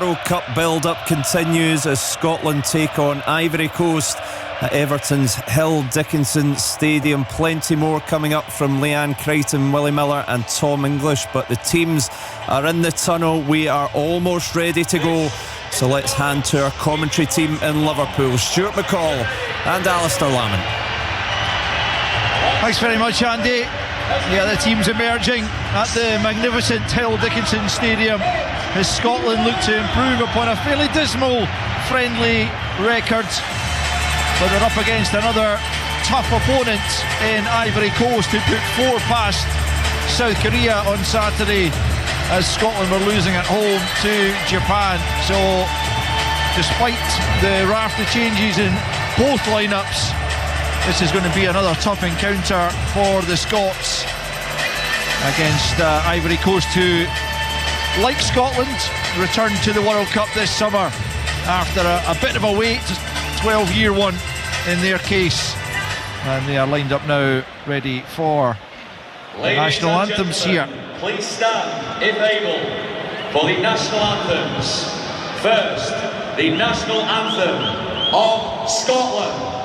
World Cup build-up continues as Scotland take on Ivory Coast at Everton's Hill Dickinson Stadium. Plenty more coming up from Leanne Crichton, Willie Miller and Tom English, but the teams are in the tunnel. We are almost ready to go, so let's hand to our commentary team in Liverpool, Stuart McCall and Alistair Lamont. Thanks very much, Andy. Yeah, the team's emerging at the magnificent Hill Dickinson Stadium as Scotland look to improve upon a fairly dismal friendly record, but they're up against another tough opponent in Ivory Coast, who put 4 past South Korea on Saturday as Scotland were losing at home to Japan. So despite the raft of changes in both lineups, this is going to be another tough encounter for the Scots against Ivory Coast, who, like Scotland, returned to the World Cup this summer after a bit of a wait, 12-year one in their case. And they are lined up now, ready for the national anthems here. Please stand, if able, for the national anthems. First, the national anthem of Scotland.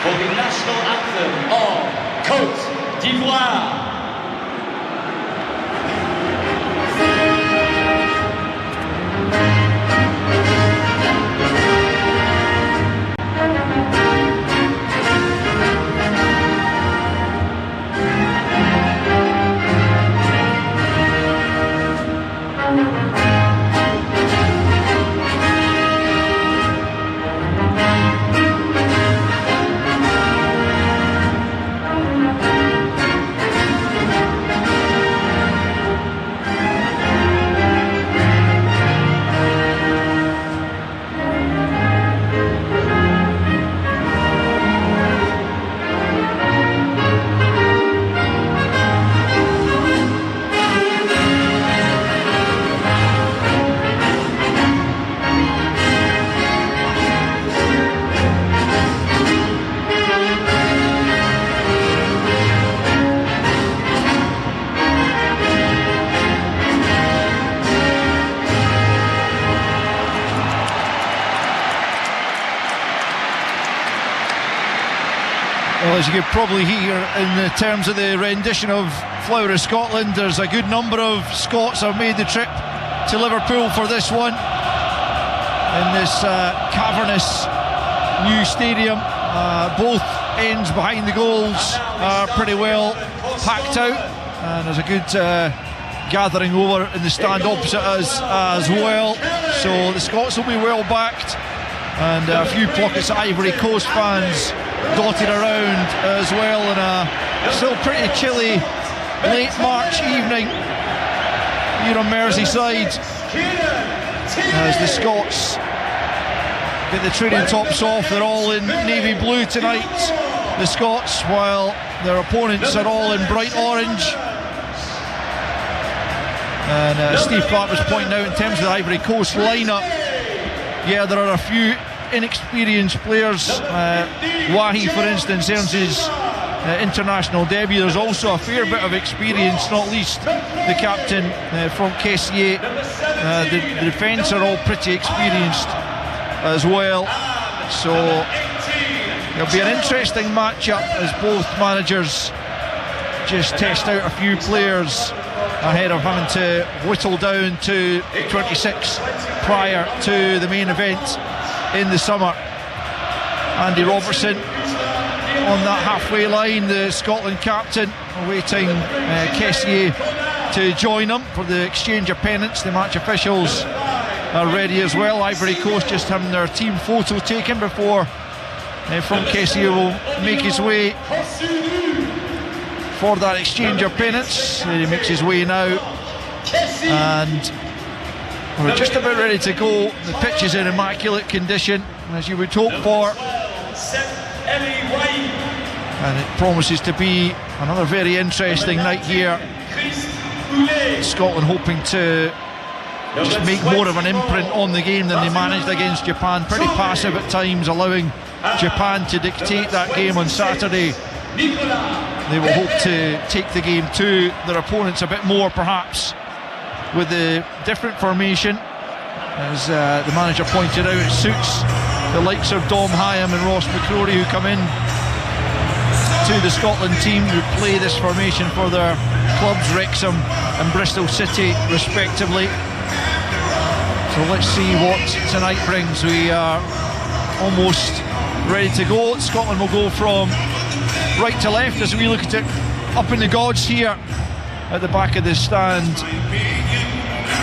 For the national anthem of Côte d'Ivoire. Well, as you could probably hear in the terms of the rendition of Flower of Scotland, there's a good number of Scots have made the trip to Liverpool for this one in this cavernous new stadium. Both ends behind the goals are pretty well packed out, and there's a good gathering over in the stand opposite us as well. So the Scots will be well backed, and a few pockets of Ivory Coast fans dotted around as well in a still pretty chilly late March evening here on Merseyside, as the Scots get the training tops off. They're all in navy blue tonight, the Scots, while their opponents are all in bright orange. And Steve Clark was pointing out, in terms of the Ivory Coast lineup, yeah, there are a few inexperienced players. Wahi, for instance, earns his international debut. There's also a fair bit of experience, not least the captain from Kessier. The defence are all pretty experienced as well, so it'll be an interesting matchup as both managers just test out a few players ahead of having to whittle down to 26 prior to the main event in the summer. Andy Robertson on that halfway line, the Scotland captain, awaiting Kessier to join him for the exchange of pennants. The match officials are ready as well. Ivory Coast just having their team photo taken before Franck Kessier will make his way for that exchange of pennants. He makes his way now, and we're just about ready to go. The pitch is in immaculate condition, as you would hope for, and it promises to be another very interesting night here. Scotland hoping to just make more of an imprint on the game than they managed against Japan. Pretty passive at times, allowing Japan to dictate that game on Saturday. They will hope to take the game to their opponents a bit more, perhaps, with the different formation. As the manager pointed out, it suits the likes of Dom Hyam and Ross McCrory, who come in to the Scotland team, who play this formation for their clubs, Wrexham and Bristol City respectively. So let's see what tonight brings. We are almost ready to go. Scotland will go from right to left as we look at it up in the gods here at the back of the stand,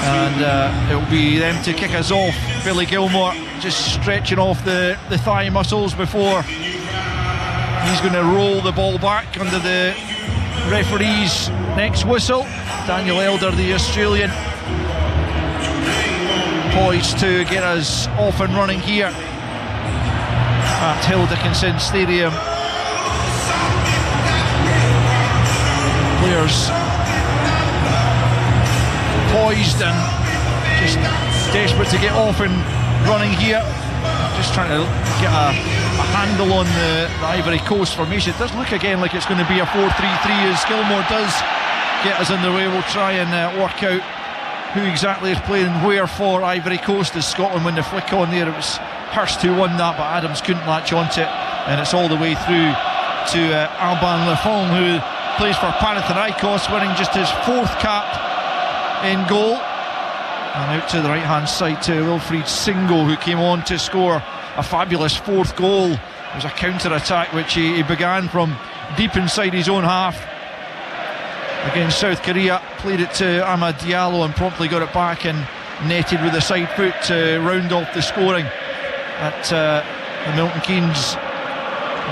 and it'll be them to kick us off. Billy Gilmore just stretching off the thigh muscles before he's going to roll the ball back under the referee's next whistle. Daniel Elder, the Australian, poised to get us off and running here at Hill Dickinson Stadium. Players poised and just desperate to get off and running here, just trying to get a handle on the Ivory Coast formation. It does look again like it's going to be a 4-3-3 as Gilmore does get us underway. We'll try and work out who exactly is playing where for Ivory Coast as Scotland win the flick on there. It was Hurst who won that, but Adams couldn't latch onto it, and it's all the way through to Alban Lafont, who plays for Panathinaikos, winning just his 4th cap in goal. And out to the right hand side to Wilfried Singo, who came on to score a fabulous 4th goal. It was a counter-attack which he began from deep inside his own half against South Korea, played it to Amad Diallo and promptly got it back and netted with a side foot to round off the scoring at the Milton Keynes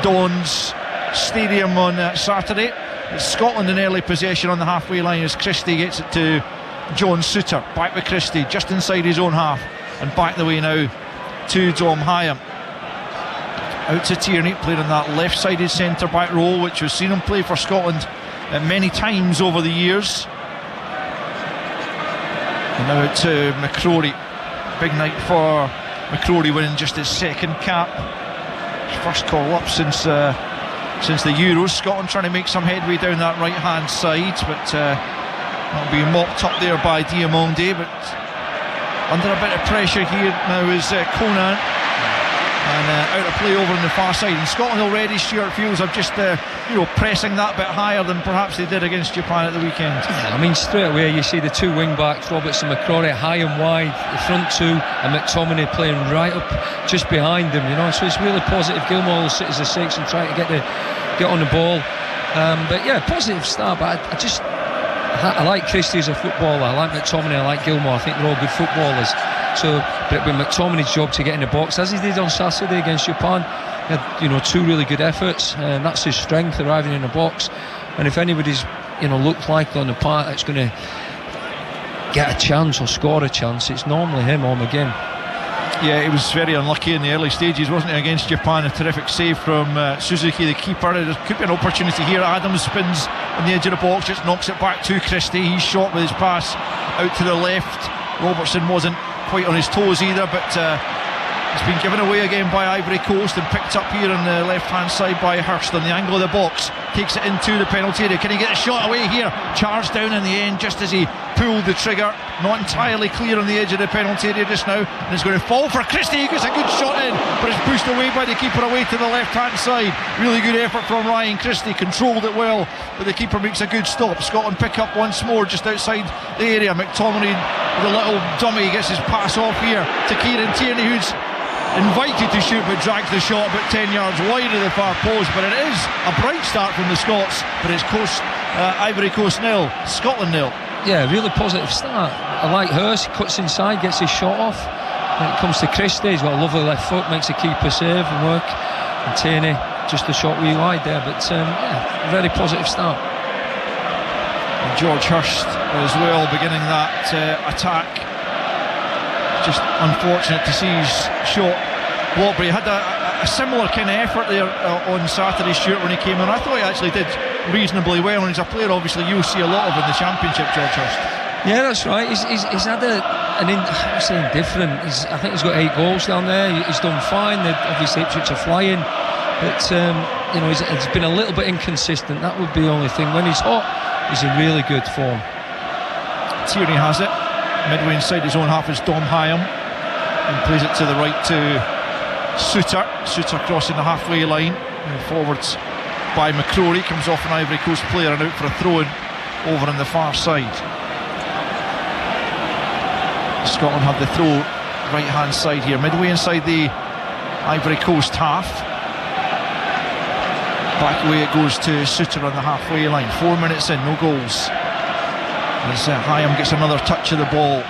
Dons Stadium on Saturday. It's Scotland in early possession on the halfway line as Christie gets it to John Souttar. Back with Christie just inside his own half, and back the way now to Dom Hyam. Out to Tierney, played on that left-sided centre-back role, which we've seen him play for Scotland many times over the years. And now out to McCrory. Big night for McCrory, winning just his 2nd cap. His first call up since the Euros. Scotland trying to make some headway down that right-hand side, but that'll be mopped up there by Diamonde. But under a bit of pressure here now is Conan, and out of play over on the far side. And Scotland already, Stuart feels, are just pressing that bit higher than perhaps they did against Japan at the weekend. Yeah, I mean, straight away you see the 2 wing backs, Robertson and McCrory, high and wide, the front 2, and McTominay playing right up just behind them, so it's really positive. Gilmore will sit as a 6 and try to get on the ball, but yeah, positive start. But I like Christie as a footballer, I like McTominay, I like Gilmore. I think they're all good footballers. So, but with McTominay's job to get in the box, as he did on Saturday against Japan, he had 2 really good efforts, and that's his strength, arriving in the box. And if anybody's looked likely on the part that's going to get a chance or score a chance, it's normally him or McGinn. Yeah, he was very unlucky in the early stages, wasn't he, against Japan? A terrific save from Suzuki, the keeper. There could be an opportunity here. Adams spins on the edge of the box, just knocks it back to Christie. He's shot with his pass out to the left. Robertson wasn't quite on his toes either, but it's been given away again by Ivory Coast and picked up here on the left hand side by Hurst on the angle of the box. takes it into the penalty area. Can he get a shot away here? Charged down in the end just as he pulled the trigger. Not entirely clear on the edge of the penalty area just now, and it's going to fall for Christie. He gets a good shot in, but it's pushed away by the keeper away to the left hand side. Really good effort from Ryan Christie, controlled it well, but the keeper makes a good stop. Scotland pick up once more just outside the area. McTominay with a little dummy gets his pass off here to Kieran Tierney, who's invited to shoot but drags the shot about 10 yards wide of the far post. But it is a bright start from the Scots, but it's Ivory Coast 0, Scotland 0. Yeah, really positive start. I like Hurst, he cuts inside, gets his shot off. When it comes to Christie, he's got a lovely left foot, makes a keeper save and work. And Tierney, just a shot wee wide there, but yeah, very positive start. And George Hurst as well beginning that attack. Just unfortunate to see his shot blocked, but he had a similar kind of effort there on Saturday, Stuart, when he came in. I thought he actually did reasonably well, and he's a player obviously you'll see a lot of in the Championship, George Hurst. Yeah, that's right. He's had I'm saying different. I think he's got 8 goals down there. He's done fine. Obviously Ipswich are flying, but he's been a little bit inconsistent. That would be the only thing. When he's hot, he's in really good form. Tierney has it midway inside his own half is Dom Hyam, and plays it to the right to Suter crossing the halfway line, and forwards by McCrory, comes off an Ivory Coast player and out for a throw-in over on the far side. Scotland have the throw right hand side here, midway inside the Ivory Coast half. Back away it goes to Suter on the halfway line. 4 minutes in, no goals. As Hyam gets another touch of the ball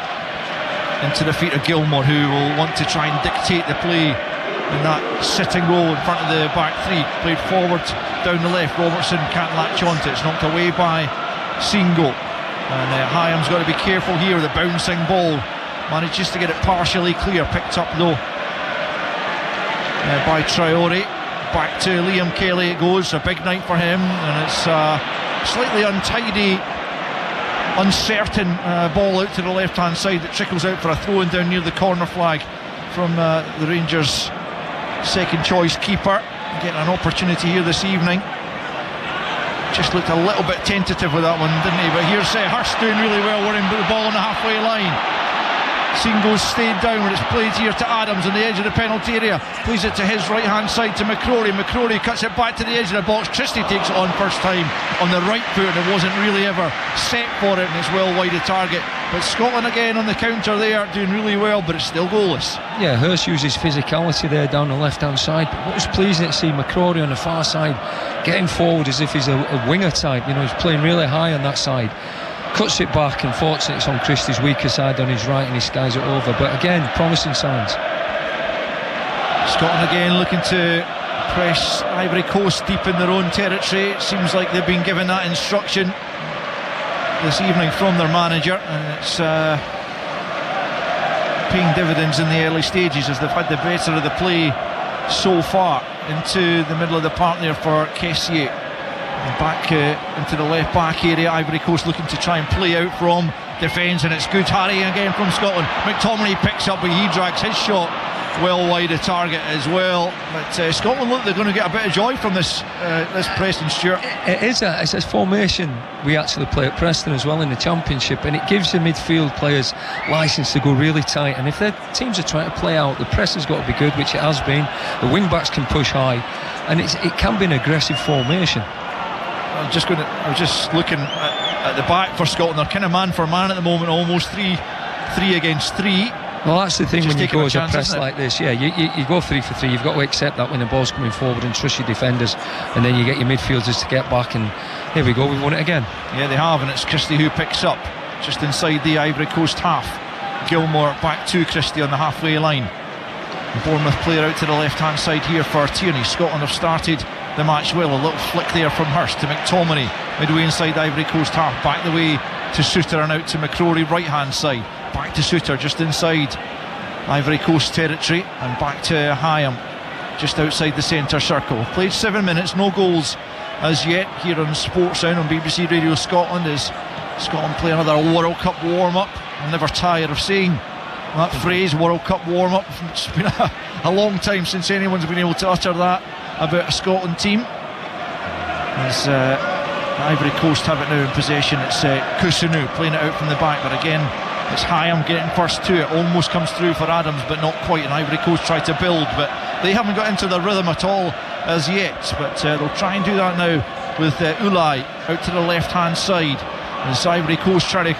into the feet of Gilmour, who will want to try and dictate the play in that sitting role in front of the back three. Played forward down the left, Robertson can't latch onto it. It's knocked away by Singo, and Hyam's got to be careful here with the bouncing ball. Manages to get it partially clear, picked up though by Traore. Back to Liam Kelly it goes, a big night for him, and it's slightly untidy, uncertain ball out to the left hand side that trickles out for a throw-in down near the corner flag from the Rangers second choice keeper. Getting an opportunity here this evening. Just looked a little bit tentative with that one, didn't he? But here's Hurst doing really well, winning the ball on the halfway line. Singo's stayed down when it's played here to Adams on the edge of the penalty area. Plays it to his right hand side to McCrory. McCrory cuts it back to the edge of the box. Christie takes it on first time on the right foot, and it wasn't really ever set for it, and it's well wide of target. But Scotland again on the counter there, doing really well, but it's still goalless. Yeah, Hurst uses physicality there down the left hand side, but what was pleasing to see McCrory on the far side getting forward as if he's a winger type. He's playing really high on that side. Cuts it back, and fortunately it's on Christie's weaker side on his right, and he skies it over. But again, promising signs. Scotland again looking to press Ivory Coast deep in their own territory. It seems like they've been given that instruction this evening from their manager, and it's paying dividends in the early stages as they've had the better of the play so far. Into the middle of the park there for Kessié. Back into the left back area. Ivory Coast looking to try and play out from defence, and it's good harrying again from Scotland. McTominay picks up, but he drags his shot well wide of target as well. But Scotland look, they're going to get a bit of joy from this Preston, Stuart. It's a formation we actually play at Preston as well in the Championship, and it gives the midfield players licence to go really tight. And if their teams are trying to play out, the press has got to be good, which it has been. The wing backs can push high, and it can be an aggressive formation. I was just looking at the back for Scotland. They're kind of man for man at the moment, almost 3 against 3. Well, that's the thing when you go as a press like this. Yeah, you go 3 for 3. You've got to accept that when the ball's coming forward and trust your defenders, and then you get your midfielders to get back, and here we go, we've won it again. Yeah, they have, and it's Christie who picks up just inside the Ivory Coast half. Gilmour back to Christie on the halfway line. Bournemouth player out to the left hand side here for Tierney. Scotland have started the match well. A little flick there from Hurst to McTominay, midway inside Ivory Coast half, back the way to Suter and out to McCrory right hand side, back to Suter just inside Ivory Coast territory, and back to Hyam just outside the centre circle. Played 7 minutes, no goals as yet here on Sports Sound on BBC Radio Scotland as Scotland play another World Cup warm-up. I'm never tired of saying that phrase, World Cup warm-up. It's been a long time since anyone's been able to utter that about a Scotland team. As Ivory Coast have it now in possession. It's Kusunu playing it out from the back, but again it's Hyam getting first to it. Almost comes through for Adams, but not quite, and Ivory Coast try to build, but they haven't got into the rhythm at all as yet. But they'll try and do that now with Ulai out to the left hand side, as Ivory Coast try to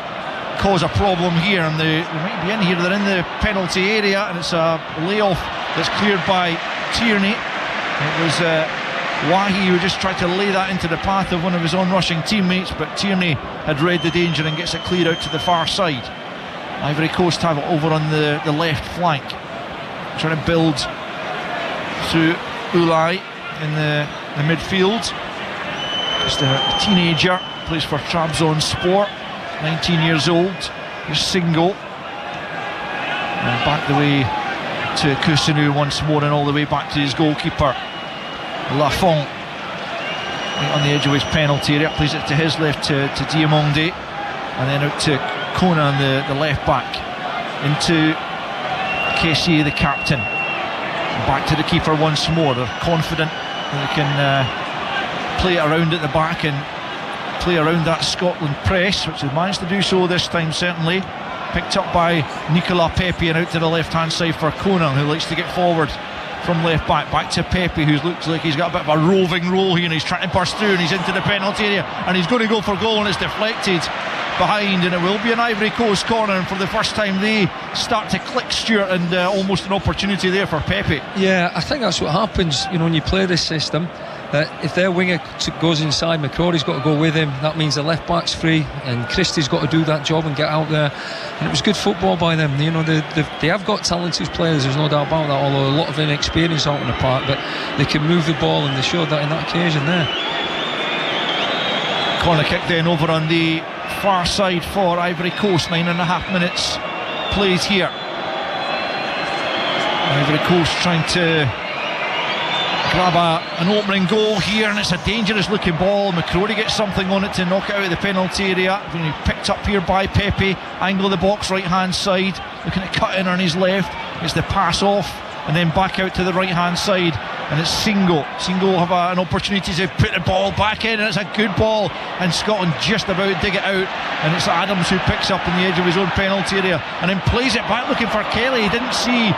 cause a problem here, and they might be in here. They're in the penalty area, and it's a layoff that's cleared by Tierney. It was Wahi who just tried to lay that into the path of one of his own rushing teammates, but Tierney had read the danger and gets it cleared out to the far side. Ivory Coast have it over on the left flank, trying to build through Ulai in the midfield. Just a teenager, plays for Trabzonspor, 19 years old. Here's Singo, and back the way to Kusunu once more, and all the way back to his goalkeeper Lafont, right on the edge of his penalty area. Plays it to his left to Diamonde, and then out to Kona on the left back, into Kessié, the captain, and back to the keeper once more. They're confident that they can play it around at the back and play around that Scotland press, which they've managed to do so this time, certainly. Picked up by Nicola Pepe, and out to the left hand side for Kona, who likes to get forward from left back to Pepe, who looks like he's got a bit of a roving role here, and he's trying to burst through, and he's into the penalty area, and he's going to go for goal, and it's deflected behind, and it will be an Ivory Coast corner. And for the first time they start to click, Stuart, and almost an opportunity there for Pepe. Yeah, I think that's what happens, when you play this system. If their winger goes inside, McCrory's got to go with him. That means the left back's free, and Christie's got to do that job and get out there. And it was good football by them. They have got talented players, there's no doubt about that, although a lot of inexperience out in the park, but they can move the ball, and they showed that in that occasion there. Corner kick then over on the far side for Ivory Coast. 9.5 minutes played here. Ivory Coast trying to grab an opening goal here, and it's a dangerous looking ball. McCrory gets something on it to knock it out of the penalty area. Picked up here by Pepe, angle of the box right hand side, looking to cut in on his left. It's the pass off and then back out to the right hand side, and it's Singo will have an opportunity to put the ball back in, and it's a good ball, and Scotland just about dig it out, and it's Adams who picks up on the edge of his own penalty area and then plays it back looking for Kelly. He didn't see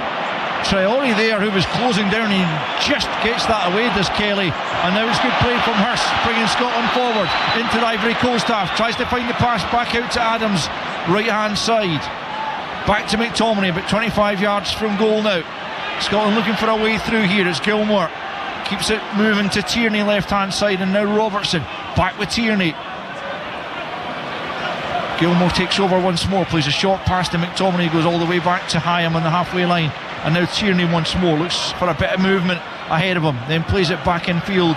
Traore there, who was closing down. He just gets that away, does Kelly, and now it's good play from Hurst, bringing Scotland forward into the Ivory Coast half. Tries to find the pass back out to Adams, right hand side, back to McTominay, about 25 yards from goal now. Scotland looking for a way through here. It's Gilmore, keeps it moving to Tierney left hand side, and now Robertson back with Tierney. Gilmore takes over once more, plays a short pass to McTominay, goes all the way back to Hyam on the halfway line, and now Tierney once more looks for a bit of movement ahead of him, then plays it back in field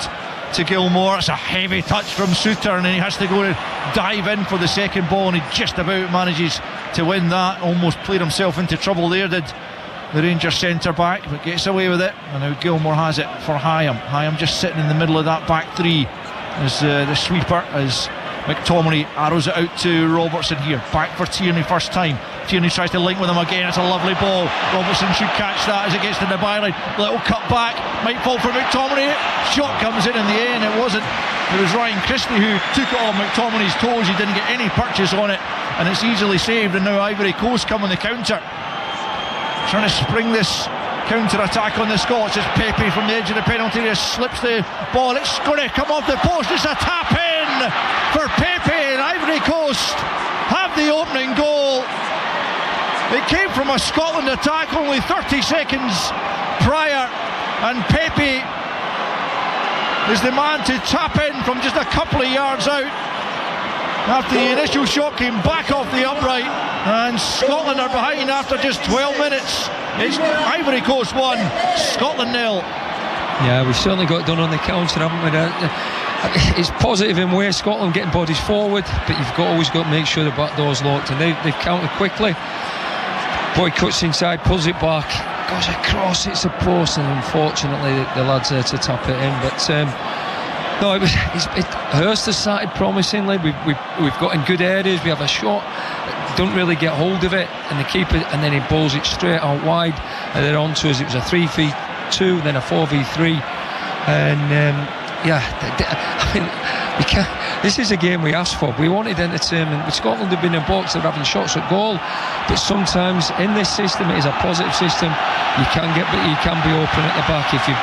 to Gilmore. It's a heavy touch from Suter, and then he has to go and dive in for the second ball, and he just about manages to win that. Almost played himself into trouble there, did the Rangers centre back, but gets away with it, and now Gilmore has it for Hyam just sitting in the middle of that back three as the sweeper, as McTominay arrows it out to Robertson here. Back for Tierney first time. Tierney tries to link with him again. It's a lovely ball. Robertson should catch that as it gets to the byline. Little cut back, might fall for McTominay. Shot comes in the end. It wasn't. It was Ryan Christie who took it on McTominay's toes. He didn't get any purchase on it, and it's easily saved. And now Ivory Coast come on the counter, trying to spring this counter-attack on the Scots. It's Pepe from the edge of the penalty area, slips the ball. It's going to come off the post. It's a tap in for Pepe, and Ivory Coast have the opening goal. It came from a Scotland attack only 30 seconds prior, and Pepe is the man to tap in from just a couple of yards out after the initial shot came back off the upright, and Scotland are behind after just 12 minutes. It's Ivory Coast 1, Scotland 0. Yeah, we've certainly got done on the counter, haven't we? It's positive in where Scotland getting bodies forward, but you've always got to make sure the back door's locked, and they've countered quickly. Boy cuts inside, pulls it back, goes across, it's a post, and unfortunately the lads there to tap it in. But no, Hurst has started promisingly. We've got in good areas. We have a shot, don't really get hold of it, and the keeper, and then he bowls it straight out wide, and then on to us. It was a 3v2, then a 4v3, and I mean, we can't. This is a game we asked for. We wanted entertainment. With Scotland have been in box, they're having shots at goal. But sometimes in this system, it is a positive system. You can be open at the back if you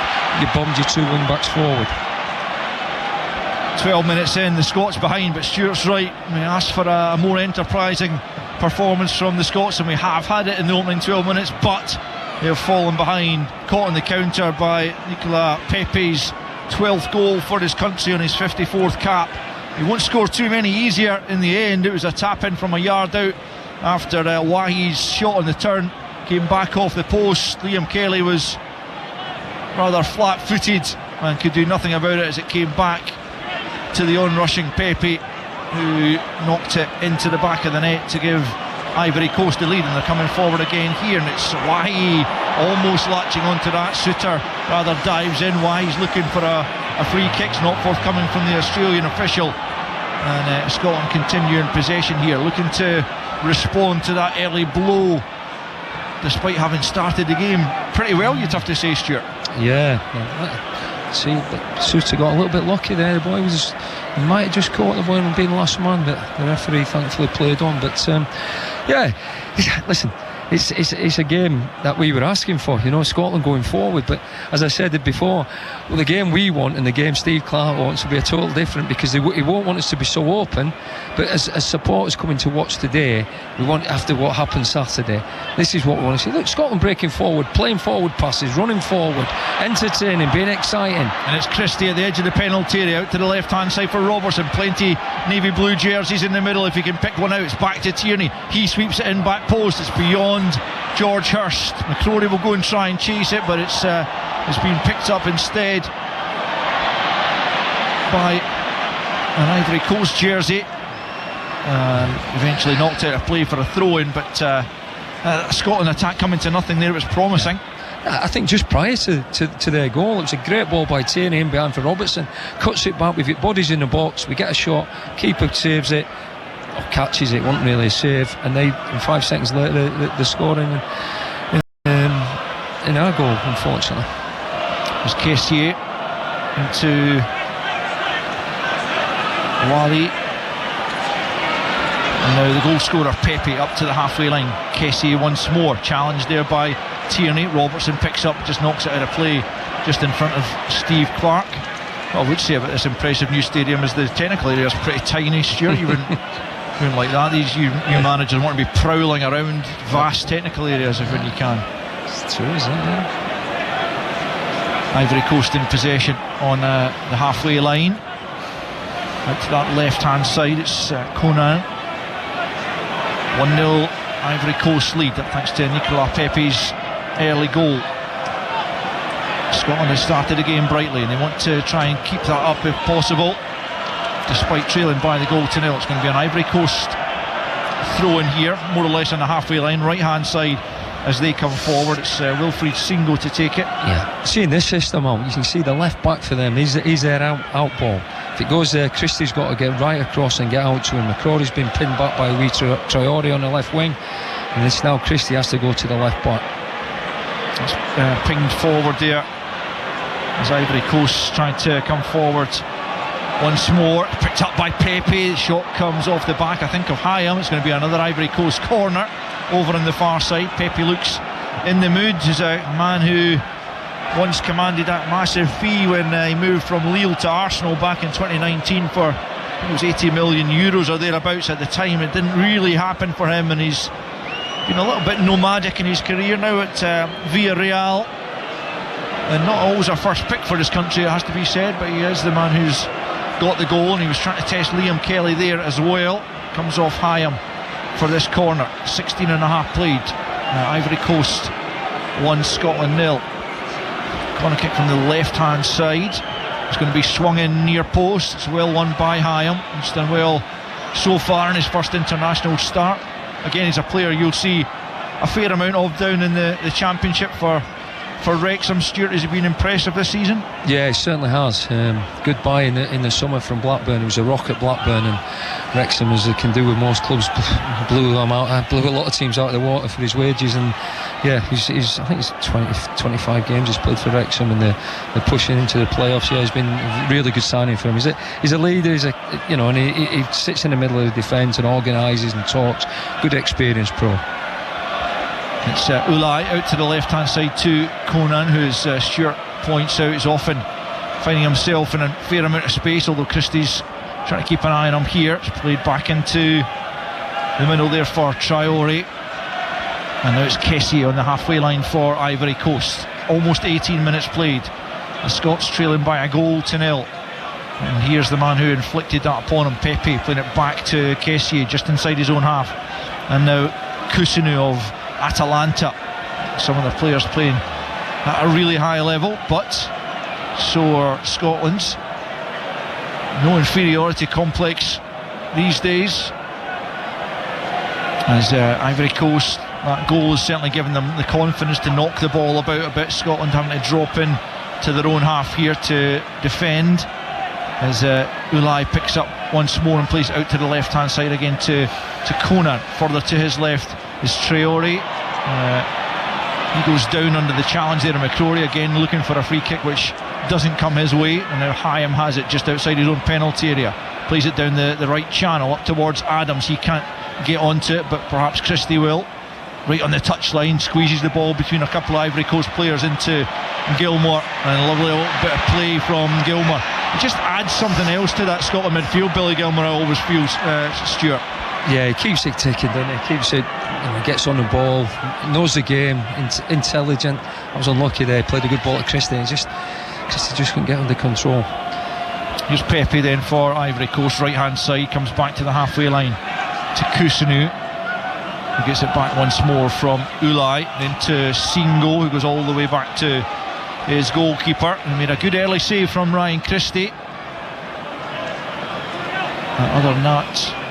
bombed your two wing backs forward. 12 minutes in, the Scots behind, but Stuart's right. We asked for a more enterprising performance from the Scots, and we have had it in the opening 12 minutes, but they have fallen behind, caught on the counter by Nicolas Pepe's 12th goal for his country on his 54th cap. He won't score too many easier in the end. It was a tap in from a yard out after Wahi's shot on the turn came back off the post. Liam Kelly was rather flat-footed and could do nothing about it as it came back to the on-rushing Pepe, who knocked it into the back of the net to give Ivory Coast the lead, and they're coming forward again here, and it's Wahi almost latching onto that. Suter rather dives in. Wahi's looking for a free kick's not forthcoming from the Australian official, and Scotland continue in possession here, looking to respond to that early blow despite having started the game pretty well, you'd have to say, Stuart. Yeah. See, but Suter got a little bit lucky there. The boy might have just caught the boy and been last man, but the referee thankfully played on. But listen, it's a game that we were asking for, Scotland going forward. But as I said it before, well, the game we want and the game Steve Clarke wants will be a total different, because he won't want us to be so open. But as supporters coming to watch today, we want, after what happened Saturday, this is what we want to see. Look, Scotland breaking forward, playing forward passes, running forward, entertaining, being exciting. And it's Christie at the edge of the penalty area, out to the left hand side for Robertson. Plenty navy blue jerseys in the middle. If he can pick one out, it's back to Tierney. He sweeps it in back post. It's beyond George Hurst. McCrory will go and try and chase it, but it's been picked up instead by an Ivory Coast jersey, and eventually knocked out a play for a throw-in. But Scotland attack coming to nothing there. It was promising. I think just prior to their goal, it was a great ball by Tierney in behind for Robertson. Cuts it back, we've got bodies in the box, we get a shot, keeper saves it, or catches it, wasn't really a save, and they, in 5 seconds later, they're scoring in our goal, unfortunately. There's Kessié into Wally, and now the goal scorer Pepe up to the halfway line. Kessié once more, challenged there by Tierney. Robertson picks up, just knocks it out of play just in front of Steve Clarke. What I would say about this impressive new stadium is the technical area is pretty tiny, Stuart. You wouldn't like that. These new managers want to be prowling around vast technical areas when you can. It's true, isn't it? Ivory Coast in possession on the halfway line. Out to that left hand side, it's Conan. 1-0 Ivory Coast lead, thanks to Nicolas Pepe's early goal. Scotland has started the game brightly, and they want to try and keep that up if possible, despite trailing by the goal to nil. It's going to be an Ivory Coast throw in here, more or less on the halfway line, right hand side as they come forward. It's Wilfried Singo to take it. Yeah, seeing this system out, you can see the left back for them, he's their out ball. If it goes there, Christie's got to get right across and get out to him. McCrory's been pinned back by Traore on the left wing, and it's now Christie has to go to the left back. It's pinged forward there as Ivory Coast trying to come forward once more. Picked up by Pepe. The shot comes off the back, I think, of Hyam. It's going to be another Ivory Coast corner over on the far side. Pepe looks in the mood. He's a man who once commanded that massive fee when he moved from Lille to Arsenal back in 2019 for, I think it was 80 million euros or thereabouts at the time. It didn't really happen for him, and he's been a little bit nomadic in his career now at Villarreal, and not always a first pick for his country, it has to be said, but he is the man who's got the goal, and he was trying to test Liam Kelly there as well. Comes off Hyam for this corner. 16 and a half played. Ivory Coast 1, Scotland 0. Corner kick from the left hand side. It's going to be swung in near post. It's well won by Hyam. He's done well so far in his first international start. Again, he's a player you'll see a fair amount of down in the Championship for for Wrexham. Stuart, has he been impressive this season? Yeah, he certainly has. Good buy in the summer from Blackburn. He was a rock at Blackburn, and Wrexham, as they can do with most clubs, blew them out. Blew a lot of teams out of the water for his wages. And yeah, he's I think it's 25 games he's played for Wrexham, and they're pushing into the playoffs. Yeah, he's been a really good signing for him. He's a leader. And he sits in the middle of the defence and organises and talks. Good experienced pro. It's Ulai out to the left hand side to Conan, who, as Stuart points out, is often finding himself in a fair amount of space, although Christie's trying to keep an eye on him here. It's played back into the middle there for Traore, and now it's Kessie on the halfway line for Ivory Coast. Almost 18 minutes played. The Scots trailing by a goal to nil, and here's the man who inflicted that upon him, Pepe, playing it back to Kessie just inside his own half. And now Kusunu of Atalanta. Some of the players playing at a really high level, but so are Scotland's. No inferiority complex these days, as Ivory Coast, that goal has certainly given them the confidence to knock the ball about a bit. Scotland having to drop in to their own half here to defend, as Ulai picks up once more and plays out to the left hand side again to Conan. Further to his left is Traore. He goes down under the challenge there, and McCrory again looking for a free kick, which doesn't come his way, and now Hyam has it just outside his own penalty area. Plays it down the right channel up towards Adams. He can't get onto it, but perhaps Christie will. Right on the touchline, squeezes the ball between a couple of Ivory Coast players into Gilmore, and a lovely little bit of play from Gilmore. It just adds something else to that Scotland midfield, Billy Gilmore, I always feel, Stuart. Yeah, he keeps it ticking, doesn't he? Keeps it, gets on the ball, knows the game, intelligent. I was unlucky there, played a good ball to Christie, Christie just couldn't get under control. Here's Pepe then for Ivory Coast, right hand side, comes back to the halfway line to Kusunu, who gets it back once more from Ulai, then to Singo, who goes all the way back to his goalkeeper, and made a good early save from Ryan Christie. Other than that,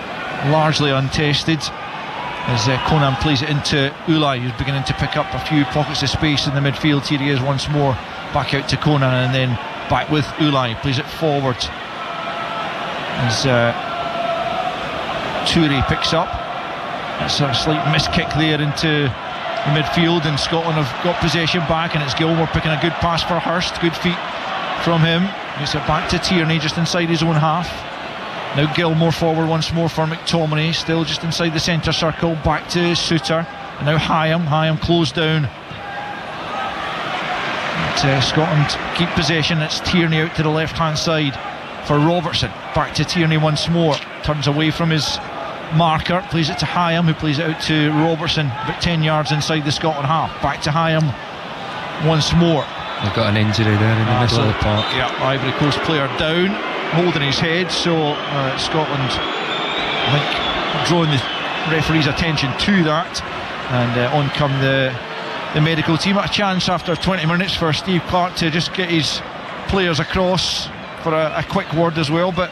largely untested, as Conan plays it into Ulai, who's beginning to pick up a few pockets of space in the midfield. Here he is once more, back out to Conan, and then back with Ulai, plays it forward as Toure picks up. That's a slight miss kick there into the midfield, and Scotland have got possession back, and it's Gilmore picking a good pass for Hurst. Good feet from him. Gets it back to Tierney just inside his own half. Now Gilmore forward once more for McTominay, still just inside the centre circle, back to Suter, and now Hyam closed down. But, Scotland keep possession. It's Tierney out to the left hand side for Robertson, back to Tierney once more, turns away from his marker, plays it to Hyam, who plays it out to Robertson, about 10 yards inside the Scotland half. Back to Hyam once more. They've got an injury there in the middle of the park. Yeah, Ivory Coast player down, holding his head, so Scotland, I think, drawing the referee's attention to that, and on come the medical team. A chance after 20 minutes for Steve Clarke to just get his players across for a quick word as well, but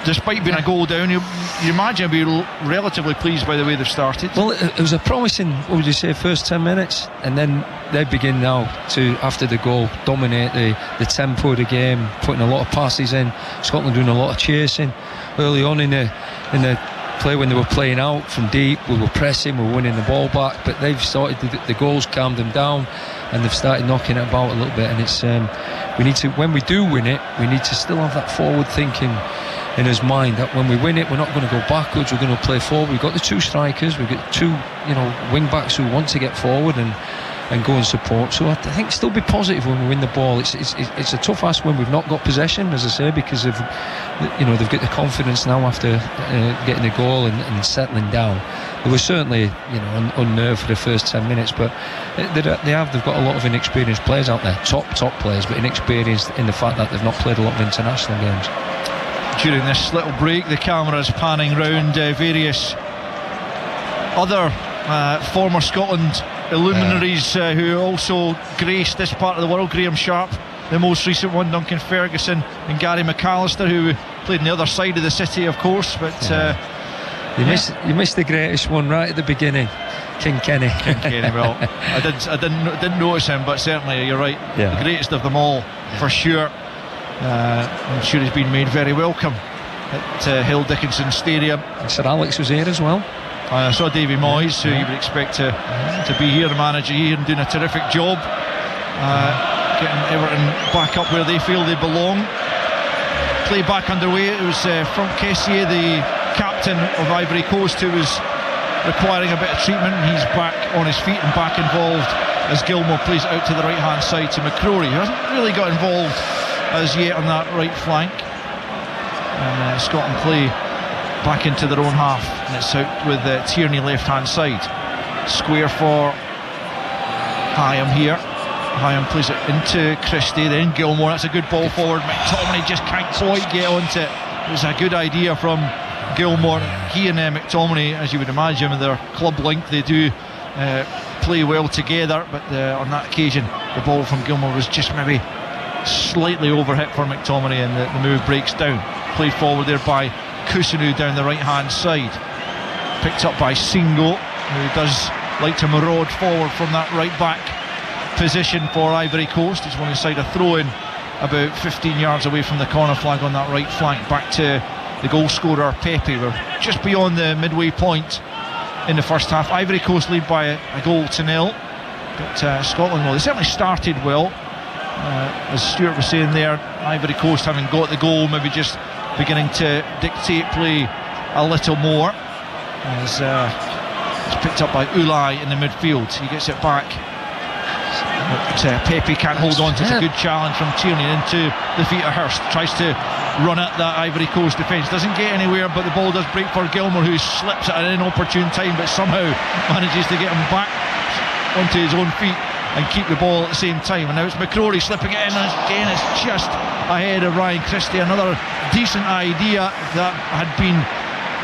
despite being a goal down, you imagine he'll be relatively pleased by the way they've started. Well, it was a promising, what would you say, first 10 minutes, and then they begin now to, after the goal, dominate the tempo of the game, putting a lot of passes in. Scotland doing a lot of chasing early on in the play when they were playing out from deep. We were pressing, we were winning the ball back, but they've started, the goals calmed them down, and they've started knocking it about a little bit. And it's we need to, when we do win it, we need to still have that forward thinking in his mind, that when we win it, we're not going to go backwards, we're going to play forward. We've got the two strikers, we've got two wing backs who want to get forward and go and support. So I think still be positive when we win the ball. It's a tough ask when we've not got possession, as I say, because they've got the confidence now after getting the goal and settling down. They were certainly unnerved for the first 10 minutes, but they've got a lot of inexperienced players out there, top players, but inexperienced in the fact that they've not played a lot of international games. During this little break, the camera's panning round various other former Scotland illuminaries who also graced this part of the world. Graham Sharp, the most recent one, Duncan Ferguson, and Gary McAllister, who played on the other side of the city, of course, but You missed the greatest one right at the beginning, King Kenny. Well, I didn't notice him, but certainly you're right. Yeah. The greatest of them all, for sure. I'm sure he's been made very welcome at Hill Dickinson Stadium. And Sir Alex was here as well. I saw Davy Moyes, who you would expect to be here, the manager here, and doing a terrific job, getting Everton back up where they feel they belong. Play back underway. It was Franck Kessié, the captain of Ivory Coast, who was requiring a bit of treatment. He's back on his feet and back involved as Gilmour plays it out to the right hand side to McCrory, who hasn't really got involved as yet on that right flank. And Scotland play back into their own half, and it's out with Tierney left hand side. Square for Hyam here. Hyam plays it into Christie, then Gilmour. That's a good ball forward. McTominay just can't quite get onto it. It was a good idea from Gilmour. He and McTominay, as you would imagine, with their club link, they do play well together, but on that occasion the ball from Gilmour was just maybe slightly overhit for McTominay, and the move breaks down. Played forward there by Kusunu down the right hand side, picked up by Singo, who does like to maraud forward from that right back position for Ivory Coast. He's one inside a throw-in about 15 yards away from the corner flag on that right flank. Back to the goal scorer Pepe. We're just beyond the midway point in the first half. Ivory Coast lead by a goal to nil, but Scotland, well, they certainly started well. As Stuart was saying there, Ivory Coast having got the goal, maybe just beginning to dictate play a little more. As it's picked up by Ulai in the midfield. He gets it back, but Pepe can't hold on to it. It's a good challenge from Tierney into the feet of Hurst. Tries to run at that Ivory Coast defence, doesn't get anywhere, but the ball does break for Gilmour, who slips at an inopportune time, but somehow manages to get him back onto his own feet and keep the ball at the same time. And now it's McCrory slipping it in, and again it's just ahead of Ryan Christie. Another decent idea that had been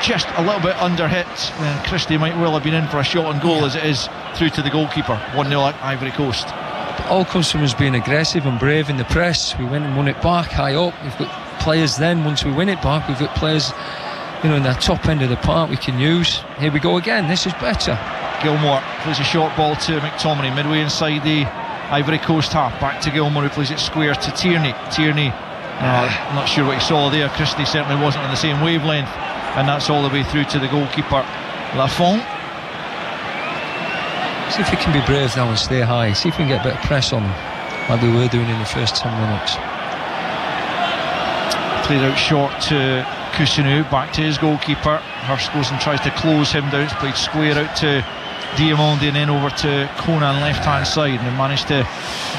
just a little bit under hit, and Christie might well have been in for a shot on goal, as it is through to the goalkeeper. 1-0 at Ivory Coast. It all comes from us being aggressive and brave in the press. We went and won it back high up. We've got players then, once we win it back, we've got players, in the top end of the park we can use. Here we go again, this is better. Gilmour plays a short ball to McTominay midway inside the Ivory Coast half. Back to Gilmour, who plays it square to Tierney. I'm not sure what he saw there. Christie certainly wasn't on the same wavelength, and that's all the way through to the goalkeeper Lafont. See if we can be brave now and stay high. See if we can get a bit of press on them, like we were doing in the first 10 minutes. Played out short to Kusunu, back to his goalkeeper. Hurst goes and tries to close him down. It's played square out to Diamondi and then over to Conan left hand side, and they managed to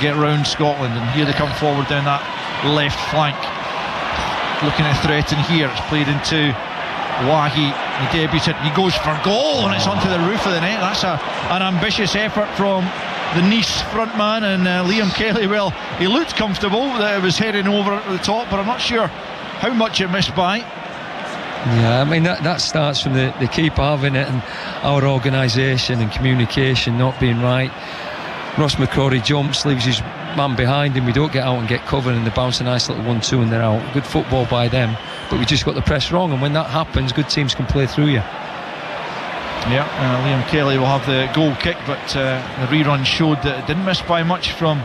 get round Scotland. And here they come forward down that left flank, looking at threat. And here it's played into Wahi. He debuted, he goes for goal, and it's onto the roof of the net. That's an ambitious effort from the Nice front man, and Liam Kelly, well, he looked comfortable that it was heading over at the top, but I'm not sure how much it missed by. Yeah, I mean that starts from the keeper having it, and our organisation and communication not being right. Ross McCrory jumps, leaves his man behind him. We don't get out and get covered, and they bounce a nice little 1-2 and they're out. Good football by them, but we just got the press wrong, and when that happens, good teams can play through you. Yeah, Liam Kelly will have the goal kick, but the rerun showed that it didn't miss by much from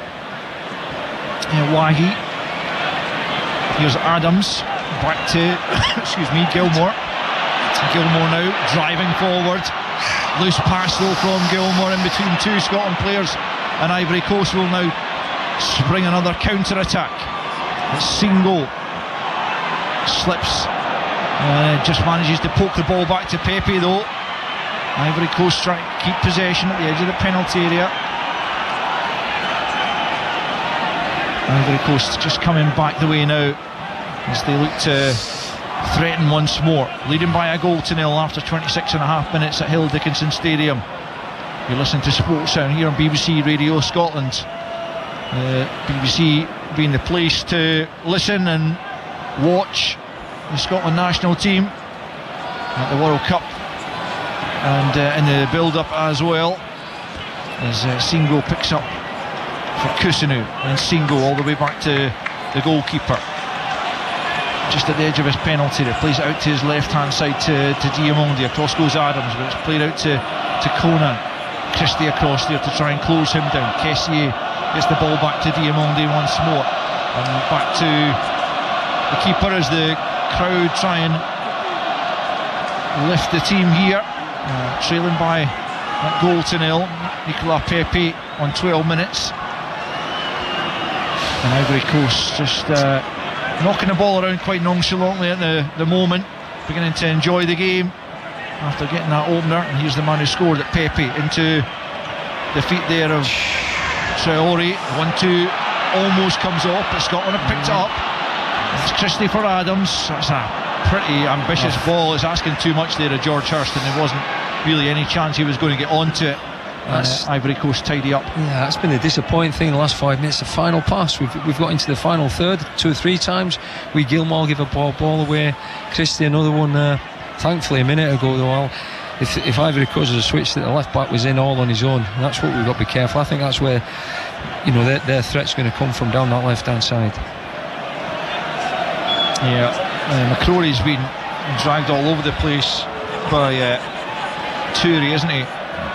Wahi. Here's Adams, back to Gilmour. Gilmour now driving forward. Loose pass though from Gilmour in between two Scotland players, and Ivory Coast will now spring another counter-attack. It's Singo slips, just manages to poke the ball back to Pepe though. Ivory Coast trying to keep possession at the edge of the penalty area. Ivory Coast just coming back the way now as they look to threaten once more, leading by a goal to nil after 26.5 minutes at Hill Dickinson Stadium. You listen to Sports Sound here on BBC Radio Scotland. BBC being the place to listen and watch the Scotland national team at the World Cup, and in the build-up as well, as Singo picks up for Kusunu, and Singo all the way back to the goalkeeper. just at the edge of his penalty. It plays it out to his left hand side to Diamondi. Across goes Adams, but it's played out to Conan. Christie across there to try and close him down. Kessié gets the ball back to Diamondi once more, and back to the keeper as the crowd try and lift the team here, trailing by that goal to nil. Nicolas Pepe on 12 minutes, and Ivory Coast just knocking the ball around quite nonchalantly at the moment, beginning to enjoy the game after getting that opener. And here's the man who scored at Pepe into the feet there of Traore. 1-2 almost comes off, but Scotland have picked it up. It's Christie for Adams. That's a pretty ambitious ball. It's asking too much there of George Hurst, and there wasn't really any chance he was going to get onto it. Ivory Coast tidy up. Yeah, that's been the disappointing thing in the last 5 minutes. The final pass, we've got into the final third 2 or 3 times. Gilmore give a ball away. Christie another one. Thankfully a minute ago though, if Ivory Coast has switched that the left back was in all on his own, and that's what we've got to be careful. I think that's where their threat's going to come from, down that left hand side. Yeah, McCrory's been dragged all over the place by Touré, isn't he?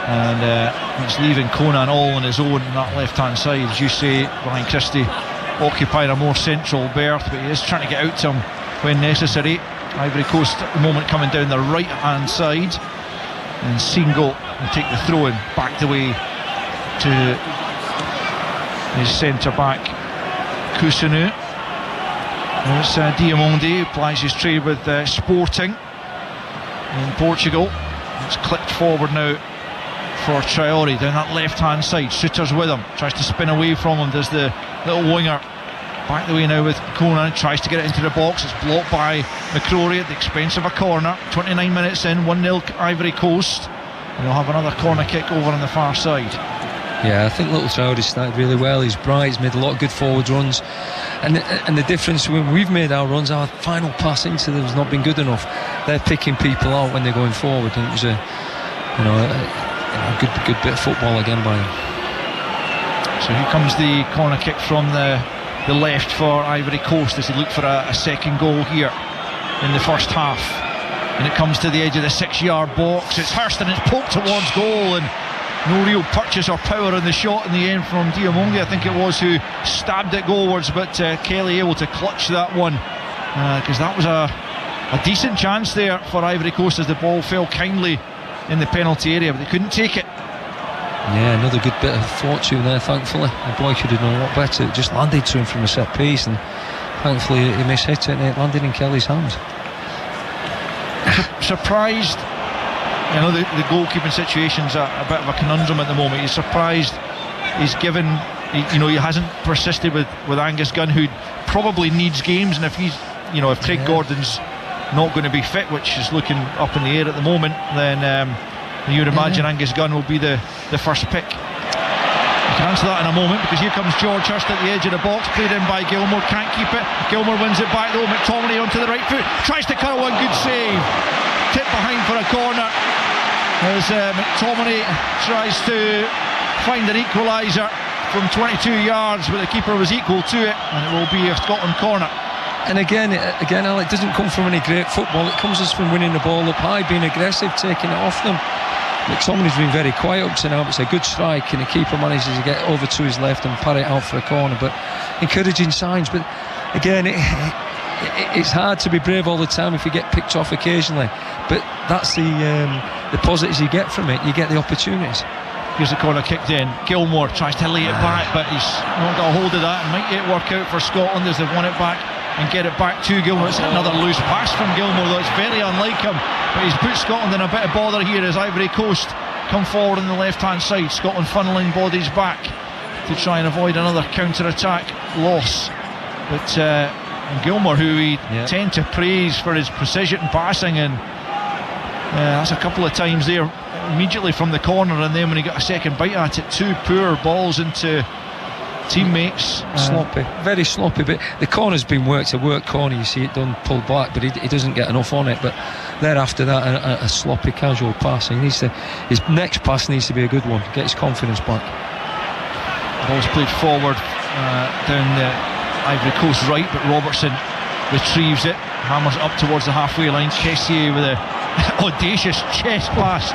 And he's leaving Conan all on his own on that left hand side, as you say. Ryan Christie occupying a more central berth, but he is trying to get out to him when necessary. Ivory Coast at the moment coming down the right hand side, and Singo will take the throw in, backed away to his centre back Kusunu. It's Diamondi who applies his trade with Sporting in Portugal. It's clipped forward now for Traore down that left hand side. Souttar's with him, tries to spin away from him, does the little winger. Back the way now with Conan, tries to get it into the box. It's blocked by McCrory at the expense of a corner. 29 minutes in, 1-0 Ivory Coast, and they'll have another corner kick over on the far side. Yeah, I think little Traore started really well. He's bright, he's made a lot of good forward runs, and the difference when we've made our runs, our final pass into them has not been good enough. They're picking people out when they're going forward, and it was a good bit of football again by them. So here comes the corner kick from the left for Ivory Coast as they look for a second goal here in the first half. And it comes to the edge of the 6-yard box. It's Hurst, and it's poked towards goal, and no real purchase or power in the shot in the end from Diamondi, I think it was, who stabbed it goalwards, but Kelly able to clutch that one, because that was a decent chance there for Ivory Coast as the ball fell kindly in the penalty area, but they couldn't take it. Yeah, another good bit of fortune there, thankfully. The boy could have done a lot better. It just landed to him from a set piece, and thankfully he mishit it and it landed in Kelly's hands. Surprised, the goalkeeping situation's a bit of a conundrum at the moment. He's surprised he's given, he hasn't persisted with Angus Gunn, who probably needs games, and if Craig Gordon's not going to be fit, which is looking up in the air at the moment, then you would imagine Angus Gunn will be the first pick. We can answer that in a moment, because here comes George Hurst at the edge of the box, played in by Gilmore, can't keep it. Gilmore wins it back though. McTominay onto the right foot, tries to cut one, good save. Tip behind for a corner as McTominay tries to find an equaliser from 22 yards, but the keeper was equal to it, and it will be a Scotland corner. And again, Al, it doesn't come from any great football. It comes just from winning the ball up high, being aggressive, taking it off them. McTominay's been very quiet up to now. It's a good strike, and the keeper manages to get over to his left and pat it out for a corner. But encouraging signs. But again, it's hard to be brave all the time if you get picked off occasionally. But that's the positives you get from it. You get the opportunities. Here's the corner kicked in. Gilmore tries to lay it back, but he's not got a hold of that, and might get work out for Scotland as they've won it back and get it back to Gilmore. It's another loose pass from Gilmore, though. It's very unlike him, but he's put Scotland in a bit of bother here as Ivory Coast come forward on the left hand side. Scotland funneling bodies back to try and avoid another counter-attack loss, but Gilmore, who we tend to praise for his precision passing, and that's a couple of times there immediately from the corner, and then when he got a second bite at it, 2 poor balls into teammates. Sloppy, very sloppy, but the corner's been worked, a work corner, you see it done, pulled back, but he doesn't get enough on it. But thereafter that, a sloppy casual passing. His next pass needs to be a good one, get his confidence back. Ball's played forward down the Ivory Coast right, but Robertson retrieves it, hammers it up towards the halfway line. Kessié with a audacious chest pass,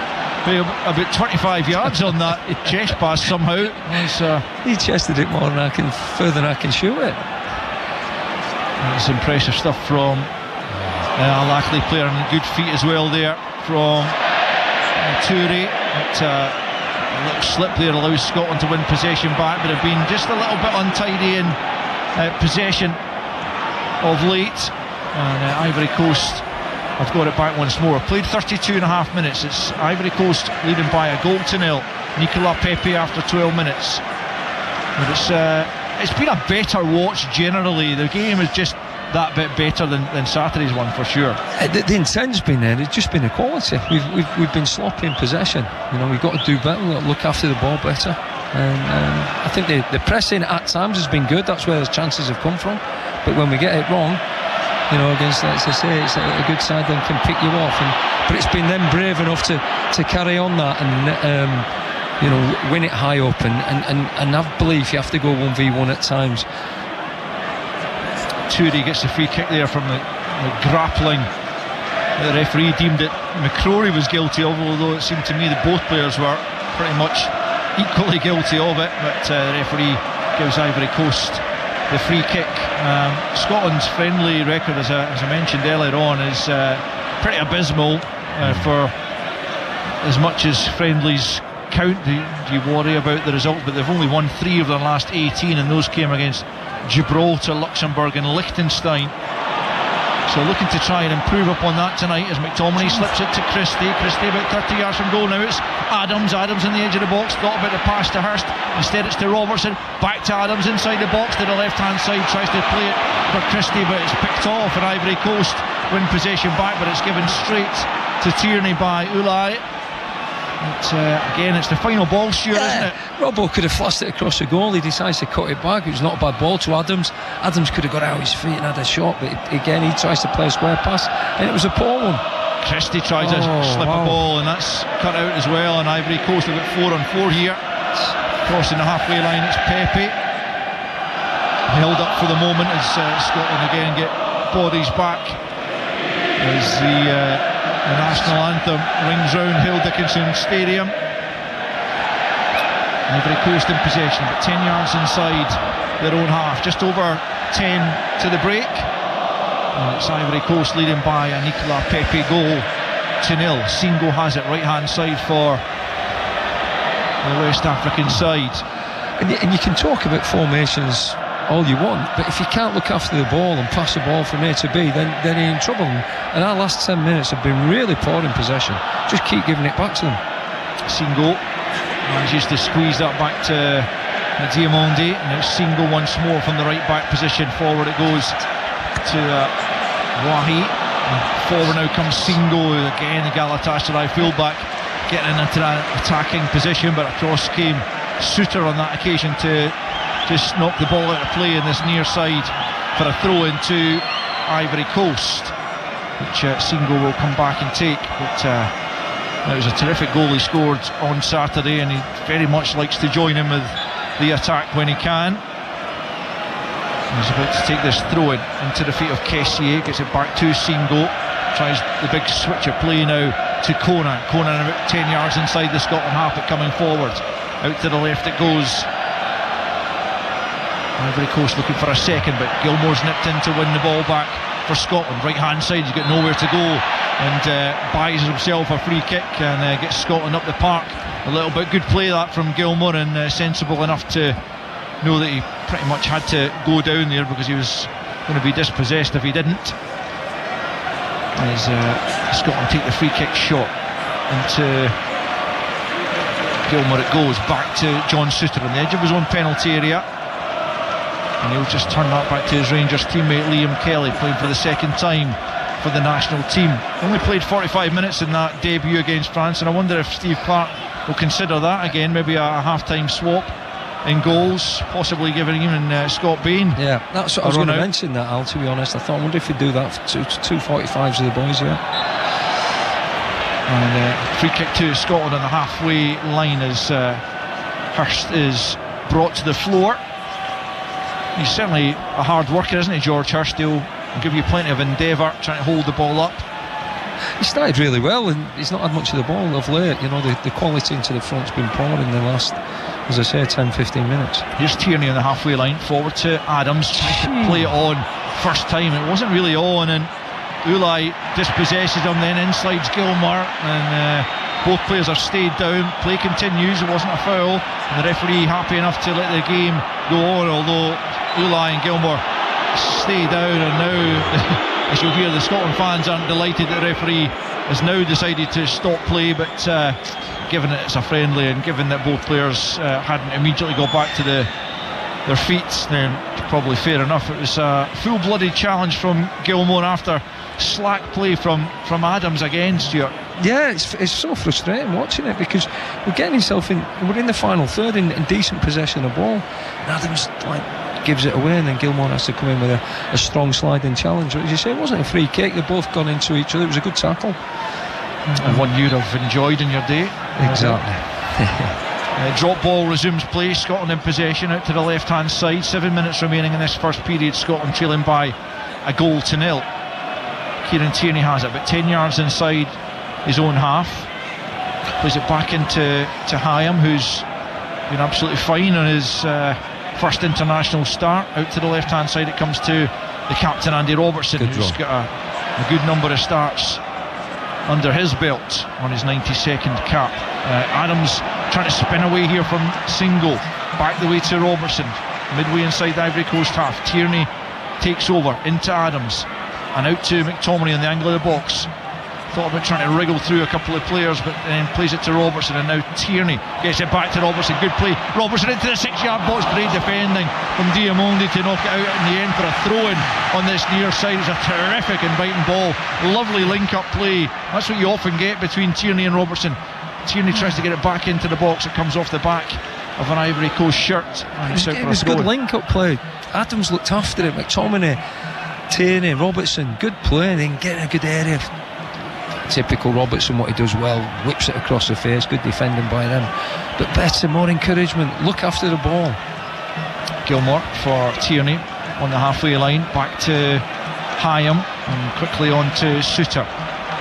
about 25 yards on that chest pass somehow. He chested it more than further than I can shoot it. It's impressive stuff from Al-Akhli player, and good feet as well there from Toure. A little slip there allows Scotland to win possession back, but have been just a little bit untidy in possession of late. And Ivory Coast have got it back once more. Played 32.5 minutes. It's Ivory Coast leading by a goal to nil. Nicolas Pepe after 12 minutes. But it's been a better watch generally. The game is just that bit better than Saturday's one for sure. The intent's been there. It's just been a quality. We've been sloppy in possession. We've got to do better. We've got to look after the ball better. And I think the pressing at times has been good. That's where the chances have come from. But when we get it wrong, against, as I say, it's a good side then can pick you off. But it's been them brave enough to carry on that and win it high up and have belief. You have to go 1v1 at times. Toure gets the free kick there from the grappling. The referee deemed it McCrory was guilty of, although it seemed to me that both players were pretty much equally guilty of it. But the referee gives Ivory Coast the free kick. Scotland's friendly record, as I mentioned earlier on, is pretty abysmal. For as much as friendlies count, do you worry about the results? But they've only won 3 of their last 18, and those came against Gibraltar, Luxembourg and Liechtenstein. So looking to try and improve upon that tonight as McTominay slips it to Christie about 30 yards from goal. Now it's Adams in the edge of the box, thought about the pass to Hurst, instead it's to Robertson, back to Adams inside the box to the left hand side, tries to play it for Christie, but it's picked off, and Ivory Coast win possession back, but it's given straight to Tierney by Ulai. Again, it's the final ball, Stuart, isn't it? Robbo could have flashed it across the goal. He decides to cut it back. It was not a bad ball to Adams. Adams could have got out his feet and had a shot, but again he tries to play a square pass, and it was a poor one. Christie tries to slip a ball, and that's cut out as well. And Ivory Coast have got 4 on 4 here. Crossing the halfway line, it's Pepe. Held up for the moment as Scotland again get bodies back as the national anthem rings round Hill Dickinson Stadium. Ivory Coast in possession, but 10 yards inside their own half, just over 10 to the break. And it's Ivory Coast leading by a Nicolas Pepe goal to nil. Singo has it right hand side for the West African side. And you can talk about formations all you want, but if you can't look after the ball and pass the ball from A to B, then you're in trouble. And our last 10 minutes have been really poor in possession. Just keep giving it back to them. Singo manages to squeeze that back to Diamondi, and it's Singo once more from the right back position. Forward it goes to Wahi, and forward now comes Singo again, the Galatasaray fullback, getting into that attacking position, but across came Suter on that occasion to just knock the ball out of play in this near side for a throw into Ivory Coast, which Singo will come back and take. But it was a terrific goal he scored on Saturday, and he very much likes to join in with the attack when he can. He's about to take this throw in into the feet of Kessié, gets it back to Singo, tries the big switch of play now to Conan about 10 yards inside the Scotland half, but coming forward, out to the left it goes. Ivory Coast looking for a second, but Gilmore's nipped in to win the ball back for Scotland. Right hand side, he's got nowhere to go, and buys himself a free kick and gets Scotland up the park a little bit. Good play that from Gilmore, and sensible enough to know that he pretty much had to go down there because he was going to be dispossessed if he didn't. As Scotland take the free kick shot into Gilmore, it goes back to John Suter on the edge of his own penalty area, and he'll just turn that back to his Rangers teammate Liam Kelly, playing for the second time for the national team. Only played 45 minutes in that debut against France, and I wonder if Steve Clarke will consider that again, maybe a half-time swap in goals, possibly giving him Scott Bain. Yeah, that's what I was going to mention, that, Al, to be honest. I thought, I wonder if he'd do that for two 45s of the boys, yeah. And free kick to Scotland on the halfway line as Hurst is brought to the floor. He's certainly a hard worker, isn't he, George Hurst? He'll give you plenty of endeavour, trying to hold the ball up. He started really well, and he's not had much of the ball of late. You know, the quality into the front's been poor in the last, as I say, 10-15 minutes. Here's Tierney on the halfway line, forward to Adams, trying to play it on. First time it wasn't really on, and Ulai dispossesses him, then insides Gilmour, and both players have stayed down. Play continues, it wasn't a foul, and the referee happy enough to let the game go on, although Ulai and Gilmour stay down. And now as you'll hear, the Scotland fans aren't delighted that the referee has now decided to stop play, but given that it's a friendly, and given that both players hadn't immediately got back to their feet, then probably fair enough. It was a full-blooded challenge from Gilmour after slack play from Adams again, Stuart. Yeah, it's so frustrating watching it, because we're getting himself in, we're in the final third in decent possession of the ball, and Adams gives it away, and then Gilmour has to come in with a strong sliding challenge. As you say, it wasn't a free kick, they've both gone into each other. It was a good tackle, and one you'd have enjoyed in your day. Exactly. Drop ball resumes play, Scotland in possession out to the left hand side. 7 minutes remaining in this first period, Scotland trailing by 1-0. Kieran Tierney has it, about 10 yards inside his own half, plays it back into Hyam, who's been absolutely fine on his first international start. Out to the left hand side it comes to the captain Andy Robertson, who's got a good number of starts under his belt on his 92nd cap. Adams trying to spin away here from Singo, back the way to Robertson, midway inside the Ivory Coast half. Tierney takes over into Adams and out to McTominay on the angle of the box. Thought about trying to wriggle through a couple of players, but then plays it to Robertson, and now Tierney gets it back to Robertson. Good play, Robertson into the 6-yard box. Great defending from Diamondi to knock it out in the end for a throw-in on this near side. It's a terrific inviting ball, lovely link-up play. That's what you often get between Tierney and Robertson. Tierney tries to get it back into the box, it comes off the back of an Ivory Coast shirt, and it was a good link-up play. Adams looked after it, McTominay, Tierney, Robertson, good play, and then getting a good area. Typical Robertson, what he does well, whips it across the face, good defending by them, but better, more encouragement, look after the ball. Gilmour for Tierney on the halfway line, back to Hyam, and quickly on to Suter.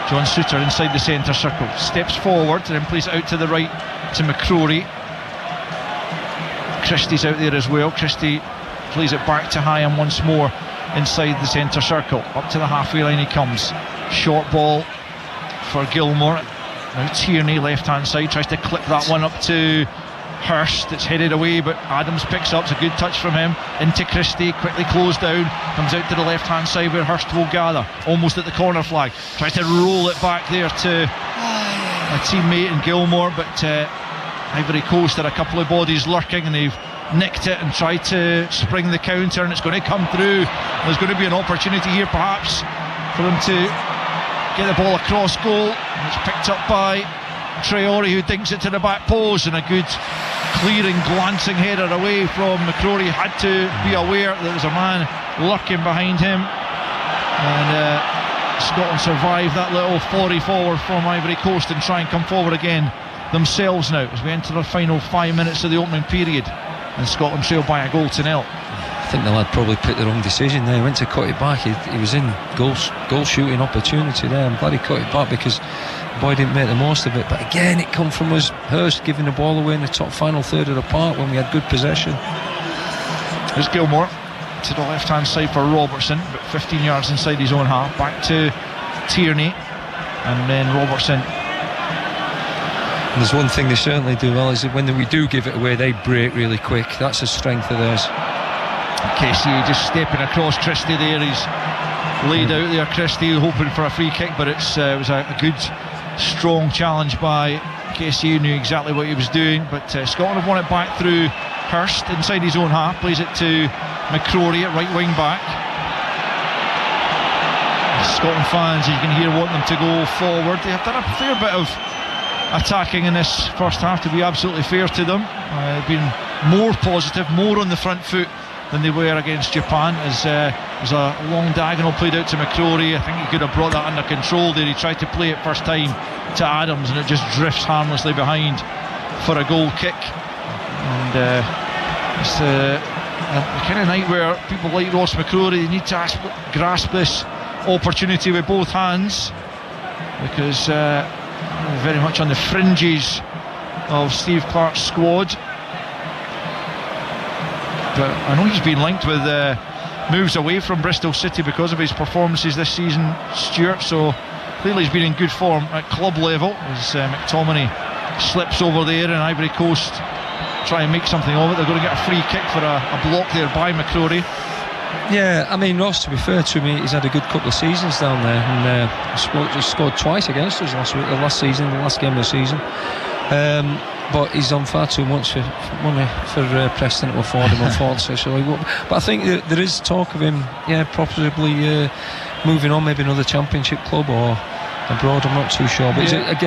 John Suter inside the centre circle, steps forward and then plays it out to the right to McCrory. Christie's out there as well. Christie plays it back to Hyam once more inside the centre circle. Up to the halfway line he comes, short ball for Gilmour. Now Tierney left hand side tries to clip that one up to Hurst. It's headed away, but Adams picks up. It's a good touch from him into Christie, quickly closed down, comes out to the left hand side where Hurst will gather, almost at the corner flag, tries to roll it back there to a teammate in Gilmour, but Ivory Coast had a couple of bodies lurking, and they've nicked it and tried to spring the counter, and it's going to come through. There's going to be an opportunity here perhaps for them to get the ball across goal, and it's picked up by Traore, who dinks it to the back post, and a good clearing, glancing header away from McCrory. Had to be aware that there was a man lurking behind him, and Scotland survive that little 40 forward from Ivory Coast and try and come forward again themselves now as we enter the final 5 minutes of the opening period, and Scotland trail by 1-0. I think the lad probably picked the wrong decision there. He went to cut it back. He was in goal shooting opportunity there. I'm glad he cut it back, because the boy didn't make the most of it. But again, it come from us, Hurst giving the ball away in the top final third of the park when we had good possession. There's Gilmour to the left hand side for Robertson, about 15 yards inside his own half, back to Tierney, and then Robertson. And there's one thing they certainly do well, is that when we do give it away, they break really quick. That's a strength of theirs. Casey just stepping across Christie there. He's laid out there, Christie, hoping for a free kick, but it was a good strong challenge by Casey, who knew exactly what he was doing. But Scotland have won it back through Hurst inside his own half, plays it to McCrory at right wing back. Scotland fans, you can hear, want them to go forward. They have done a fair bit of attacking in this first half, to be absolutely fair to them. They've been more positive, more on the front foot than they were against Japan, as there's a long diagonal played out to McCrory. I think he could have brought that under control there. He tried to play it first time to Adams, and it just drifts harmlessly behind for a goal kick. And it's the kind of night where people like Ross McCrory, they need to grasp this opportunity with both hands, because very much on the fringes of Steve Clarke's squad. But I know he's been linked with moves away from Bristol City because of his performances this season, Stuart, so clearly he's been in good form at club level as McTominay slips over there and Ivory Coast try and make something of it. They're going to get a free kick for a block there by McCrory. Yeah, I mean, Ross, to be fair to me, he's had a good couple of seasons down there, and he scored twice against us last game of the season. But he's on far too much for money for Preston to afford him, unfortunately. But I think there is talk of him, possibly moving on, maybe another Championship club or abroad. I'm not too sure. But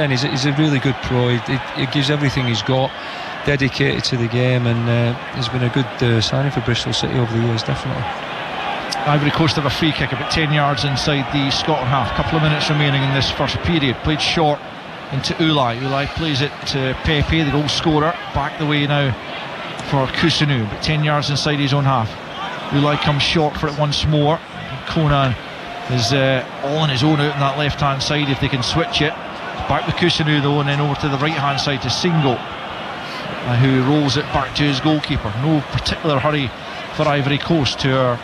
he's a really good pro. He gives everything he's got, dedicated to the game, and he's been a good signing for Bristol City over the years, definitely. Ivory Coast have a free kick about 10 yards inside the Scotland half. Couple of minutes remaining in this first period. Played short into Ulai. Ulai plays it to Pepe, the goal scorer. Back the way now for Kusunu, but 10 yards inside his own half. Ulai comes short for it once more. Conan is all on his own out on that left hand side if they can switch it. Back with Kusunu though, and then over to the right hand side to Singo, who rolls it back to his goalkeeper. No particular hurry for Ivory Coast, who are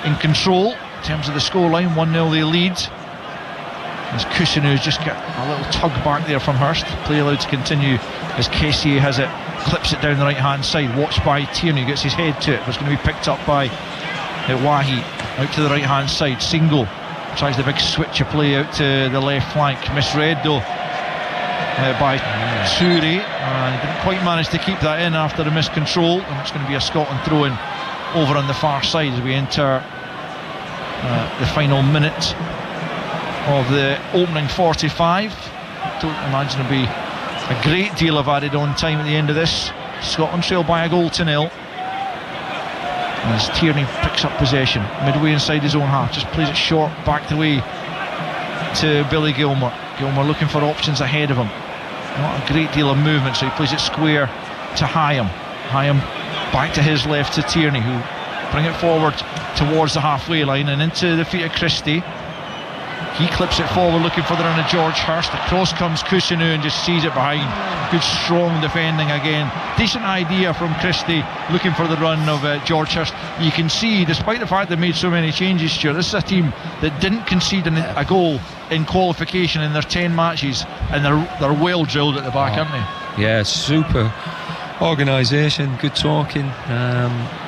in control in terms of the scoreline. 1-0 they lead, as Kusanu's just got a little tug back there from Hurst. Play allowed to continue as Kessié has it, clips it down the right hand side, watched by Tierney, gets his head to it, but it's going to be picked up by Wahi. Out to the right hand side, Singo tries the big switch of play out to the left flank, misread though by Toure, and didn't quite manage to keep that in after the miscontrol, and it's going to be a Scotland throw-in over on the far side as we enter the final minute of the opening 45. Don't imagine there'll be a great deal of added on time at the end of this. Scotland trail by a goal to 0 as Tierney picks up possession midway inside his own half, just plays it short back the way to Billy Gilmour. Gilmour looking for options ahead of him, not a great deal of movement, so he plays it square to Hyam. Hyam back to his left to Tierney, who bring it forward towards the halfway line and into the feet of Christie. He clips it forward looking for the run of George Hurst. Across comes Kusunu and just sees it behind. Good strong defending again. Decent idea from Christie looking for the run of George Hurst. You can see, despite the fact they made so many changes, Stuart, this is a team that didn't concede a goal in qualification in their 10 matches, and they're well drilled at the back, aren't they? Yeah, super organisation, good talking.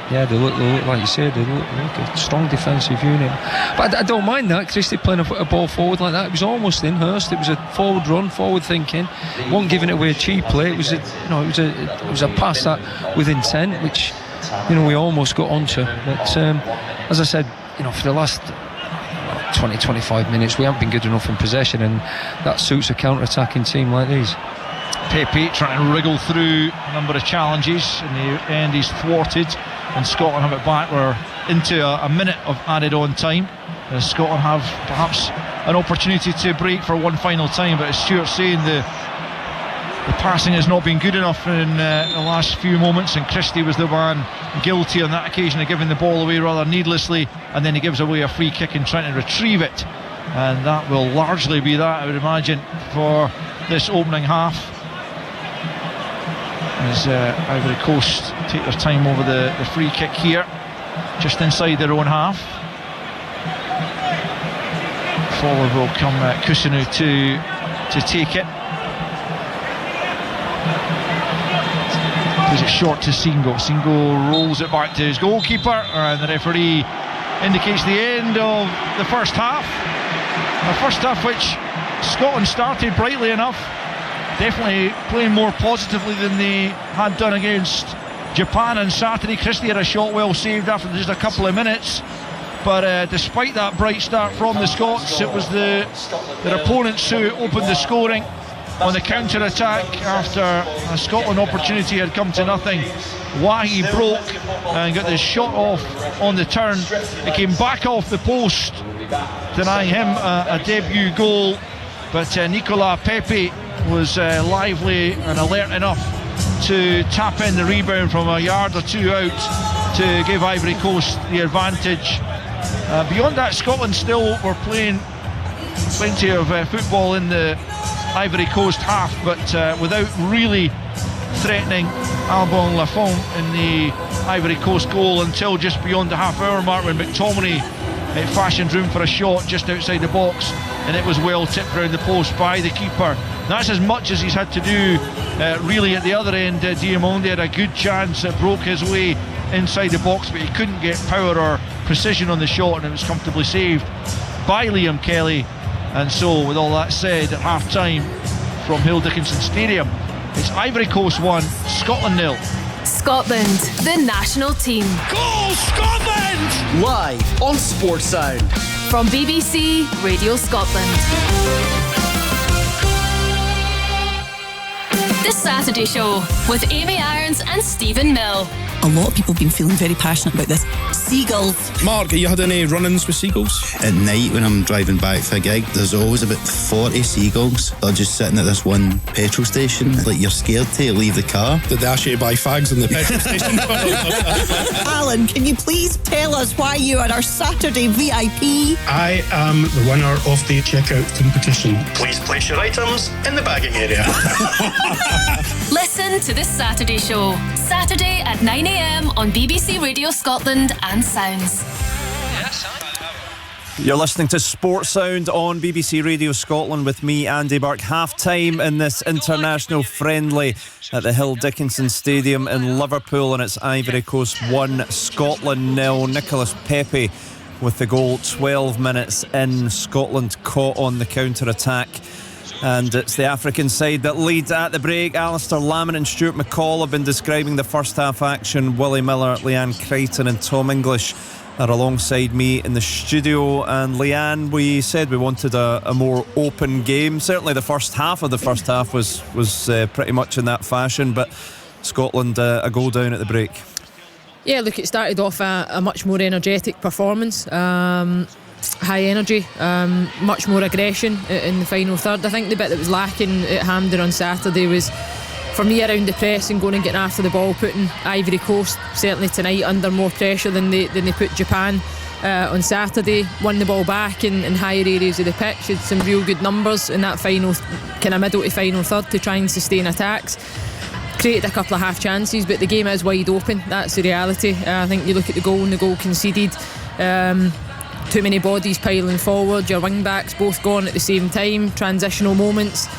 They look like you said, they look a strong defensive unit. But I don't mind that Christie playing a ball forward like that. It was almost in Hurst. It was a forward run, forward thinking. Wasn't giving it away cheaply. It was a pass that with intent, which we almost got onto. But as I said, for the last 20-25 minutes, we haven't been good enough in possession, and that suits a counter-attacking team like these. Pepe trying to wriggle through a number of challenges. In the end, he's thwarted, and Scotland have it back. We're into a minute of added on time. Scotland have perhaps an opportunity to break for one final time, but as Stuart's saying, the passing has not been good enough in the last few moments, and Christie was the man guilty on that occasion of giving the ball away rather needlessly, and then he gives away a free kick and trying to retrieve it, and that will largely be that, I would imagine, for this opening half, as Ivory Coast take their time over the free kick here, just inside their own half. Forward will come Kusunu to take it. Plays it short to Singo. Singo rolls it back to his goalkeeper, and the referee indicates the end of the first half. A first half which Scotland started brightly enough, definitely playing more positively than they had done against Japan on Saturday. Christie had a shot well saved after just a couple of minutes, but despite that bright start from the Scots, it was their opponents who opened the scoring on the counter-attack after a Scotland opportunity had come to nothing. Wahi broke and got the shot off on the turn. It came back off the post, denying him a debut goal, but Nicolas Pepe was lively and alert enough to tap in the rebound from a yard or two out to give Ivory Coast the advantage. Beyond that, Scotland still were playing plenty of football in the Ivory Coast half, but without really threatening Albon Lafont in the Ivory Coast goal until just beyond the half-hour mark, when McTominay fashioned room for a shot just outside the box, and it was well tipped round the post by the keeper. That's as much as he's had to do really. At the other end, Diamonde had a good chance that broke his way inside the box, but he couldn't get power or precision on the shot, and it was comfortably saved by Liam Kelly. And so, with all that said, at half-time from Hill Dickinson Stadium, it's Ivory Coast 1, Scotland 0. Scotland, the national team. Goal Scotland! Live on Sports Sound. From BBC Radio Scotland. The Saturday Show with Amy Irons and Stephen Mill. A lot of people have been feeling very passionate about this. Seagulls. Mark, have you had any run-ins with seagulls? At night when I'm driving back for a gig, there's always about 40 seagulls. They're just sitting at this one petrol station. Like, you're scared to leave the car. Did they ask you to buy fags in the petrol station? Alan, can you please tell us why you are our Saturday VIP? I am the winner of the checkout competition. Please place your items in the bagging area. Listen to The Saturday Show, Saturday at 9 a.m. on BBC Radio Scotland and Sounds. You're listening to Sports Sound on BBC Radio Scotland with me, Andy Burke. Half-time in this international friendly at the Hill Dickinson Stadium in Liverpool, and it's Ivory Coast 1, Scotland 0. Nicolas Pepe with the goal 12 minutes in. Scotland caught on the counter-attack. And it's the African side that leads at the break. Alistair Lamont and Stuart McCall have been describing the first half action. Willie Miller, Leanne Crichton and Tom English are alongside me in the studio. And Leanne, we said we wanted a more open game. Certainly the first half of the first half was pretty much in that fashion, but Scotland a goal down at the break. Yeah, look, it started off a much more energetic performance. High energy, much more aggression in the final third. I think the bit that was lacking at Hampden on Saturday was, for me, around the press and going and getting after the ball, putting Ivory Coast certainly tonight under more pressure than they put Japan on Saturday. Won the ball back in higher areas of the pitch, had some real good numbers in that final, kind of middle to final third, to try and sustain attacks. Created a couple of half chances, but the game is wide open. That's the reality. I think you look at the goal and the goal conceded. Too many bodies piling forward, your wing backs both gone at the same time, transitional moments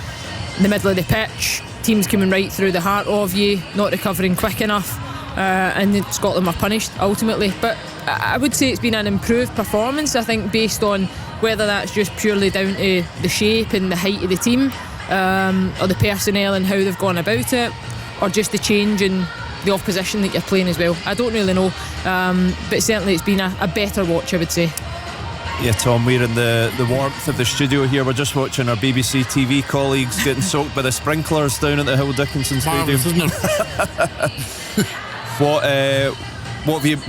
in the middle of the pitch, teams coming right through the heart of you, not recovering quick enough, and Scotland were punished ultimately. But I would say it's been an improved performance, I think, based on whether that's just purely down to the shape and the height of the team, or the personnel and how they've gone about it, or just the change in the opposition that you're playing as well. I don't really know, but certainly it's been a better watch, I would say. Yeah, Tom, we're in the warmth of the studio here. We're just watching our BBC TV colleagues getting soaked by the sprinklers down at the Hill Dickinson Stadium. Marvellous, isn't it?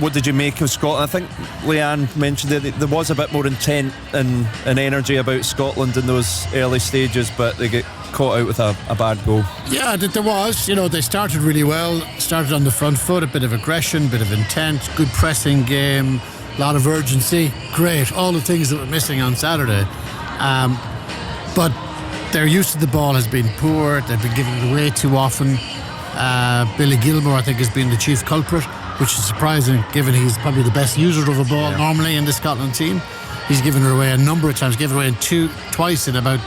What did you make of Scotland? I think Leanne mentioned that there was a bit more intent and energy about Scotland in those early stages, but they get caught out with a bad goal. Yeah, there was. They started really well, started on the front foot, a bit of aggression, bit of intent, good pressing game, a lot of urgency. Great, all the things that were missing on Saturday. But their use of the ball has been poor. They've been giving it away too often. Billy Gilmore, I think, has been the chief culprit, which is surprising given he's probably the best user of a ball normally in the Scotland team. He's given it away a number of times, given it away twice in about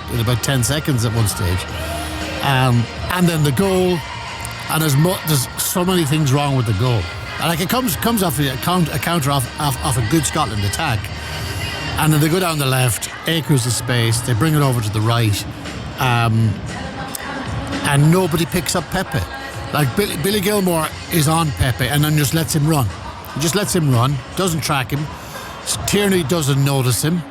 10 seconds at one stage. And then the goal, and there's so many things wrong with the goal. Like, it comes off a counter off a good Scotland attack, and then they go down the left, acres of space, they bring it over to the right, and nobody picks up Pepe. Like, Billy Gilmore is on Pepe and then just lets him run. He just lets him run, doesn't track him. Tierney doesn't notice him,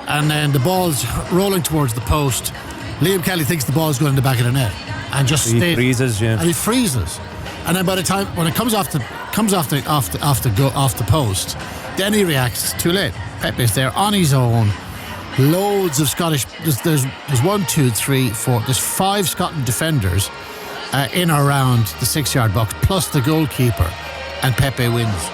and then the ball's rolling towards the post. Liam Kelly thinks the ball's going in the back of the net, and just he freezes, and he freezes. And then by the time when it comes off the post, then he reacts too late. Pepe's there on his own. Loads of Scottish. There's 1, 2, 3, 4. There's 5 Scotland defenders in or around the 6-yard box, plus the goalkeeper, and Pepe wins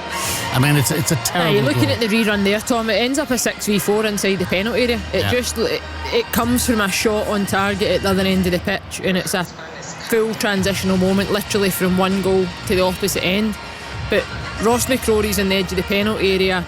I mean, it's a terrible You're looking goal. at the rerun there, Tom. It ends up a 6v4 inside the penalty area. It comes from a shot on target at the other end of the pitch, and it's a full transitional moment, literally from one goal to the opposite end. But Ross McCrory's on the edge of the penalty area,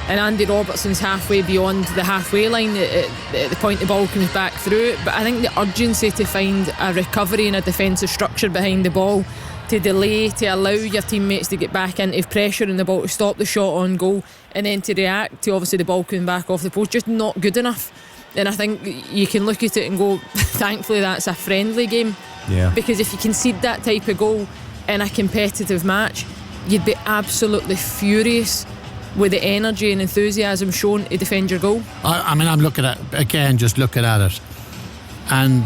and Andy Robertson's halfway beyond the halfway line at the point the ball comes back through. But I think the urgency to find a recovery and a defensive structure behind the ball, to delay, to allow your teammates to get back into pressure in the ball, to stop the shot on goal, and then to react to obviously the ball coming back off the post, just not good enough. And I think you can look at it and go, thankfully that's a friendly game. Yeah. Because if you concede that type of goal in a competitive match, you'd be absolutely furious with the energy and enthusiasm shown to defend your goal. I mean, I'm looking at just looking at it, and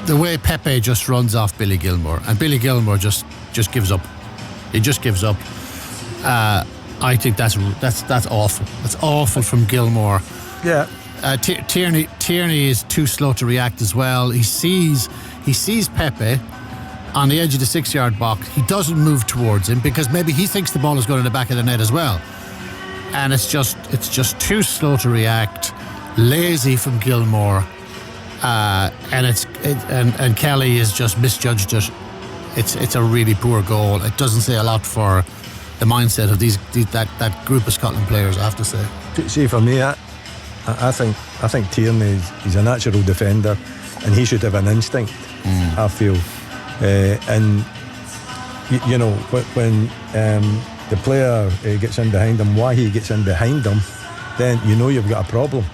the way Pepe just runs off Billy Gilmour, and Billy Gilmour just gives up. He just gives up. I think that's awful. That's awful from Gilmour. Yeah. Tierney is too slow to react as well. He sees Pepe on the edge of the 6-yard box. He doesn't move towards him because maybe he thinks the ball is going in the back of the net as well. And it's just too slow to react. Lazy from Gilmour. And Kelly has just misjudged it. It's a really poor goal. It doesn't say a lot for the mindset of that group of Scotland players, I have to say. See, for me, I think Tierney he's a natural defender, and he should have an instinct. I feel, and you know when the player gets in behind him, why he gets in behind him, then you know you've got a problem.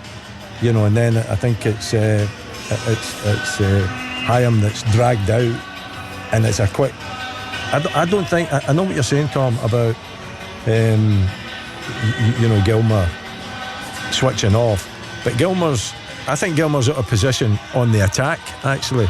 You know, and then I think it's Hyam that's dragged out, and it's a quick. I don't think I know what you're saying, Tom, about you know, Gilmour switching off, but I think Gilmour's out of position on the attack actually,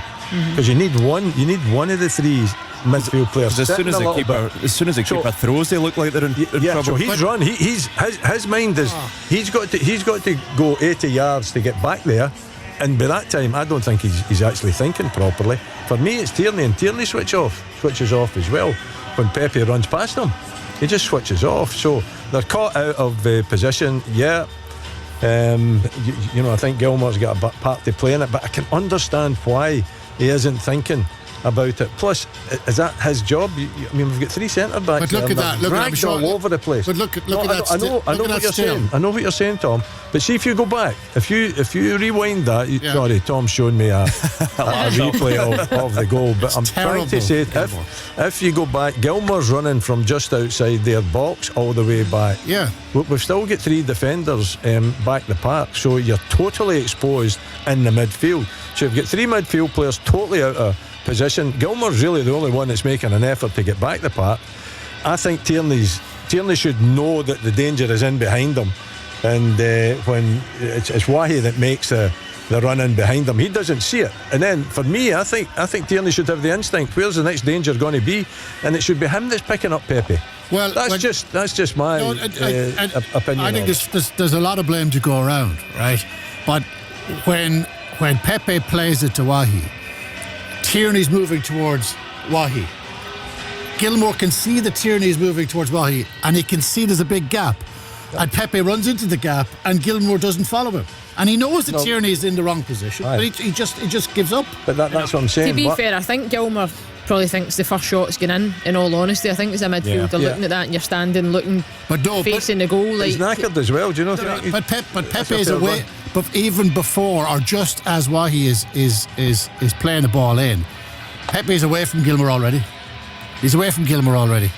because you need one of the three midfield players. As soon as the keeper throws, they look like they're in trouble. So he's run. His mind is he's got to go 80 yards to get back there, and by that time I don't think he's actually thinking properly. For me, it's Tierney, and Tierney switches off as well when Pepe runs past him. He just switches off. So they're caught out of position. Yeah. You know, I think Gilmour's got a part to play in it, but I can understand why he isn't thinking about it. Plus, is that his job? I mean, we've got three centre backs. But look at that. Look at that. all over the place. But look at that. I know what you're saying. I know what you're saying, Tom. But see, if you go back, if you rewind that, sorry, Tom's showing me a replay of the goal. But I'm trying to say, if you go back, Gilmour's running from just outside their box all the way back. Yeah. We've still got three defenders back the park, so you're totally exposed in the midfield. So you've got three midfield players totally out of position. Gilmour's really the only one that's making an effort to get back the park. I think Tierney should know that the danger is in behind him, and when it's Wahi that makes the run in behind him, he doesn't see it. And then for me, I think Tierney should have the instinct. Where's the next danger going to be? And it should be him that's picking up Pepe. Well, that's just my opinion. I think there's a lot of blame to go around, right? But when Pepe plays it to Wahi, Tierney's moving towards Wahi. Gilmour can see that Tierney's moving towards Wahi, and he can see there's a big gap. And Pepe runs into the gap, and Gilmour doesn't follow him. And he knows that Tierney's in the wrong position, but he just gives up. But that's what I'm saying. To be fair, I think Gilmour probably thinks the first shot's going in all honesty. I think as a midfielder looking at that, and you're standing looking, facing the goal. He's knackered as well, do you know? But Pepe is away. But even before, or just as Wahi is playing the ball in, Pepe's away from Gilmour already. He's away from Gilmour already.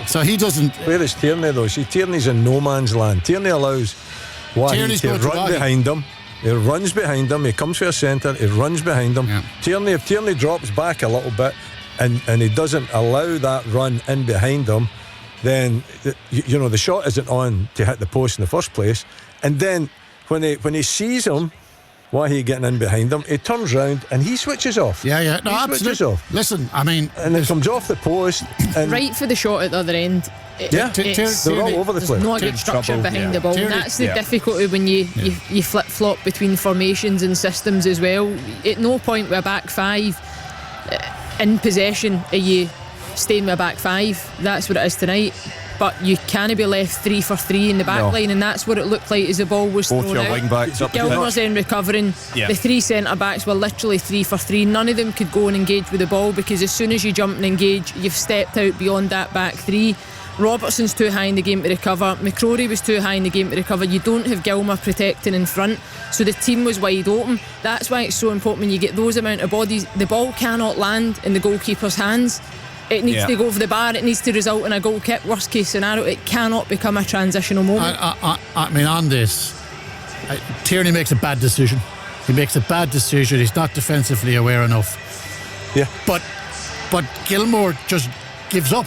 So he doesn't. Where is Tierney though? See, Tierney's in no man's land. Tierney allows Wahi to run behind him. He runs behind him. He comes for a centre. He runs behind him. Yeah. If Tierney drops back a little bit, and he doesn't allow that run in behind him, then you know the shot isn't on to hit the post in the first place. And then when he sees him, Wahi getting in behind him, he turns round and he switches off. No, he absolutely. Switches off. Listen, I mean, and it comes off the post. And right for the shot at the other end. They're all over the place. There's no good structure behind the ball. That's the difficulty when you flip-flop between formations and systems as well. At no point with a back five in possession are you staying with a back five. That's what it is tonight. but you can't be left 3 for 3 in the back line, and that's what it looked like as the ball was both thrown your out. wing backs up Gilmour's then recovering. Yeah. The 3 centre backs were literally 3 for 3. None of them could go and engage with the ball, because as soon as you jump and engage, you've stepped out beyond that back 3. Robertson's too high in the game to recover. McCrory was too high in the game to recover. You don't have Gilmour protecting in front, so the team was wide open. That's why it's so important when you get those amount of bodies. The ball cannot land in the goalkeeper's hands. It needs to go over the bar. It needs to result in a goal kick. Worst case scenario, it cannot become a transitional moment. I mean, on this, Tierney makes a bad decision. He makes a bad decision. He's not defensively aware enough. Yeah. But Gilmour just gives up.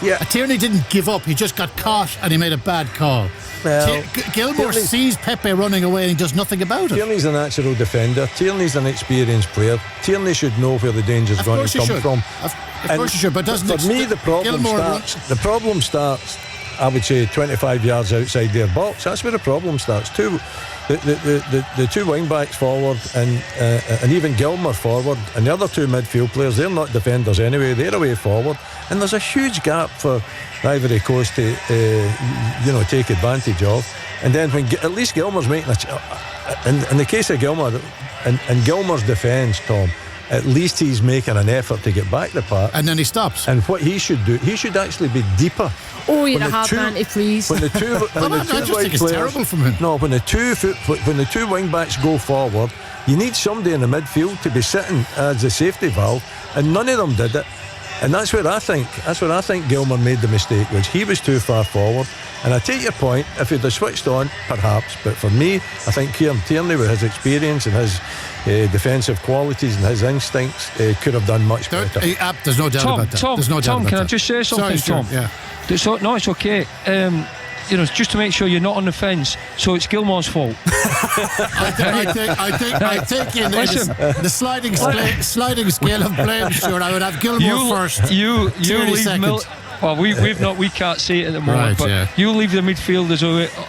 Yeah. Tierney didn't give up. He just got caught and he made a bad call. Well, Gilmour sees Pepe running away and he does nothing about it. Tierney's a natural defender. Tierney's an experienced player. Tierney should know where the danger's going to come from. Of course you should, but doesn't for me the problem starts, I would say, 25 yards outside their box. That's where the problem starts. The two wing backs forward and even Gilmour forward, and the other 2 midfield players, they're not defenders anyway. They're away forward, and there's a huge gap for Ivory Coast to take advantage of. And then when at least Gilmour's making in the case of Gilmour and Gilmour's defence, Tom, at least he's making an effort to get back the park, and then he stops. And what he should do, he should actually be deeper. Oh, you're a hard man to please. When the two, I just think it's terrible from him. No, when the two wing backs go forward, you need somebody in the midfield to be sitting as a safety valve, and none of them did it. And that's where I think Gilmour made the mistake, was he was too far forward. And I take your point, if he'd have switched on, perhaps, but for me, I think Kieran Tierney, with his experience and his defensive qualities and his instincts, could have done much better. There's no doubt about that. Tom, can I just say something, Tom? Yeah. No, it's okay. Just to make sure you're not on the fence, so it's Gilmour's fault. I think in the sliding scale of blame, sure, I would have Gilmour first. You leave second. Well, we can't see it at the moment, but you leave the midfielders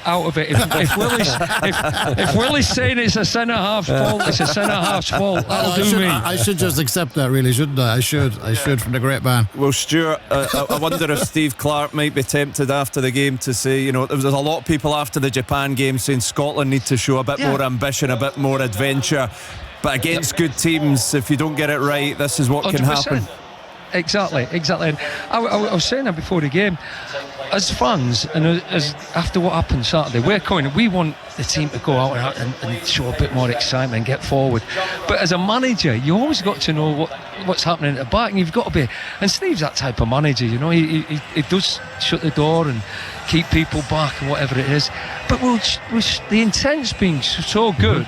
out of it. If Willie's saying it's a centre half's fault, it's a centre half's fault. That'll do me. I should just accept that, really, shouldn't I? I should from the great man. Well, Stuart, I wonder if Steve Clarke might be tempted after the game to say, there was a lot of people after the Japan game saying Scotland need to show a bit more ambition, a bit more adventure. But against good teams, if you don't get it right, this is what 100%. Can happen. Exactly. And I was saying that before the game. As fans, and as after what happened Saturday, we want the team to go out and show a bit more excitement and get forward. But as a manager, you always got to know what's happening at the back, and you've got to be. And Steve's that type of manager, he does shut the door and keep people back and whatever it is. But the intent's been so good.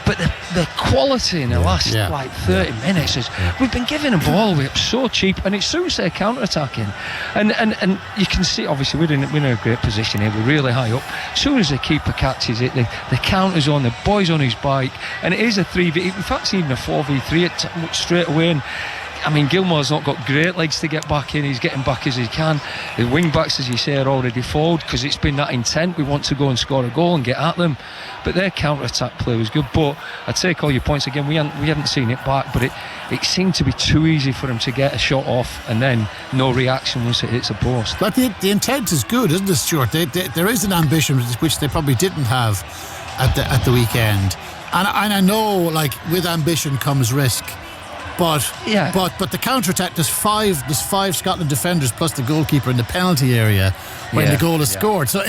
But the quality in the last 30 minutes is we've been giving the ball away up so cheap, and it suits their counter-attacking. And you can see, obviously, we're in a great position here. We're really high up. As soon as the keeper catches it, the counter's on, the boy's on his bike, and it is a 3v. In fact, even a 4v3 straight away. And I mean, Gilmour's not got great legs to get back in. He's getting back as he can. The wing backs, as you say, are already forward because it's been that intent. We want to go and score a goal and get at them. But their counter-attack play was good. But I take all your points again. We haven't seen it back, but it seemed to be too easy for him to get a shot off and then no reaction once it hits a post. But the intent is good, isn't it, Stuart? There is an ambition which they probably didn't have at the weekend. And I know, like, with ambition comes risk. But the counter-attack, there's five Scotland defenders plus the goalkeeper in the penalty area when the goal is scored. So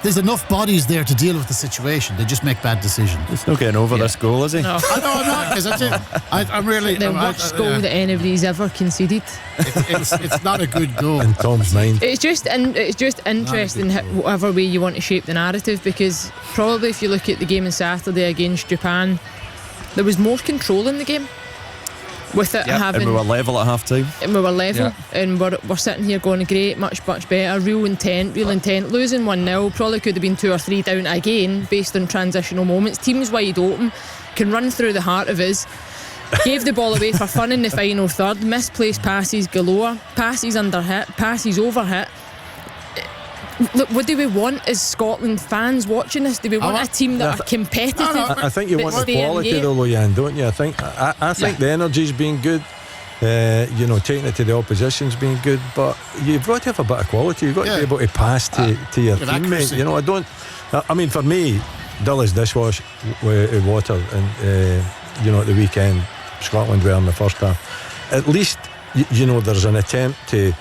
there's enough bodies there to deal with the situation. They just make bad decisions. He's not getting over this goal, is he? No. I know I'm not, because I'm really the worst goal that anybody's ever conceded. It's not a good goal in Tom's mind. It's just interesting whatever way you want to shape the narrative, because probably if you look at the game on Saturday against Japan, there was more control in the game. With it having, and we were level at half time. And we were level, and we're sitting here going, great, much better, real intent. Losing 1-0 probably could have been 2 or 3 down again based on transitional moments. Teams wide open, can run through the heart of us. Gave the ball away for fun in the final third. Misplaced passes galore, passes under hit, passes over hit. Look, what do we want as Scotland fans watching this? Do we want a team that are competitive? I think you want the quality though, Loyan, don't you? I think the energy's been good. taking it to the opposition's been good, but you've got to have a bit of quality. You've got to be able to pass to your teammate. I mean, for me, dull as dishwash with water, and at the weekend Scotland were in the first half. At least there's an attempt to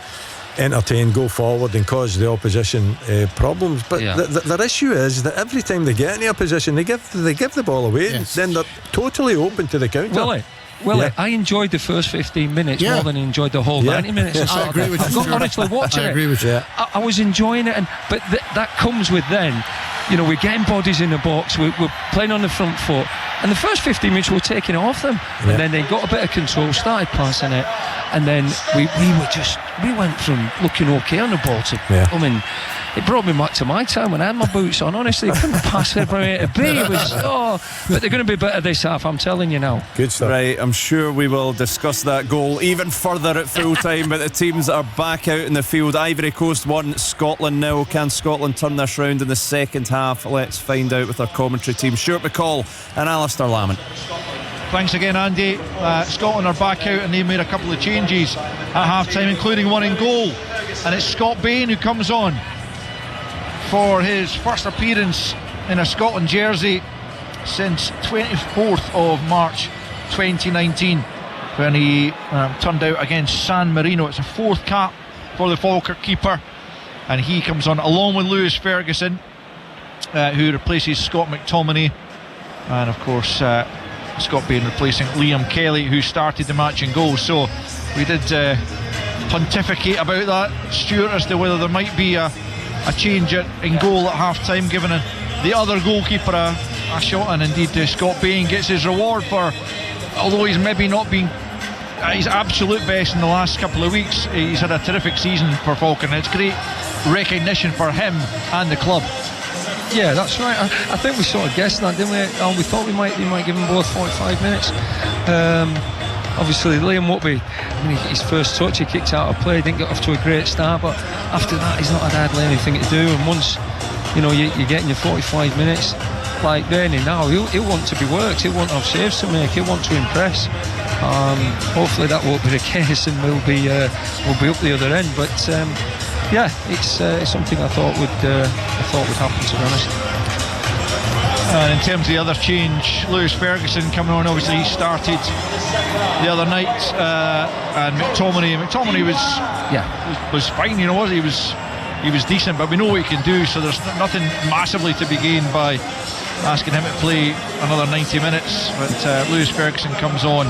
entertain, go forward and cause the opposition problems, but their issue is that every time they get in a position, they give the ball away. Then they're totally open to the counter. I enjoyed the first 15 minutes more than I enjoyed the whole 90 minutes. I agree with you. Honestly, watching it, I agree with you. I was enjoying it, but that comes with then, we're getting bodies in the box, we're playing on the front foot, and the first 15 minutes we're taking it off them, and then they got a bit of control, started passing it, and then we went from looking okay on the ball to, it brought me back to my time when I had my boots on. Honestly, couldn't pass it from A to B. It was, but they're going to be better this half, I'm telling you now. Good stuff. Right, I'm sure we will discuss that goal even further at full time, but the teams are back out in the field. Ivory Coast 1, Scotland 0. Can Scotland turn this round in the second half? Let's find out with our commentary team, Stuart McCall and Alistair Lamont. Thanks again, Andy. Scotland are back out and they made a couple of changes at half time, including one in goal, and it's Scott Bain who comes on for his first appearance in a Scotland jersey since 24th of March 2019, when he turned out against San Marino. It's a fourth cap for the Falkirk keeper, and he comes on along with Lewis Ferguson, who replaces Scott McTominay, and of course Scott Bain replacing Liam Kelly, who started the match in goal. So we did pontificate about that, Stuart, as to whether there might be a change in goal at half time, given the other goalkeeper a shot, and indeed Scott Bain gets his reward for, although he's maybe not been his absolute best in the last couple of weeks, he's had a terrific season for Falkirk, and it's great recognition for him and the club. Yeah, that's right. I think we sort of guessed that, didn't we? We thought we might give them both 45 minutes. Obviously Liam won't be, his first touch, he kicked out of play, didn't get off to a great start, but after that he's not had hardly anything to do, and once you're getting your 45 minutes like Bernie now, he'll want to be worked, he'll want to have saves to make, he'll want to impress. Hopefully that won't be the case, and we'll be up the other end, but it's something I thought would happen, to be honest. And in terms of the other change, Lewis Ferguson coming on, obviously he started the other night, and McTominay was fine, he was decent, but we know what he can do, so there's nothing massively to be gained by asking him to play another 90 minutes, but Lewis Ferguson comes on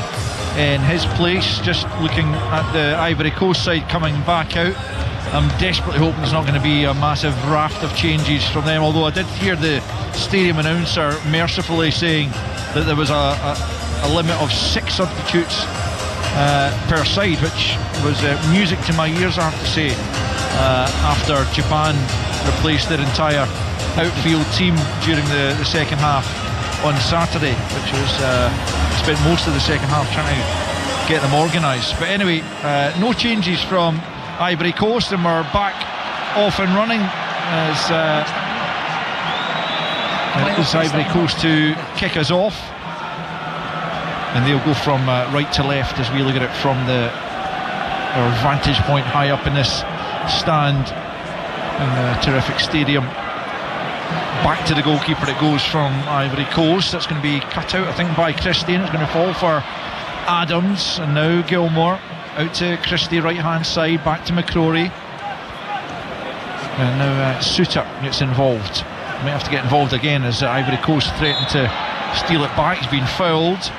in his place. Just looking at the Ivory Coast side coming back out, I'm desperately hoping there's not going to be a massive raft of changes from them, although I did hear the stadium announcer mercifully saying that there was a limit of 6 substitutes per side, which was music to my ears, I have to say, after Japan replaced their entire outfield team during the second half on Saturday, which was spent most of the second half trying to get them organised. But anyway, no changes from Ivory Coast, and we're back off and running as it's Ivory Coast to kick us off, and they'll go from right to left as we look at it from our vantage point high up in this stand in the terrific stadium. Back to the goalkeeper it goes from Ivory Coast. That's going to be cut out, I think, by Christie, and it's going to fall for Adams, and now Gilmore out to Christie, right hand side, back to McCrory, and now Suter gets involved. Might have to get involved again as Ivory Coast threaten to steal it back. He's been fouled,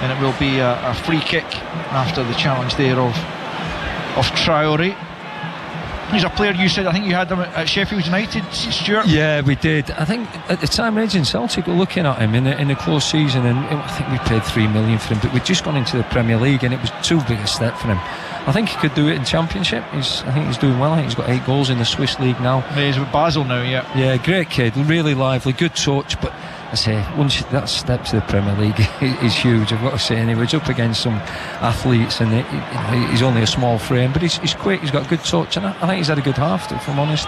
and it will be a free kick after the challenge there of Traore. He's a player you said, I think you had them at Sheffield United, Stuart? Yeah, we did. I think at the time Reds and Celtic were looking at him in a close season, and I think we paid $3 million for him, but we'd just gone into the Premier League and it was too big a step for him. I think he could do it in Championship. I think he's doing well. I think he's got 8 goals in the Swiss League now. Yeah, he's with Basel now, yeah. Yeah, great kid, really lively, good touch, but I say, once that step to the Premier League is huge, I've got to say. And he was up against some athletes, and he's only a small frame, but he's quick, he's got good touch, and I think he's had a good half, if I'm honest.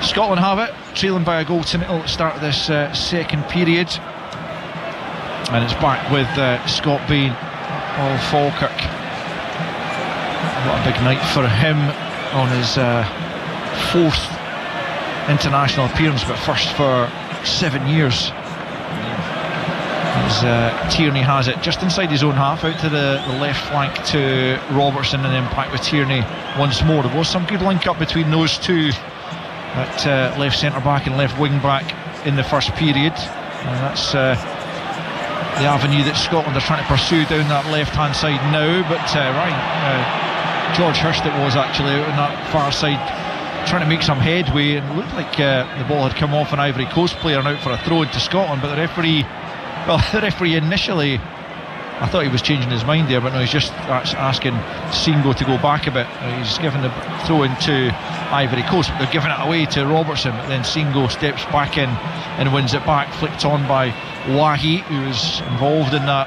Scotland have it, trailing by a goal to nil at the start of this second period, and it's back with Scott Bain Paul Falkirk. What a big night for him on his 4th international appearance, but first for 7 years. As Tierney has it just inside his own half, out to the left flank to Robertson, and then back with Tierney once more. There was some good link up between those two at left centre back and left wing back in the first period, and that's the avenue that Scotland are trying to pursue down that left hand side now. But George Hurst, it was actually out on that far side, trying to make some headway, and it looked like the ball had come off an Ivory Coast player and out for a throw into Scotland. But the referee initially, I thought he was changing his mind there, but no, he's just asking Singo to go back a bit. He's given the throw into Ivory Coast, but they're giving it away to Robertson. But then Singo steps back in and wins it back, flicked on by Wahi, who was involved in that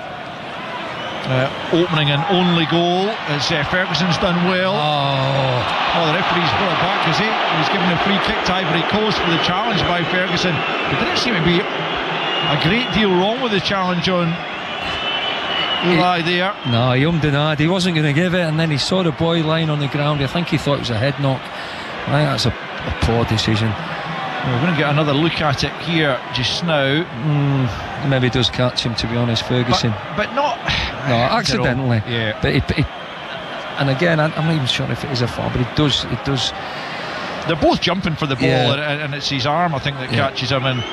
opening and only goal, as Ferguson's done well. Oh, the referee's brought it back, is he? He's given a free kick to Ivory Coast for the challenge by Ferguson. There didn't seem to be a great deal wrong with the challenge on Ulai there. No, he ummed and ahed. He wasn't going to give it, and then he saw the boy lying on the ground. I think he thought it was a head knock. I think that's a poor decision. We're going to get another look at it here just now. Maybe does catch him, to be honest, Ferguson. But not... No, accidentally. Yeah. But and again, I'm not even sure if it is a foul, but it does. They're both jumping for the ball, and it's his arm, I think, that catches him. And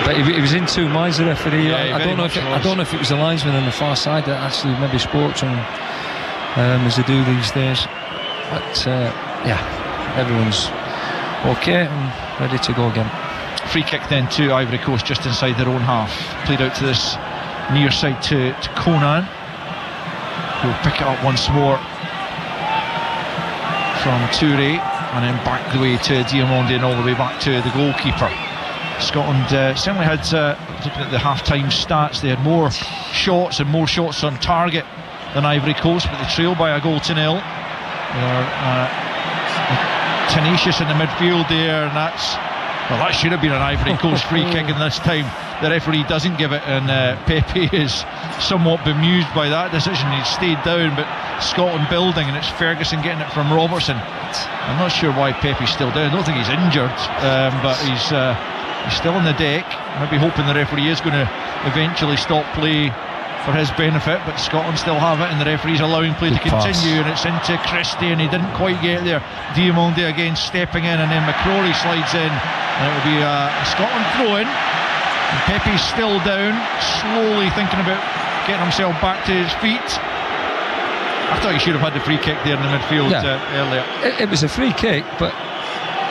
but he was in two minds, the referee. Yeah, I don't know if it was the linesman on the far side that actually maybe spoke to him, as they do these days. But everyone's okay and ready to go again. Free kick then to Ivory Coast, just inside their own half. Played out to this near side to Conan, who'll pick it up once more from Toure, and then back the way to Diamondi and all the way back to the goalkeeper. Scotland certainly had, looking at the half-time stats, they had more shots and more shots on target than Ivory Coast, but they trailed by a goal to nil. They're tenacious in the midfield there, and that should have been an Ivory Coast free kick, and this time the referee doesn't give it, and Pepe is somewhat bemused by that decision. He stayed down, but Scotland building, and it's Ferguson getting it from Robertson. I'm not sure why Pepe's still down. I don't think he's injured, but he's still on the deck, maybe hoping the referee is going to eventually stop play for his benefit, but Scotland still have it, and the referee's allowing play to continue, and it's into Christie, and he didn't quite get there. Diamondi again stepping in, and then McCrory slides in, and it will be a Scotland throw-in. And Pepe's still down, slowly thinking about getting himself back to his feet. I thought he should have had the free kick there in the midfield earlier. It was a free kick, but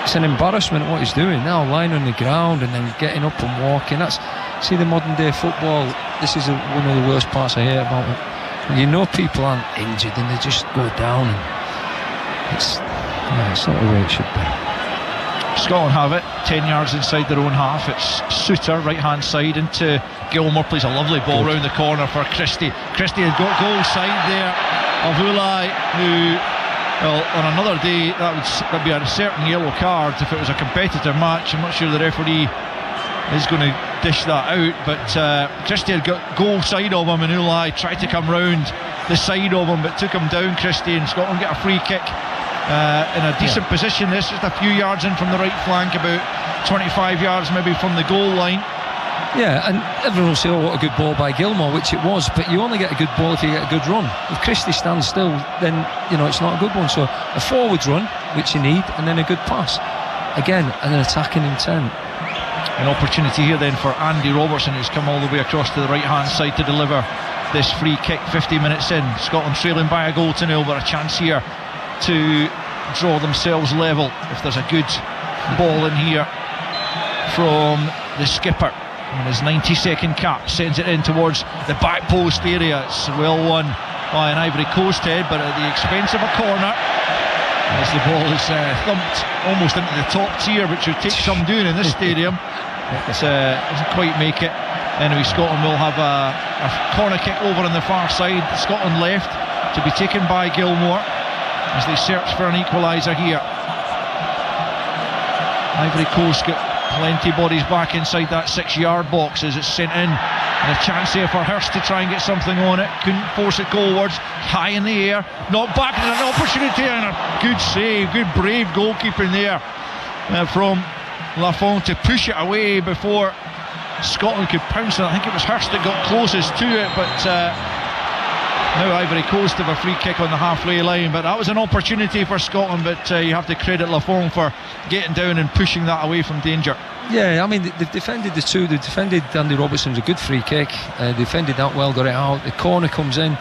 it's an embarrassment what he's doing now, lying on the ground and then getting up and walking. See the modern day football, this is one of the worst parts I hate about it. You know people aren't injured and they just go down, and it's not the way it should be. Scotland have it 10 yards inside their own half. It's Suter, right hand side, into Gilmour, plays a lovely ball round the corner for Christie. Christie has got goal side there of Ulai, who, well, on another day that'd be a certain yellow card if it was a competitive match. I'm not sure the referee is going to dish that out, but Christie had got goal side of him, and Ulai tried to come round the side of him but took him down, Christie, and Scotland get a free kick in a decent position. This is a few yards in from the right flank, about 25 yards maybe from the goal line. Yeah, and everyone will say, oh, what a good ball by Gilmour, which it was, but you only get a good ball if you get a good run. If Christie stands still, then it's not a good one. So a forwards run, which you need, and then a good pass again, and an attacking intent. An opportunity here then for Andy Robertson, who's come all the way across to the right hand side to deliver this free kick. 50 minutes in, Scotland trailing by a goal to nil, but a chance here to draw themselves level if there's a good ball in here from the skipper. And his 92nd cap sends it in towards the back post area. It's well won by an Ivory Coast head, but at the expense of a corner, as the ball is thumped almost into the top tier, which would take some doing in this stadium. It doesn't quite make it. Anyway, Scotland will have a corner kick over on the far side. Scotland left to be taken by Gilmour as they search for an equaliser here. Ivory Coast got plenty bodies back inside that 6-yard box as it's sent in And a chance there for Hurst to try and get something on it. Couldn't force it goalwards. High in the air, knocked back, and an opportunity, and a good save, good brave goalkeeping there from Lafont to push it away before Scotland could pounce on it. I think it was Hurst that got closest to it, but now Ivory Coast have a free kick on the halfway line. But that was an opportunity for Scotland, but you have to credit Lafont for getting down and pushing that away from danger. Yeah, I mean, they've defended the two. They've defended Andy Robertson's a good free kick. Defended that well, got it out. The corner comes in.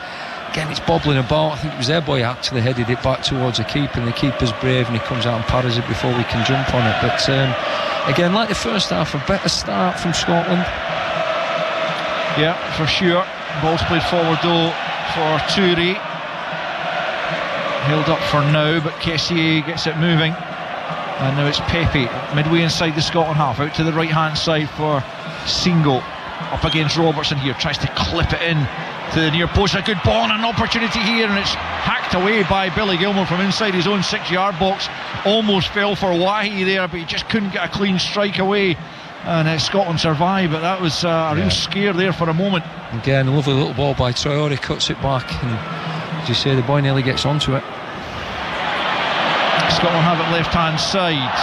Again, it's bobbling about. I think it was their boy actually headed it back towards the keeper, and the keeper's brave and he comes out and parries it before we can jump on it. But again, like the first half, a better start from Scotland. Yeah, for sure. Ball's played forward though for Touré. Held up for now, but Kessié gets it moving. And now it's Pepe, midway inside the Scotland half, out to the right hand side for Singo. Up against Robertson here, tries to clip it in to the near post. A good ball and an opportunity here, and it's hacked away by Billy Gilmour from inside his own 6-yard box. Almost fell for Wahi there, but he just couldn't get a clean strike away. And Scotland survived, but that was a real scare there for a moment. Again, a lovely little ball by Traoré, cuts it back, and as you say, the boy nearly gets onto it. Scotland have it left hand side.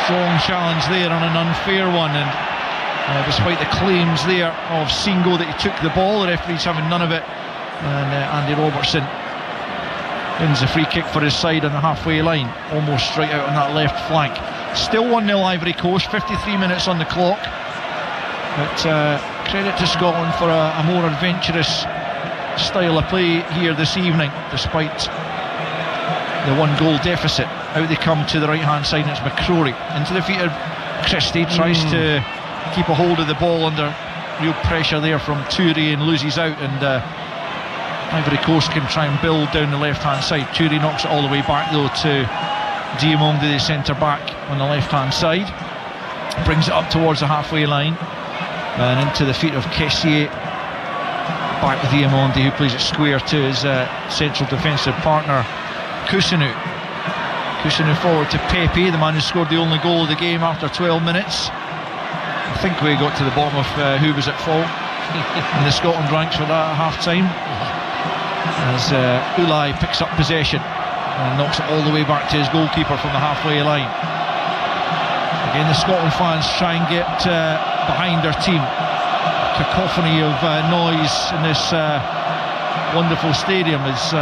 Strong challenge there on an unfair one, and despite the claims there of Singo that he took the ball, the referee's having none of it. And Andy Robertson wins the free kick for his side on the halfway line, almost straight out on that left flank. Still 1-0 Ivory Coast, 53 minutes on the clock. But credit to Scotland for a more adventurous style of play here this evening, despite the 1-goal deficit. Out they come to the right hand side, and it's McCrory into the feet of Christie, tries to keep a hold of the ball under real pressure there from Touré and loses out, and Ivory Coast can try and build down the left hand side. Touré knocks it all the way back though to Diamonde, the centre back on the left hand side, brings it up towards the halfway line and into the feet of Kessié. Back with Diamonde, who plays it square to his central defensive partner Kusunu forward to Pepe, the man who scored the only goal of the game after 12 minutes. I think we got to the bottom of who was at fault in the Scotland ranks for that at half time, as Ulai picks up possession and knocks it all the way back to his goalkeeper from the halfway line. Again, the Scotland fans try and get behind their team. Cacophony of noise in this wonderful stadium as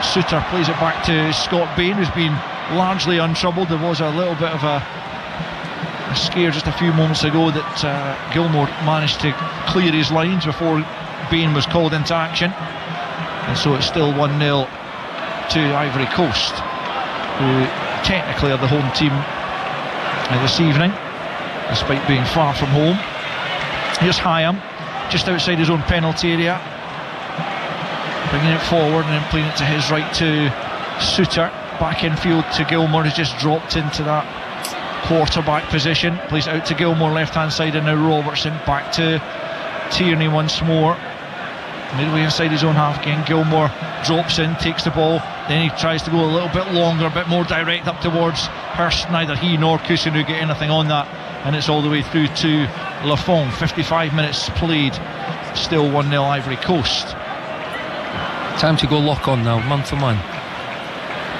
Suter plays it back to Scott Bain, who's been largely untroubled. There was a little bit of a scare just a few moments ago that Gilmour managed to clear his lines before Bain was called into action, and so it's still 1-0 to Ivory Coast, who technically are the home team this evening, despite being far from home. Here's Hyam, just outside his own penalty area, bringing it forward and then playing it to his right to Suter. Back infield to Gilmour, who's just dropped into that quarterback position. Plays it out to Gilmour, left hand side, and now Robertson. Back to Tierney once more. Midway inside his own half again, Gilmour drops in, takes the ball, then he tries to go a little bit longer, a bit more direct up towards Hurst. Neither he nor Kusunu get anything on that, and it's all the way through to Lafont. 55 minutes played, still 1-0 Ivory Coast. Time to go lock on now, man for man.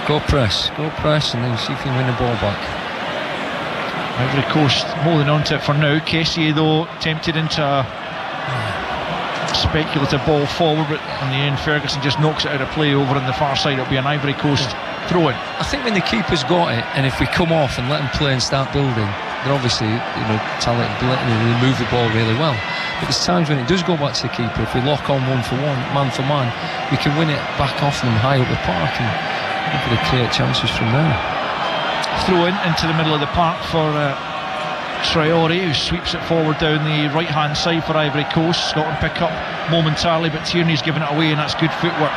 Go press, and then see if you can win the ball back. Ivory Coast holding on to it for now. Kessié though tempted into a speculative ball forward, but in the end Ferguson just knocks it out of play over on the far side. It'll be an Ivory Coast throw-in. I think when the keeper's got it, and if we come off and let them play and start building, they're obviously talented, they move the ball really well. But there's times when it does go back to the keeper. If we lock on one for one, man for man, we can win it back off them high up the park and hopefully create chances from there. Throw in into the middle of the park for Traoré, who sweeps it forward down the right hand side for Ivory Coast. Scotland pick up momentarily, but Tierney's given it away, and that's good footwork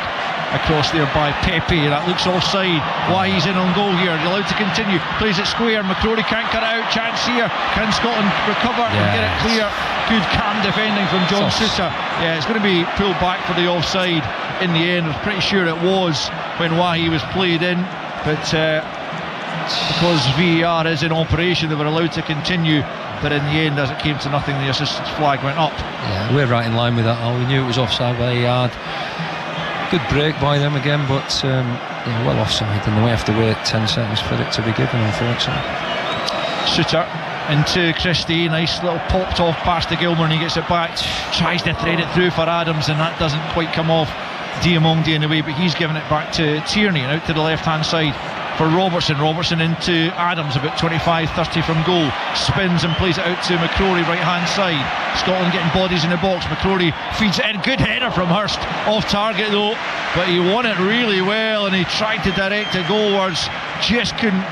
across there by Pepe. That looks offside. Why he's in on goal here. He's allowed to continue. Plays it square. McCrory can't cut it out. Chance here. Can Scotland recover and get it clear? Good calm defending from John Suter. Yeah, it's going to be pulled back for the offside in the end. I was pretty sure it was when Wahi was played in, but because VAR is in operation, they were allowed to continue but in the end, as it came to nothing, the assistant's flag went up. Yeah, we're right in line with that, Al. We knew it was offside by a yard. Good break by them again, but well offside, and we have to wait 10 seconds for it to be given, unfortunately. Suter into Christie, nice little popped off pass to Gilmour, and he gets it back, tries to thread it through for Adams, and that doesn't quite come off Diamonde in the way, but he's giving it back to Tierney and out to the left hand side for Robertson into Adams, about 25-30 from goal, spins and plays it out to McCrory right hand side. Scotland getting bodies in the box, McCrory feeds it in, good header from Hurst, off target though, but he won it really well, and he tried to direct it goalwards, just couldn't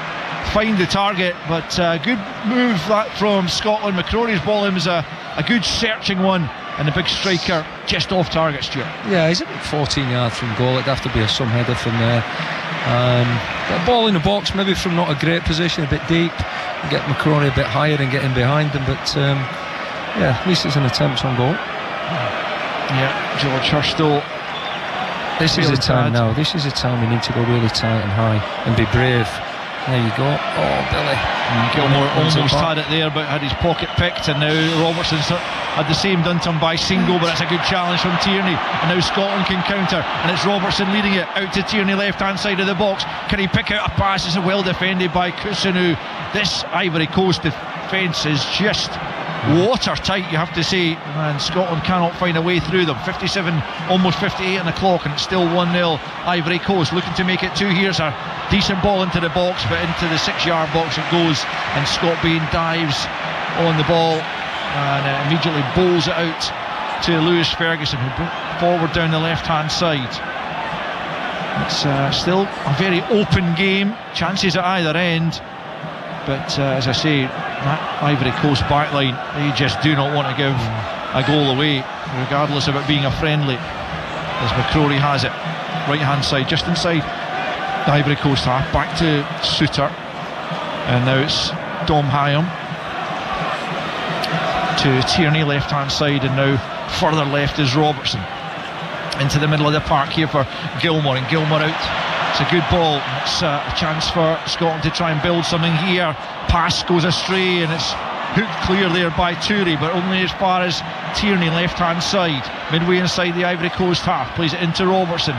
find the target, but good move that from Scotland. McCrory's ball in was a good searching one, and the big striker just off target, Stuart. Yeah, he's about 14 yards from goal. It'd have to be some header from there. Got a ball in the box, maybe from not a great position, a bit deep, and get McCrory a bit higher and get in behind them, but at least it's an attempt on goal. Yeah, George Hurst though. This is the time now. This is the time we need to go really tight and high and be brave. There you go. Oh, Billy. Gilmour almost had it there, but had his pocket picked, and now Robertson had the same done to him by Singo, but that's a good challenge from Tierney, and now Scotland can counter, and it's Robertson leading it out to Tierney, left hand side of the box. Can he pick out a pass? It's well defended by Kusunu. This Ivory Coast defence is just watertight, you have to say, and Scotland cannot find a way through them. 57, almost 58 on the clock, and it's still 1-0 Ivory Coast, looking to make it 2. Here's a decent ball into the box, but into the 6-yard box it goes, and Scott Bain dives on the ball and immediately bowls it out to Lewis Ferguson, who broke forward down the left hand side. It's still a very open game, chances at either end, but as I say, that Ivory Coast backline, they just do not want to give a goal away, regardless of it being a friendly, as McCrory has it right hand side, just inside the Ivory Coast half, back to Suter, and now it's Dom Hyam to Tierney left hand side, and now further left is Robertson into the middle of the park here for Gilmour, and Gilmour out. It's a good ball. It's a chance for Scotland to try and build something here. Pass goes astray, and it's hooked clear there by Touré, but only as far as Tierney left hand side, midway inside the Ivory Coast half. Plays it into Robertson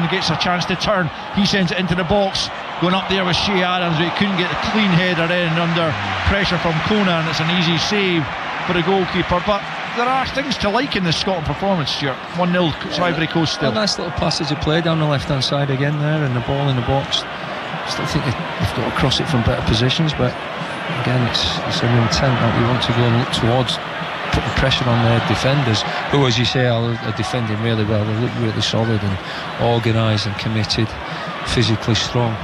gets a chance to turn, he sends it into the box, going up there with Shea Adams, but he couldn't get the clean header in under pressure from Kona, and it's an easy save for the goalkeeper. But there are things to like in this Scotland performance, Stuart. 1-0 to Ivory Coast still. A nice little passage of play down the left hand side again there, and the ball in the box. Still think they've got to cross it from better positions, but again it's an intent that we want to go and look towards, putting pressure on their defenders, who, as you say, are defending really well. They look really solid and organised and committed, physically strong.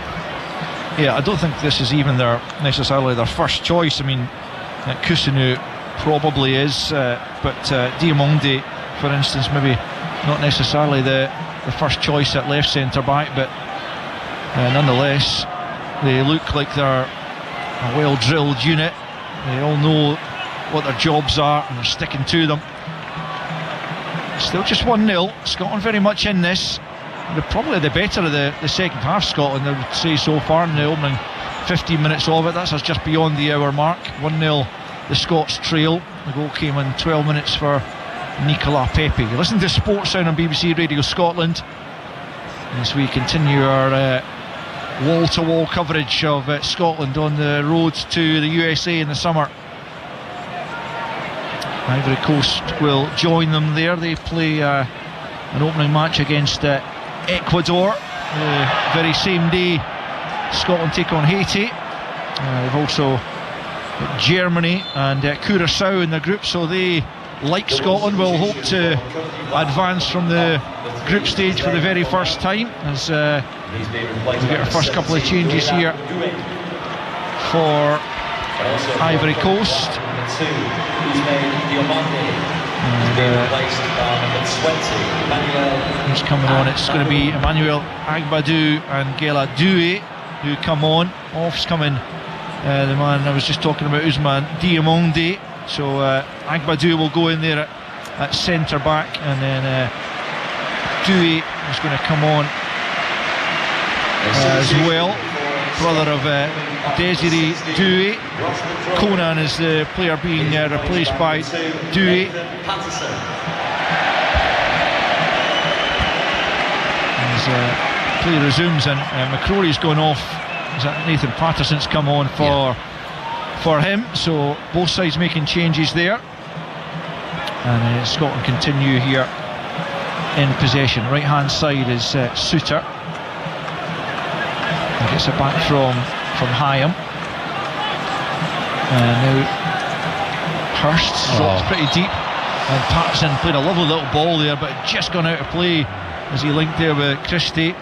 Yeah, I don't think this is even necessarily their first choice. I mean, Kusunu probably is, but Diamonde, for instance, maybe not necessarily the first choice at left centre back, but nonetheless they look like they're a well drilled unit. They all know what their jobs are and they're sticking to them. Still just 1-0, Scotland very much in this. They're probably the better of the second half, Scotland, I would say, so far in the opening 15 minutes of it. That's us just beyond the hour mark. 1-0 the Scots trail. The goal came in 12 minutes for Nicola Pepe. You listen to Sports Sound on BBC Radio Scotland as we continue our wall-to-wall coverage of Scotland on the road to the USA in the summer. Ivory Coast will join them there. They play an opening match against Ecuador the very same day Scotland take on Haiti. They've also got Germany and Curaçao in their group, so they, like Scotland, will hope to advance from the group stage for the very first time, as we get our first couple of changes here for Ivory Coast. Who's coming on? It's going to be Emmanuel Agbadou and Gela Doué who come on. Off's coming, the man I was just talking about, Ousmane Diamonde. So Agbadou will go in there at centre back, and then Doué is going to come on as well, brother of Desiree Douay. Conan is the player being replaced by Douay. As play resumes, and McCrory's gone off. Is that Nathan Patterson's come on for him, so both sides making changes there. And Scotland continue here in possession. Right hand side is Suter. He gets it back from Hyam. And now Hurst drops pretty deep, and Patterson played a lovely little ball there, but it just gone out of play as he linked there with Christie.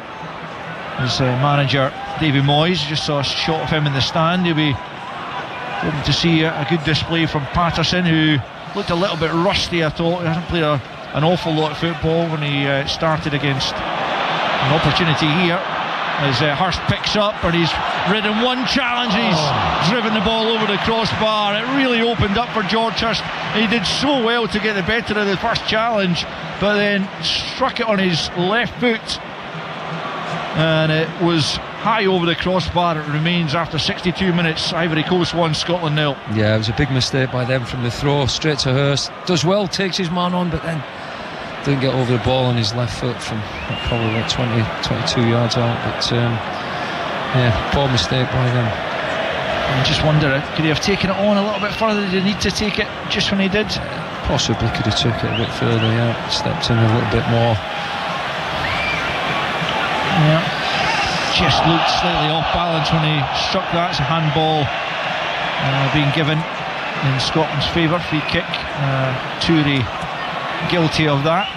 His manager Davy Moyes just saw a shot of him in the stand. He'll be hoping to see a good display from Patterson, who looked a little bit rusty. I thought he hasn't played an awful lot of football when he started against an opportunity here. As Hurst picks up, and he's ridden one challenge, and he's driven the ball over the crossbar. It really opened up for George Hurst. He did so well to get the better of the first challenge, but then struck it on his left foot, and it was high over the crossbar. It remains after 62 minutes. Ivory Coast 1, Scotland 0. Yeah, it was a big mistake by them from the throw straight to Hurst. Does well, takes his man on, but then didn't get over the ball on his left foot from probably about 22 yards out. But poor mistake by them. I just wonder, could he have taken it on a little bit further? Did he need to take it just when he did? Possibly could have took it a bit further, stepped in a little bit more. Yeah, just looked slightly off balance when he struck that. It's a handball being given in Scotland's favour. Free kick. Touré guilty of that.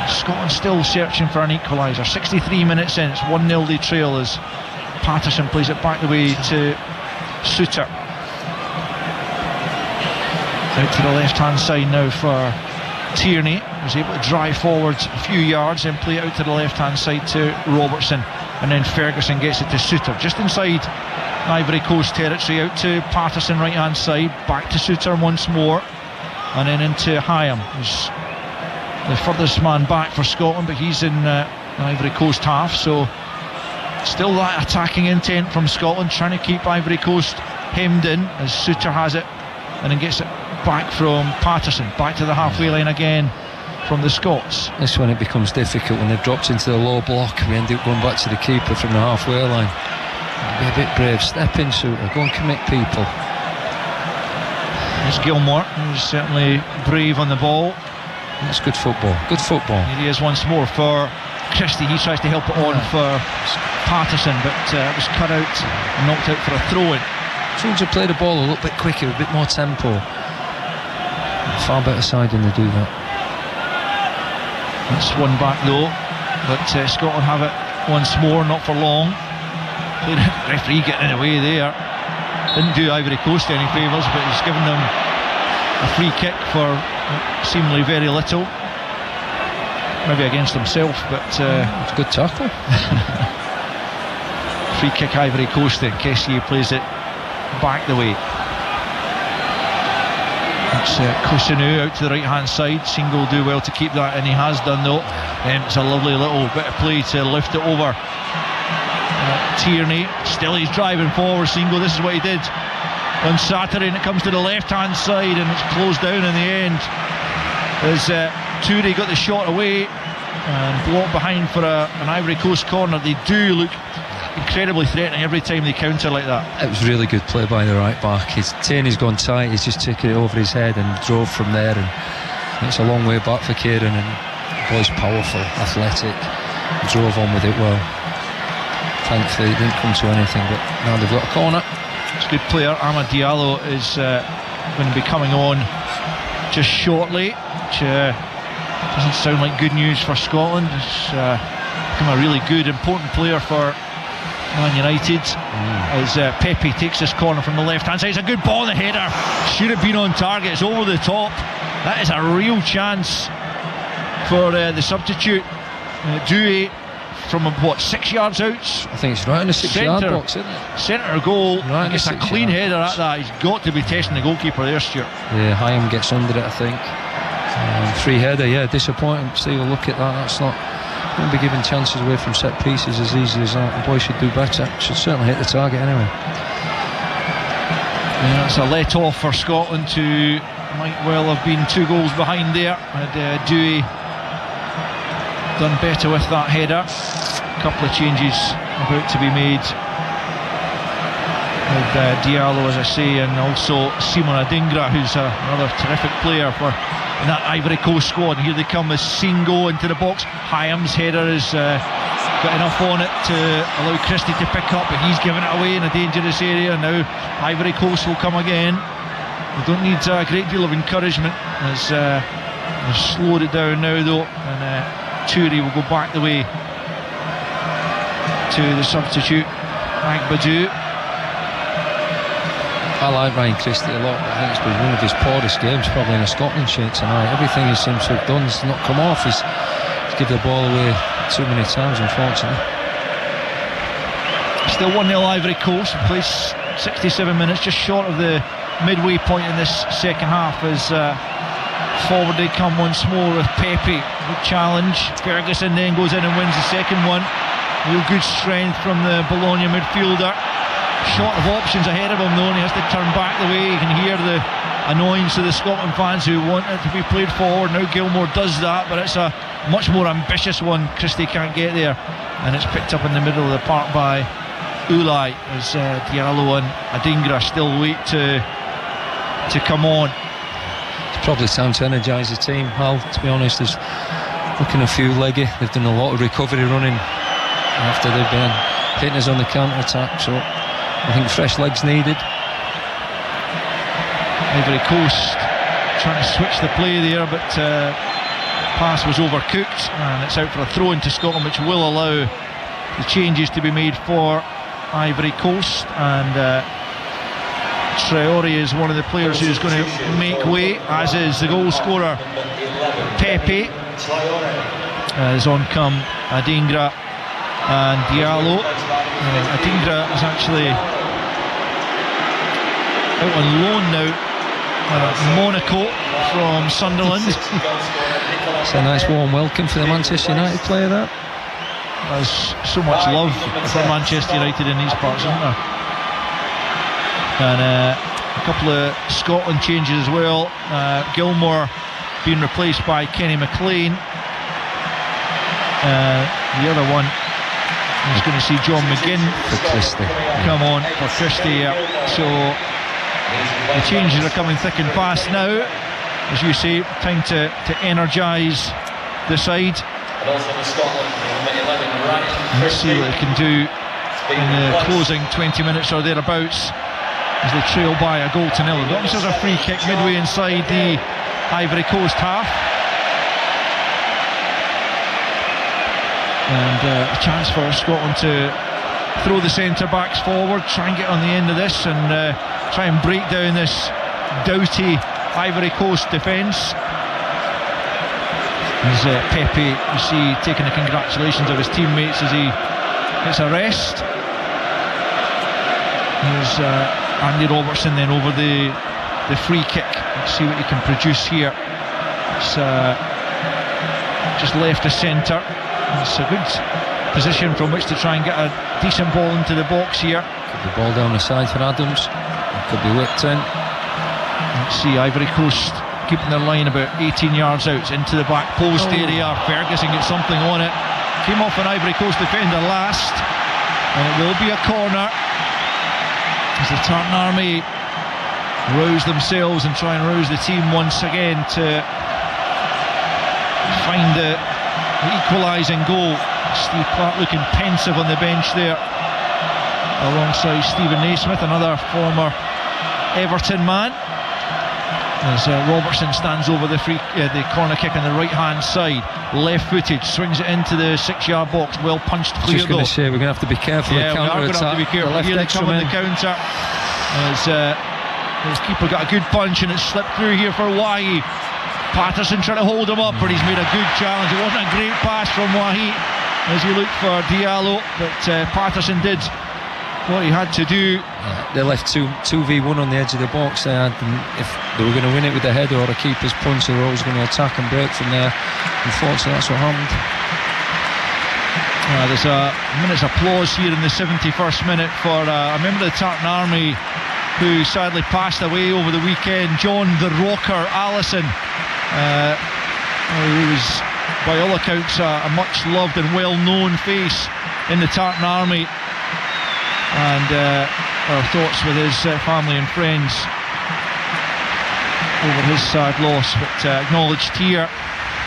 Scotland still searching for an equaliser. 63 minutes in, it's 1-0 they trail as Patterson plays it back the way to Suter. Out to the left hand side now for Tierney, who's able to drive forwards a few yards, then play it out to the left hand side to Robertson, and then Ferguson gets it to Suter just inside Ivory Coast territory. Out to Patterson right hand side, back to Suter once more, and then into Hyam, who's the furthest man back for Scotland, but he's in the Ivory Coast half, so still that attacking intent from Scotland, trying to keep Ivory Coast hemmed in as Suter has it, and then gets it back from Patterson, back to the halfway line again from the Scots. This one it becomes difficult when they've dropped into the low block. We end up going back to the keeper from the halfway line. Be a bit brave, step in Suter, go and commit people. It's Gilmore, who's certainly brave on the ball. That's good football, good football. Here he is once more for Christie. He tries to help it on for Patterson, but it was cut out and knocked out for a throw-in. Should have played the ball a little bit quicker, a bit more tempo. Far better side when they do that. It's one back though, but Scotland have it once more, not for long. The referee getting in the way there. Didn't do Ivory Coast any favours, but he's given them a free kick for seemingly very little. Maybe against himself, but it's a good tackle. Free kick Ivory Coast then. Kessié plays it back the way. It's Cousineau out to the right hand side. Single will do well to keep that, and he has done though. It's a lovely little bit of play to lift it over. Tierney, still he's driving forward. Single, this is what he did on Saturday, and it comes to the left hand side and it's closed down in the end as Touré got the shot away and blocked behind for an Ivory Coast corner. They do look incredibly threatening every time they counter like that. It was really good play by the right back. Tierney's gone tight, he's just taken it over his head and drove from there, and it's a long way back for Kieran, and the boy's powerful, athletic, drove on with it well. Thankfully it didn't come to anything, but now they've got a corner. It's a good player. Amad Diallo is going to be coming on just shortly, which doesn't sound like good news for Scotland. It's become a really good, important player for Man United as Pepe takes this corner from the left hand side. It's a good ball, the header should have been on target. It's over the top. That is a real chance for the substitute Douay from 6 yards out. I think it's right in the 6 yard box, isn't it? Centre goal. Right, gets a clean header at that. He's got to be testing the goalkeeper there, Stuart. Yeah, Hyam gets under it, I think. Free header, yeah, disappointing. See, we'll look at that. That's not Don't be giving chances away from set pieces as easy as that. The boys should do better. Should certainly hit the target anyway. Yeah, that's a let off for Scotland, who might well have been 2 goals behind there. Had Dewey done better with that header. A couple of changes about to be made with Diallo, as I say, and also Simon Adingra, who's another terrific player for in that Ivory Coast squad. And here they come as Singo into the box. Hyam's header has got enough on it to allow Christie to pick up, but he's given it away in a dangerous area. Now Ivory Coast will come again. They don't need a great deal of encouragement as they've slowed it down now though, and Touré will go back the way to the substitute Agbadou. I like Ryan Christie a lot. I think it's been one of his poorest games probably in a Scotland shirt tonight. Everything he seems to have done has not come off. He's given the ball away too many times, unfortunately. Still 1-0 Ivory Coast. Plays 67 minutes, just short of the midway point in this second half, as forward they come once more with Pepe. Good challenge. Ferguson then goes in and wins the second one. Real good strength from the Bologna midfielder. Short of options ahead of him though, and he has to turn back the way. You can hear the annoyance of the Scotland fans who want it to be played forward. Now Gilmour does that, but it's a much more ambitious one. Christie can't get there, and it's picked up in the middle of the park by Ulai, as Diallo and Adingra still wait to come on. It's probably time to energise the team, Al, to be honest. There's looking a few leggy. They've done a lot of recovery running after they've been hitting us on the counter-attack, so I think fresh legs needed. Ivory Coast trying to switch the play there, but pass was overcooked, and it's out for a throw into Scotland, which will allow the changes to be made for Ivory Coast. And Traore is one of the players who's going to make way, as is the goal scorer Pepe, as on come Adingra and Diallo. Adingra is actually out on loan now, Monaco from Sunderland. It's a nice warm welcome for the Manchester United player, that. There's so much love for Manchester United in these parts, isn't there? And a couple of Scotland changes as well. Gilmour being replaced by Kenny McLean. The other one is going to see John McGinn for Christie. Come on for Christie. So the changes are coming thick and fast now. As you say, time to energise the side. Let's see what they can do in the closing 20 minutes or thereabouts, as they trail by a goal to nil. They've got themselves a free kick midway inside the Ivory Coast half, and a chance for Scotland to throw the centre backs forward, try and get on the end of this, and try and break down this doughty Ivory Coast defence. As Pepe, you see, taking the congratulations of his teammates as he gets a rest. Here's Andy Robertson then over the free kick. Let's see what he can produce here. It's just left of centre. It's a good position from which to try and get a decent ball into the box here. Could be ball down the side for Adams. It could be whipped in. Let's see, Ivory Coast keeping their line about 18 yards out into the back post area. Ferguson gets something on it. Came off an Ivory Coast defender last, and it will be a corner as the Tartan Army rouse themselves and try and rouse the team once again to find the equalising goal. Steve Clark looking pensive on the bench there, alongside Stephen Naismith, another former Everton man, as Robertson stands over the corner kick on the right hand side, left footed, swings it into the 6-yard box, well punched clear. Just going to say, we're going to have to be careful. Yeah, we are going to have to be careful. Here they come on the counter, as his keeper got a good punch and it slipped through here for Wahi. Patterson trying to hold him up, but he's made a good challenge. It wasn't a great pass from Wahi as he looked for Diallo, but Patterson did what he had to do. They left 2v1 on the edge of the box there, and if they were going to win it with a header or a keeper's punch, they were always going to attack and break from there. Unfortunately, that's what happened. There's a minute's applause here in the 71st minute for a member of the Tartan Army who sadly passed away over the weekend, John the Rocker Allison. He was, by all accounts, a much loved and well-known face in the Tartan Army, and our thoughts with his family and friends over his sad loss, but acknowledged here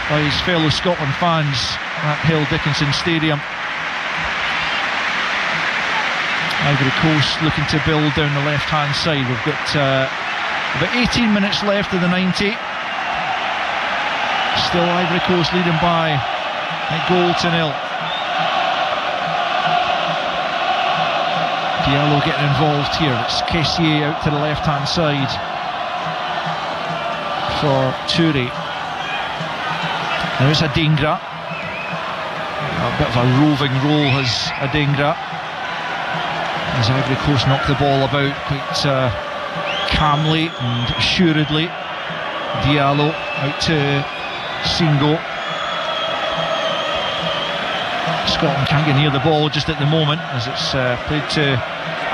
by his fellow Scotland fans at Hill Dickinson Stadium. Ivory Coast looking to build down the left hand side. We've got about 18 minutes left of the 90. Still Ivory Coast leading by a goal to nil. Diallo getting involved here. It's Kessié out to the left hand side for Toure. There is Adingra. A bit of a roving role has Adingra, as Ivory Coast knock the ball about quite calmly and assuredly. Diallo out to Singo. Scotland can't get near the ball just at the moment, as it's played to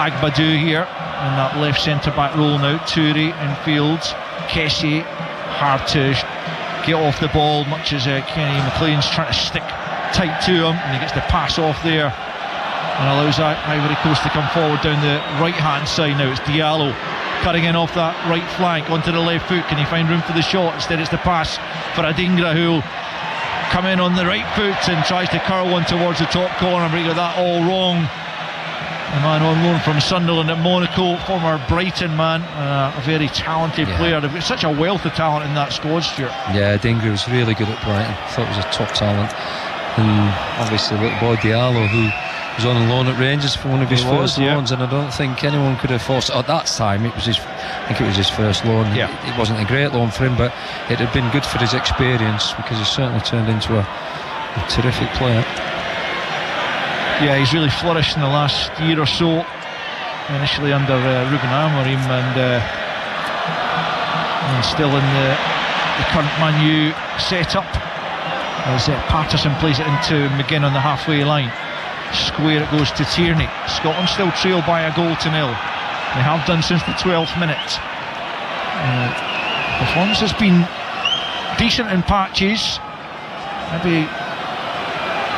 Agbadou here in that left centre back role now. Toure in field. Kessié hard to get off the ball, much as Kenny McLean's trying to stick tight to him, and he gets the pass off there and allows Ivory Coast to come forward down the right hand side. Now it's Diallo cutting in off that right flank onto the left foot. Can he find room for the shot? Instead it's the pass for Adingra, who'll come in on the right foot and tries to curl one towards the top corner, but he got that all wrong. The man on loan from Sunderland at Monaco, former Brighton man, a very talented player. They've got such a wealth of talent in that squad, Stuart. Yeah, Adingra was really good at Brighton. I thought he was a top talent. And obviously little boy Diallo, who was on loan at Rangers for one of his first loans, and I don't think anyone could have forced it. At that time, I think it was his first loan. It wasn't a great loan for him, but it had been good for his experience, because he's certainly turned into a terrific player. Yeah, he's really flourished in the last year or so, initially under Ruben Amorim, and still in the current Man U setup, as Patterson plays it into McGinn on the halfway line. Square it goes to Tierney. Scotland still trail by a goal to nil. They have done since the 12th minute. Performance has been decent in patches. Maybe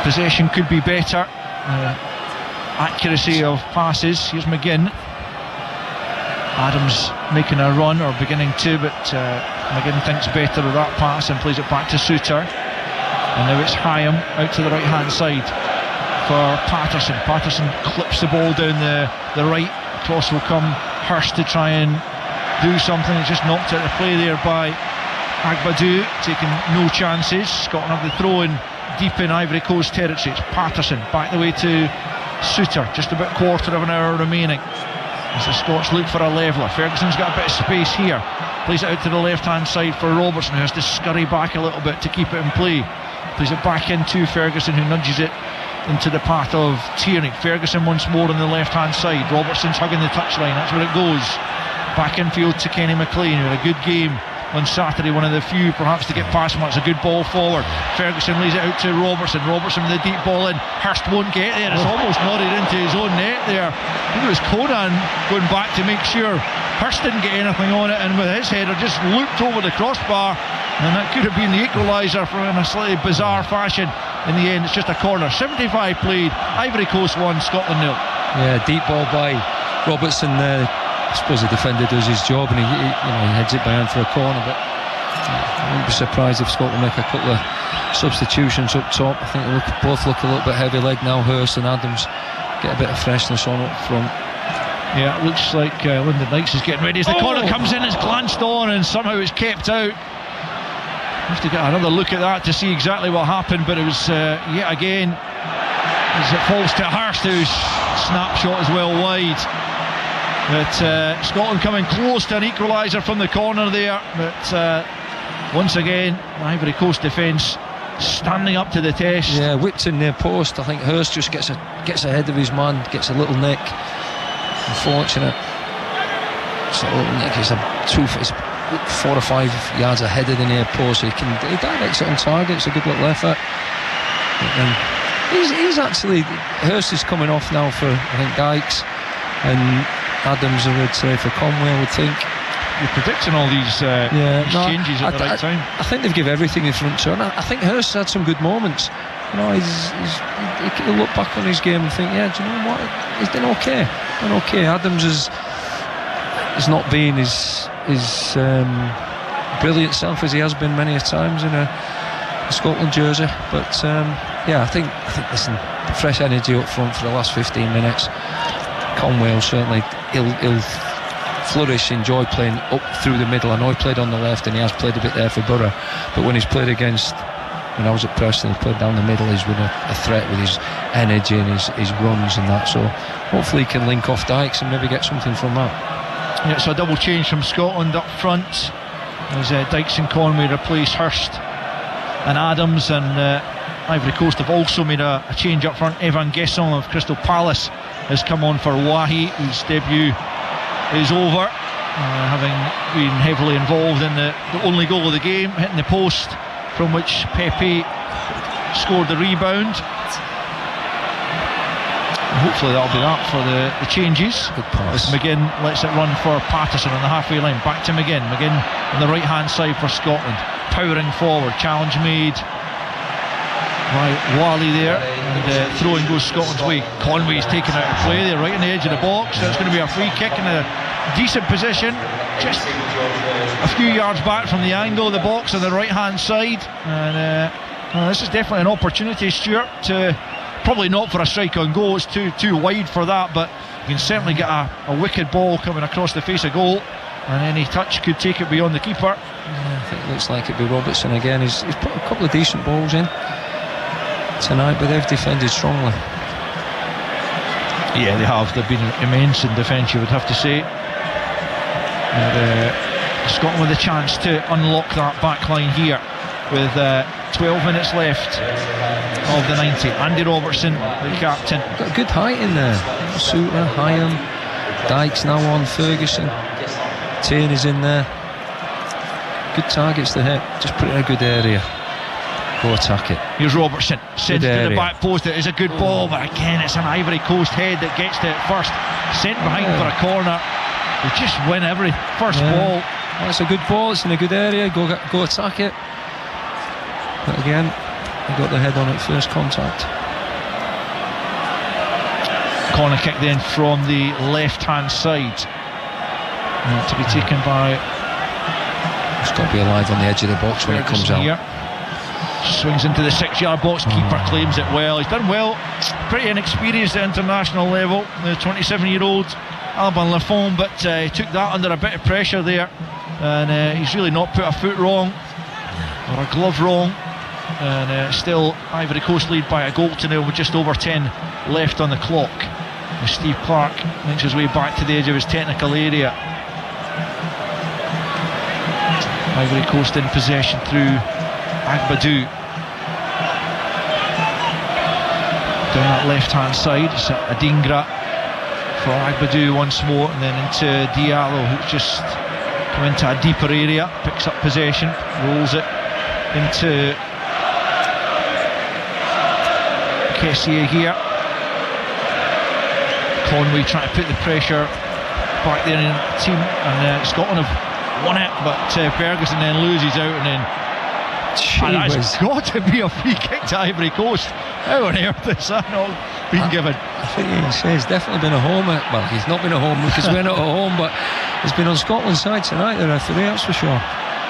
possession could be better. Accuracy of passes. Here's McGinn. Adams making a run, or beginning to, but McGinn thinks better of that pass and plays it back to Suter. And now it's Hyam out to the right hand side for Patterson. Patterson clips the ball down the right. Cross will come. Hurst to try and do something. It's just knocked out the play there by Agbadou, taking no chances. Scotland have the throw in deep in Ivory Coast territory. It's Patterson back the way to Suter. Just about quarter of an hour remaining as the Scots look for a leveller. Ferguson's got a bit of space here. Plays it out to the left hand side for Robertson, who has to scurry back a little bit to keep it in play. Plays it back into Ferguson, who nudges it into the path of Tierney. Ferguson once more on the left hand side. Robertson's hugging the touchline. That's where it goes. Back infield to Kenny McLean, who had a good game on Saturday, one of the few perhaps to get past him. It's a good ball forward. Ferguson lays it out to Robertson. Robertson with the deep ball in. Hurst won't get there. It's almost nodded into his own net there. I think it was Conan going back to make sure Hurst didn't get anything on it, and with his header just looped over the crossbar, and that could have been the equaliser in a slightly bizarre fashion. In the end, it's just a corner. 75 played. Ivory Coast 1, Scotland 0. Yeah, deep ball by Robertson there. I suppose the defender does his job, and he heads it behind for a corner, but I wouldn't be surprised if Scotland make a couple of substitutions up top. I think they both look a little bit heavy leg now. Hurst and Adams get a bit of freshness on up front. Yeah, it looks like Lyndon Knights is getting ready as the corner comes in. It's glanced on and somehow it's kept out. Have to get another look at that to see exactly what happened, but it was yet again as it falls to Hurst, whose snapshot is well wide. But Scotland coming close to an equaliser from the corner there, but once again Ivory Coast defence standing up to the test. Yeah, whipped in near post. I think Hurst just gets ahead of his man, gets a little nick. Unfortunate. It's a little nick. It's 4 or 5 yards ahead of the near post, so he directs it on target. It's a good little effort. But then he's actually, Hurst is coming off now for, I think, Dykes, and Adams, I would say, for Conway, I would think. You're predicting all these changes at the right time. I think they've given everything in front two, and I think Hurst had some good moments. You know, he'll look back on his game and think, yeah, do you know what? He's done okay. Adams has not been his brilliant self as he has been many a times in a Scotland jersey, but I think listen, fresh energy up front for the last 15 minutes. Conway will certainly he'll flourish, enjoy playing up through the middle. I know he played on the left and he has played a bit there for Borough, but when he's played against, when I was at Preston, he played down the middle. He's been a threat with his energy and his runs and that, so hopefully he can link off Dykes and maybe get something from that. Yeah, so a double change from Scotland up front as Dykes and Conway replace Hurst and Adams, and Ivory Coast have also made a change up front. Evan Gesson of Crystal Palace has come on for Wahi, whose debut is over, having been heavily involved in the only goal of the game, hitting the post from which Pepe scored the rebound. Hopefully that'll be that for the changes. As McGinn lets it run for Patterson on the halfway line. Back to McGinn on the right hand side for Scotland, powering forward. Challenge made by Wally there, and throw-in goes Scotland's way. Conway's taken out of play there, right on the edge of the box. So it's going to be a free kick in a decent position, just a few yards back from the angle of the box on the right hand side. And this is definitely an opportunity, Stuart, to probably not for a strike on goal. It's too wide for that, but you can certainly get a wicked ball coming across the face of goal, and any touch could take it beyond the keeper. I think it looks like it'd be Robertson again. He's put a couple of decent balls in tonight, but they've defended strongly. Yeah, they have. They've been immense in defence, you would have to say. And Scotland with a chance to unlock that back line here with 12 minutes left of the 90. Andy Robertson, the captain. Got a good height in there. Suter, Hyam, Dykes now on, Ferguson, Tierney's in there. Good targets to hit. Just put it in a good area. Go attack it. Here's Robertson, sends it to the back post. It is a good ball, but again it's an Ivory Coast head that gets to it first. Sent behind for a corner. They just win every first ball. Well, it's a good ball, it's in a good area. Go attack it. But again, they got the head on it first contact. Corner kick then from the left hand side, to be taken by. It's got to be alive on the edge of the box when it comes out. Here. Swings into the 6-yard box, keeper claims it well. He's done well, pretty inexperienced at international level, the 27-year-old Alban Lafont, but he took that under a bit of pressure there, and he's really not put a foot wrong or a glove wrong, and still Ivory Coast lead by a goal to nil with just over 10 left on the clock. And Steve Clark makes his way back to the edge of his technical area. Ivory Coast in possession through Agbadou. Down that left hand side, it's Adingra for Agbadou once more, and then into Diallo, who's just come into a deeper area, picks up possession, rolls it into Kessié here. Conway trying to put the pressure back there in the team, and Scotland have won it, but Ferguson then loses out, and then that's got to be a free kick to Ivory Coast. How on earth has that not been given? I think he's definitely been a homer. Well, he's not been a homer because we're not at home, but he's been on Scotland's side tonight, the referee, that's for sure.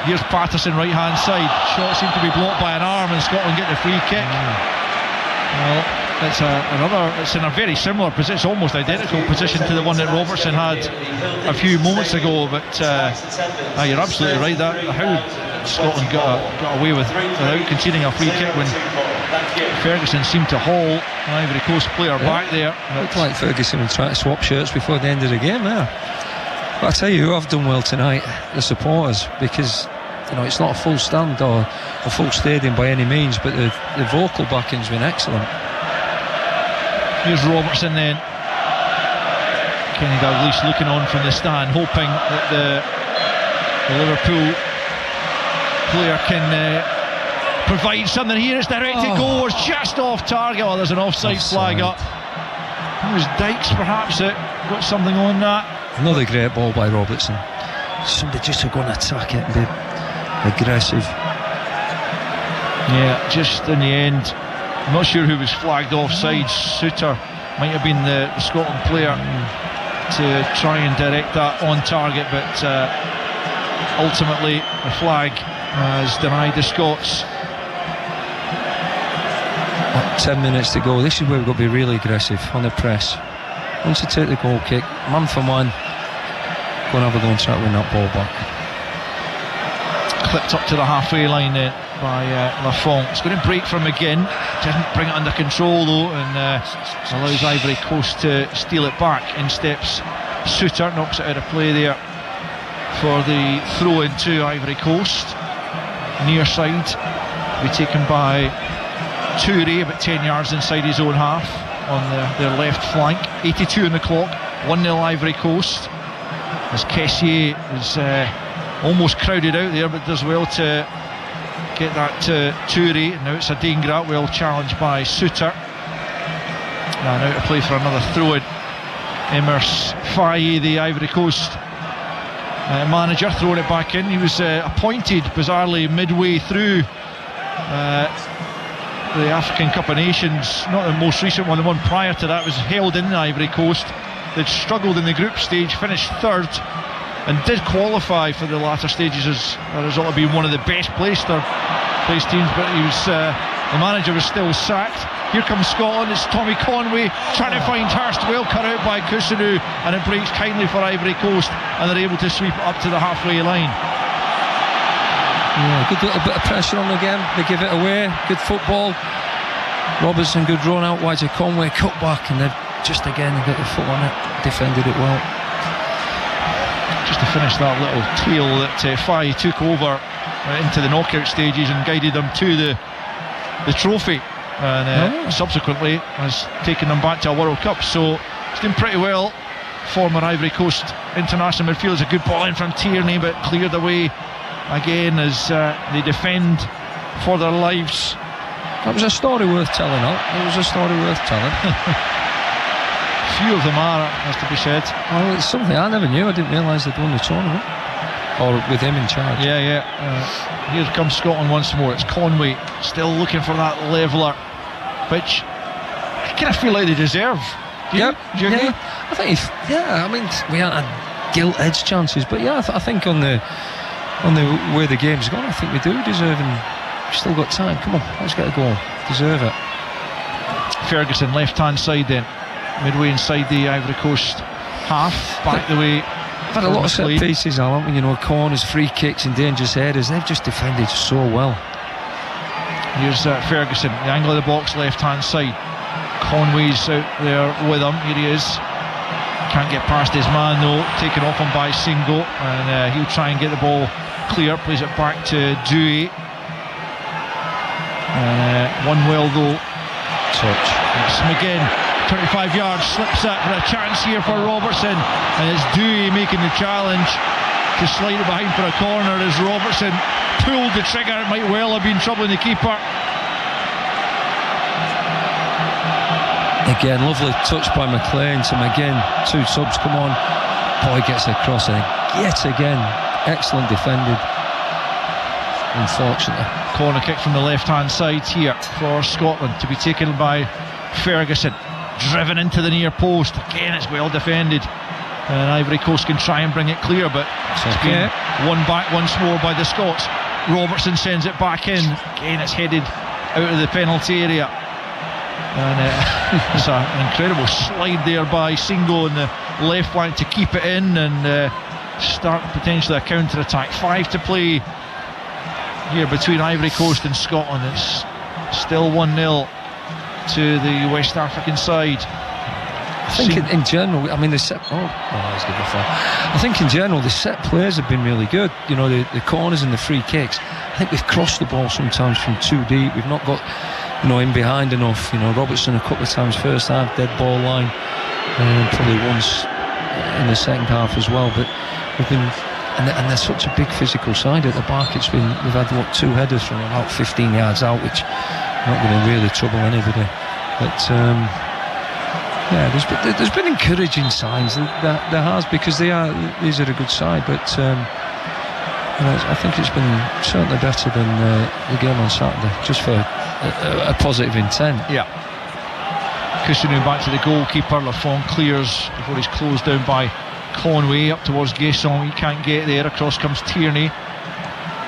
Here's Patterson, right hand side. Shot seemed to be blocked by an arm, and Scotland get the free kick. Well, it's in a very similar position, it's almost identical position to the one that Robertson had a few moments ago, but you're absolutely right, that how Scotland got away without conceding a free kick when Ferguson seemed to haul an Ivory Coast player back there. Looked like Ferguson was trying to swap shirts before the end of the game there. But I tell you who have done well tonight, the supporters, because it's not a full stand or a full stadium by any means, but the vocal backing's been excellent. Here's Robertson then. Kenny Dalglish looking on from the stand, hoping that the Liverpool player can provides something here. It's directed goal. It's just off target. Oh, there's an offside flag up. It was Dykes perhaps that got something on that. Another great ball by Robertson. Somebody just to go and attack it and be aggressive. Yeah, just in the end, I'm not sure who was flagged offside. Suter might have been the Scotland player to try and direct that on target, but ultimately the flag has denied the Scots. 10 minutes to go. This is where we've got to be really aggressive on the press. Once you take the goal kick, man for man, go and have a go and try to win that ball back. Clipped up to the halfway line then by Lafont. It's going to break from McGinn. Doesn't bring it under control though, and allows Ivory Coast to steal it back. In steps Suter, knocks it out of play there for the throw into Ivory Coast. Near side to be taken by Touré, about 10 yards inside his own half on their left flank. 82 on the clock, 1-0 Ivory Coast, as Kessié is almost crowded out there, but does well to get that to Touré. Now it's a Dane well challenged by Suter, and out of play for another throw-in. Emers Faye, the Ivory Coast manager, throwing it back in. He was appointed bizarrely midway through the African Cup of Nations, not the most recent one, the one prior to that was held in the Ivory Coast. They'd struggled in the group stage, finished third, and did qualify for the latter stages as a result of being one of the best placed teams, but he was the manager was still sacked. Here comes Scotland. It's Tommy Conway trying to find Hurst, well cut out by Kusunu, and it breaks kindly for Ivory Coast, and they're able to sweep it up to the halfway line. Yeah, good little bit of pressure on the game. They give it away. Good football. Robertson, good run out wide to Conway, cut back, and they've just again got the foot on it, defended it well. Just to finish that little tale that Faye took over into the knockout stages and guided them to the trophy, and subsequently has taken them back to a World Cup. So it's doing pretty well. Former Ivory Coast international midfielder. A good ball in from Tierney, but cleared away again as they defend for their lives. That was a story worth telling. It was a story worth telling. Few of them are, has to be said. Well, it's something I never knew. I didn't realise they'd won the tournament, or with him in charge. Yeah. Here comes Scotland once more. It's Conway still looking for that leveller, which I kind of feel like they deserve. Do you agree? I think. I mean, we haven't had gilt-edged chances, but yeah, I think on the way the game's gone, I think we do deserve, and we've still got time. Come on, let's get a goal. Deserve it. Ferguson, left-hand side then, midway inside the Ivory Coast half, back the way. We've had a lot of set pieces, haven't we? You know, corners, free kicks and dangerous headers. They've just defended so well. Here's Ferguson, the angle of the box, left-hand side. Conway's out there with him. Here he is. Can't get past his man though. Taken off him by Singo, and he'll try and get the ball clear. Plays it back to Dewey. One well though. Touch. It's McGinn, 25 yards, slips that for a chance here for Robertson, and it's Dewey making the challenge to slide it behind for a corner as Robertson pulled the trigger. It might well have been troubling the keeper. Again, lovely touch by McLean to McGinn. Two subs, come on. Boy gets across, and yet again, excellent defended. Unfortunately. Corner kick from the left-hand side here for Scotland to be taken by Ferguson. Driven into the near post. Again, it's well defended. And Ivory Coast can try and bring it clear, but it's been won back once more by the Scots. Robertson sends it back in. Again, it's headed out of the penalty area. And it's an incredible slide there by Singo on the left flank to keep it in and start potentially a counter-attack. 5 to play here between Ivory Coast and Scotland. It's still 1-0 to the West African side. I think in general, I mean the set. I think in general the set players have been really good. You know, the corners and the free kicks. I think we've crossed the ball sometimes from too deep. We've not got, you know, in behind enough. You know, Robertson a couple of times first half, dead ball line, probably once in the second half as well. But we've been and they're such a big physical side at the back. We've had 2 headers from about 15 yards out, which are not going to really trouble anybody. But there's been encouraging signs. There has, because these are a good side. But I think it's been certainly better than the game on Saturday, just for a positive intent. Yeah. Kusunu back to the goalkeeper. Lafont clears before he's closed down by Conway up towards Guesson. He can't get there. Across comes Tierney.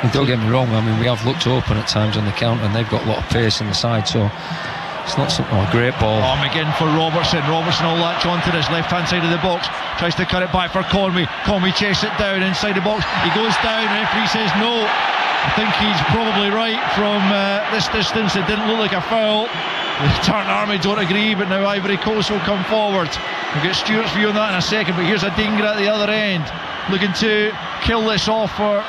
And don't get me wrong, I mean, we have looked open at times on the counter, and they've got a lot of pace in the side, so it's not something. A great ball. McGinn for Robertson. Robertson will latch onto this left hand side of the box, tries to cut it back for Conway. Conway chases it down inside the box. He goes down, referee says no. I think he's probably right. From this distance, it didn't look like a foul. The Tartan Army don't agree, but now Ivory Coast will come forward. We'll get Stewart's view on that in a second, but here's Adingra at the other end, looking to kill this off for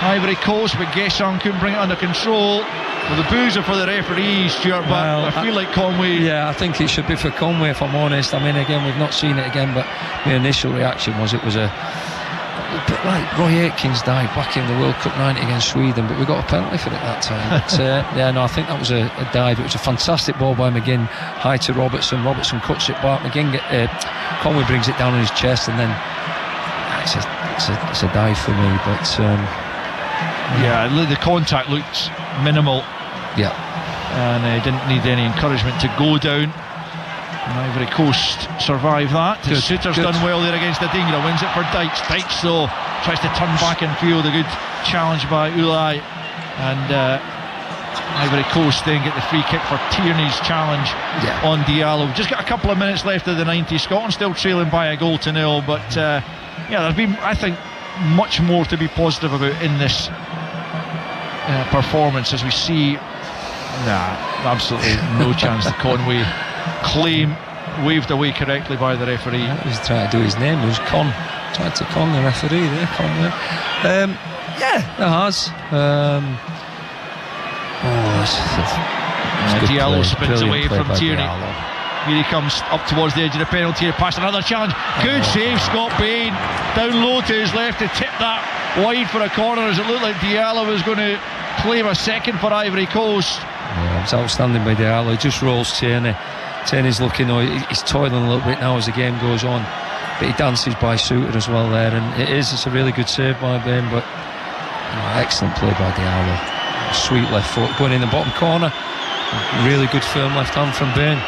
Ivory Coast, but Guesson couldn't bring it under control. Well, the boos are for the referee, Stuart, but I feel like Conway... Yeah, I think it should be for Conway, if I'm honest. I mean, again, we've not seen it again, but the initial reaction was it was a bit like Roy Atkins died back in the World Cup 90 against Sweden, but we got a penalty for it that time. But I think that was a dive. It was a fantastic ball by McGinn, high to Robertson. Robertson cuts it back. Conway brings it down on his chest, and then it's a dive for me. But the contact looked minimal. Yeah, and didn't need any encouragement to go down. And Ivory Coast survived that. Suter's done well there against Adingra, wins it for Dykes. Dykes though tries to turn back and field. A good challenge by Ulai, and Ivory Coast then get the free kick for Tierney's challenge on Diallo. Just got a couple of minutes left of the 90. Scotland still trailing by 1-0, but there's been, I think, much more to be positive about in this performance, as we see absolutely no chance. The Conway claim waved away correctly by the referee. He was trying to do his name. It was tried to con the referee there, Conway. There has. Diallo spins away from Tierney. Here he comes up towards the edge of the penalty area, past another challenge. Good save, Scott Bain. Down low to his left to tip that wide for a corner, as it looked like Diallo was going to claim a second for Ivory Coast. Yeah, it's outstanding by Diallo. He just rolls Tierney. Tierney's looking, he's toiling a little bit now as the game goes on, but he dances by Suter as well there, and it's a really good save by Bain. But excellent play by Diallo. Sweet left foot going in the bottom corner. Really good firm left hand from Bain.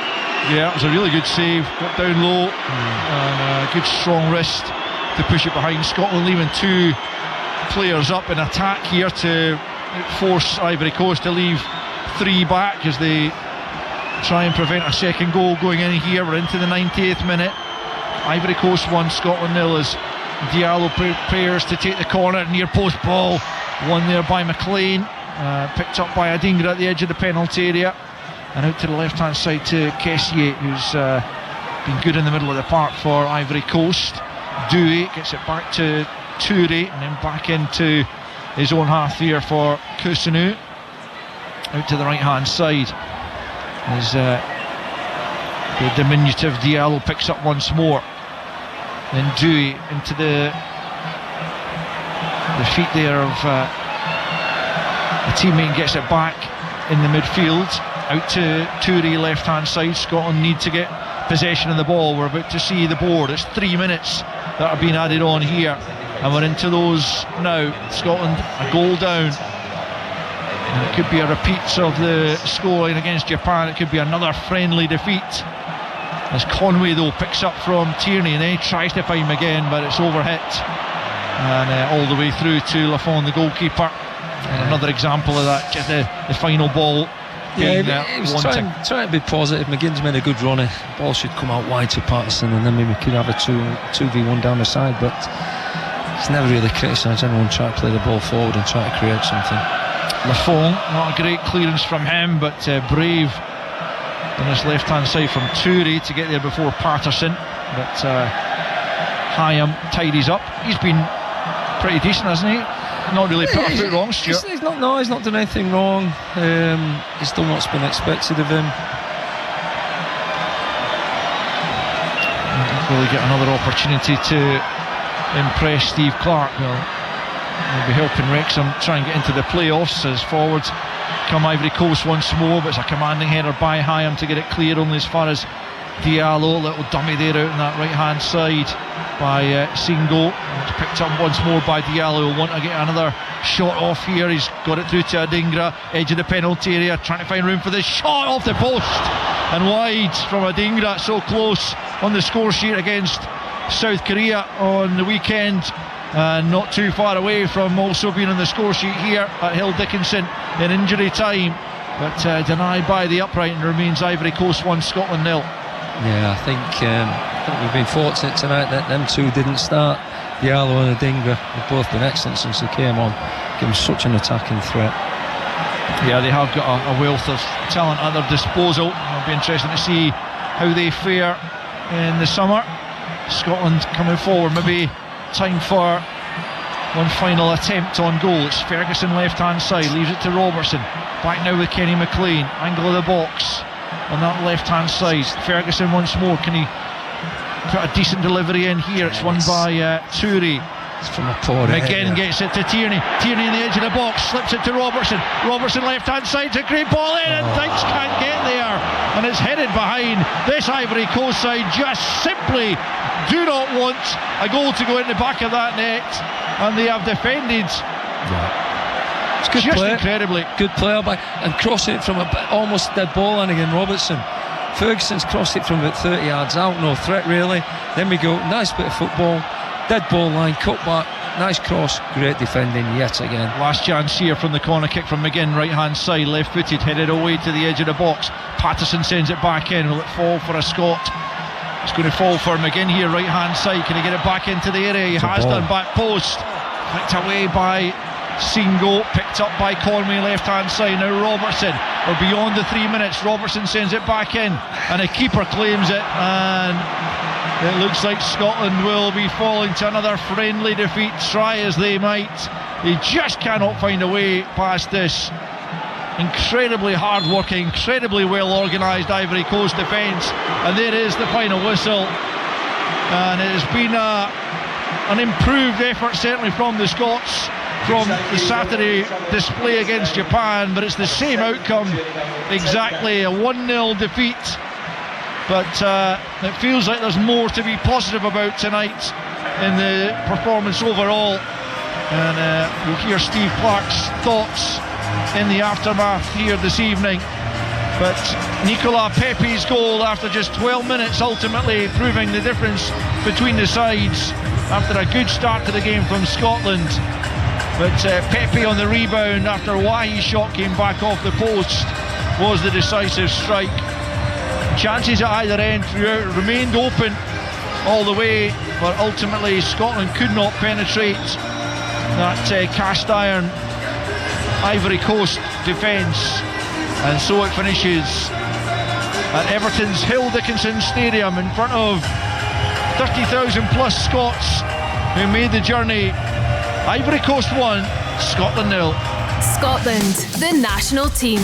Yeah, it was a really good save. Got down low, and a good strong wrist to push it behind. Scotland leaving 2 players up in attack here to force Ivory Coast to leave 3 back as they try and prevent a second goal going in here. We're into the 98th minute. Ivory Coast 1, Scotland 0, as Diallo prepares to take the corner. Near post ball, won there by McLean, picked up by Adingra at the edge of the penalty area, and out to the left hand side to Kessier, who's been good in the middle of the park for Ivory Coast. Douay gets it back to Touré, and then back into his own half here for Kusunu. Out to the right hand side as the diminutive Diallo picks up once more. Then Douay into the feet there of a teammate, gets it back in the midfield. Out to Touré, left hand side. Scotland need to get possession of the ball. We're about to see the board. It's 3 minutes that have been added on here, and we're into those now. Scotland a goal down, and it could be a repeat of the scoreline against Japan. It could be another friendly defeat, as Conway though picks up from Tierney and then he tries to find him again, but it's overhit, and all the way through to Lafont, the goalkeeper. And another example of that, just the final ball. He was trying to be positive. McGinn's made a good run. The ball should come out wide to Patterson, and then maybe we could have a 2v1 down the side, but he's never really criticised anyone trying to play the ball forward and try to create something. Lafont, not a great clearance from him, but brave on his left hand side from Touré to get there before Patterson, but Hyam tidies up. He's been pretty decent, hasn't he? Not really put a foot wrong, Stuart. He's not done anything wrong. He's done what's been expected of him. Will he get another opportunity to impress Steve Clarke. Well, they'll be helping Wrexham try and get into the playoffs as forwards come Ivory Coast once more, but it's a commanding header by Hyam to get it clear only as far as Diallo. Little dummy there out on that right hand side by Singo. It's picked up once more by Diallo. Will want to get another shot off here. He's got it through to Adingra, edge of the penalty area, trying to find room for this shot off the post and wide from Adingra. So close on the score sheet against South Korea on the weekend, and not too far away from also being on the score sheet here at Hill Dickinson in injury time, but denied by the upright, and remains Ivory Coast 1, Scotland 0. Yeah, I think we've been fortunate tonight that them two didn't start. Diallo and Adingra have both been excellent since they came on, giving such an attacking threat. Yeah, they have got a wealth of talent at their disposal. It'll be interesting to see how they fare in the summer. Scotland coming forward, maybe time for one final attempt on goal. It's Ferguson left hand side, leaves it to Robertson, back now with Kenny McLean, angle of the box on that left hand side. Ferguson once more, can he put a decent delivery in here? It's won by Toure. From a poor McGinn gets it to Tierney. Tierney in the edge of the box, slips it to Robertson. Robertson left hand side, it's a great ball in, and things can't get there, and it's headed behind. This Ivory Coast side just simply do not want a goal to go in the back of that net, and they have defended. It's good just play. Incredibly good play by, and crossing it from a almost dead ball, and again Robertson. Ferguson's crossed it from about 30 yards out, no threat really. Then we go, nice bit of football, dead ball line, cut back, nice cross, great defending yet again. Last chance here from the corner kick from McGinn, right hand side, left footed, headed away to the edge of the box. Patterson sends it back in. Will it fall for a Scot? It's going to fall for McGinn here, right hand side. Can he get it back into the area? He has done. Back post, picked away by Singo, picked up by Conway, left hand side. Now Robertson, we're beyond the 3 minutes. Robertson sends it back in, and a keeper claims it, and it looks like Scotland will be falling to another friendly defeat, try as they might. They just cannot find a way past this incredibly hard-working, incredibly well-organised Ivory Coast defence. And there is the final whistle, and it has been an improved effort certainly from the Scots from the Saturday display against Japan, but it's the same outcome exactly, a 1-0 defeat. But it feels like there's more to be positive about tonight in the performance overall, and we'll hear Steve Clarke's thoughts in the aftermath here this evening. But Nicolas Pepe's goal after just 12 minutes ultimately proving the difference between the sides after a good start to the game from Scotland. But Pepe on the rebound after Wahi's shot came back off the post was the decisive strike. Chances at either end throughout remained open all the way, but ultimately Scotland could not penetrate that cast iron Ivory Coast defence, and so it finishes at Everton's Hill Dickinson Stadium in front of 30,000 plus Scots who made the journey. Ivory Coast 1, Scotland 0. Scotland, the national team.